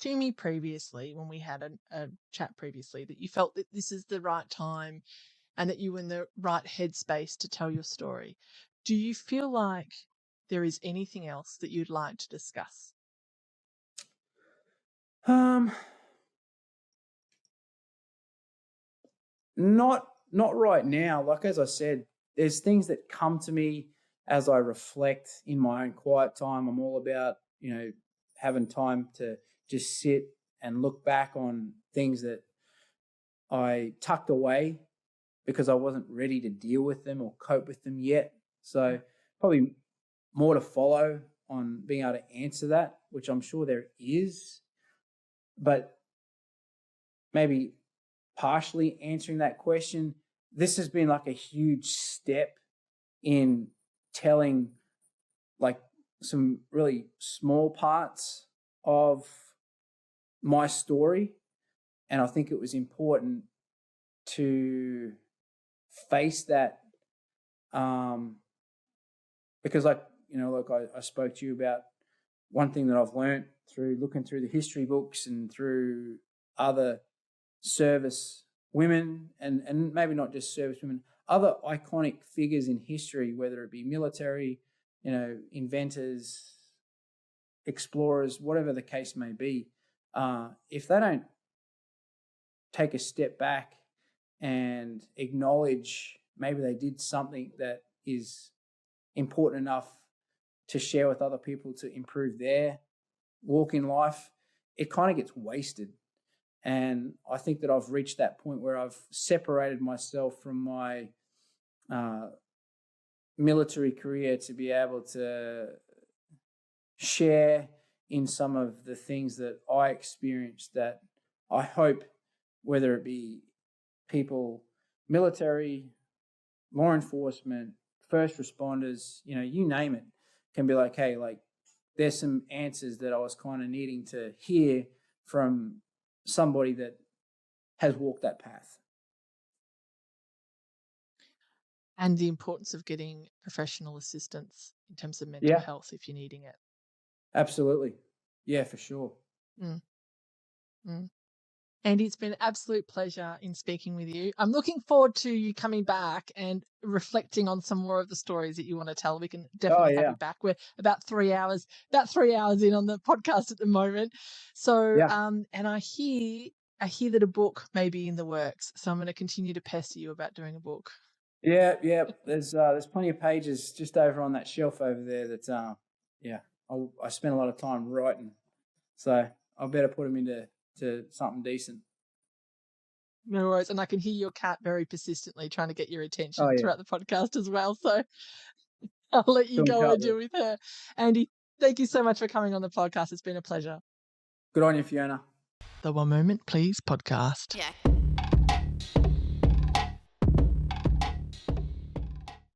to me previously, when we had a chat previously, that you felt that this is the right time and that you were in the right headspace to tell your story. Do you feel like there is anything else that you'd like to discuss? Not right now. Like, as I said, there's things that come to me as I reflect in my own quiet time, I'm all about, having time to just sit and look back on things that I tucked away because I wasn't ready to deal with them or cope with them yet. So probably more to follow on being able to answer that, which I'm sure there is, but maybe partially answering that question. This has been like a huge step in telling like some really small parts of my story. And I think it was important to face that because I spoke to you about one thing that I've learned through looking through the history books and through other service women and maybe not just service women, other iconic figures in history, whether it be military, inventors, explorers, whatever the case may be, if they don't take a step back and acknowledge maybe they did something that is important enough to share with other people to improve their walk in life, it kind of gets wasted. And I think that I've reached that point where I've separated myself from my military career to be able to share in some of the things that I experienced that I hope, whether it be people, military, law enforcement, first responders, you name it, can be like, hey, like there's some answers that I was kind of needing to hear from somebody that has walked that path. And the importance of getting professional assistance in terms of mental health if you're needing it. Absolutely. Yeah, for sure. Andy, it's been an absolute pleasure in speaking with you. I'm looking forward to you coming back and reflecting on some more of the stories that you want to tell. We can definitely have you back. We're about 3 hours in on the podcast at the moment. So, and I hear that a book may be in the works. So I'm going to continue to pester you about doing a book. Yeah. There's plenty of pages just over on that shelf over there that, I spent a lot of time writing. So I better put them into something decent. No worries. And I can hear your cat very persistently trying to get your attention throughout the podcast as well. So I'll let you go and deal with her. Andy, thank you so much for coming on the podcast. It's been a pleasure. Good on you, Fiona. The One Moment Please podcast. Yeah.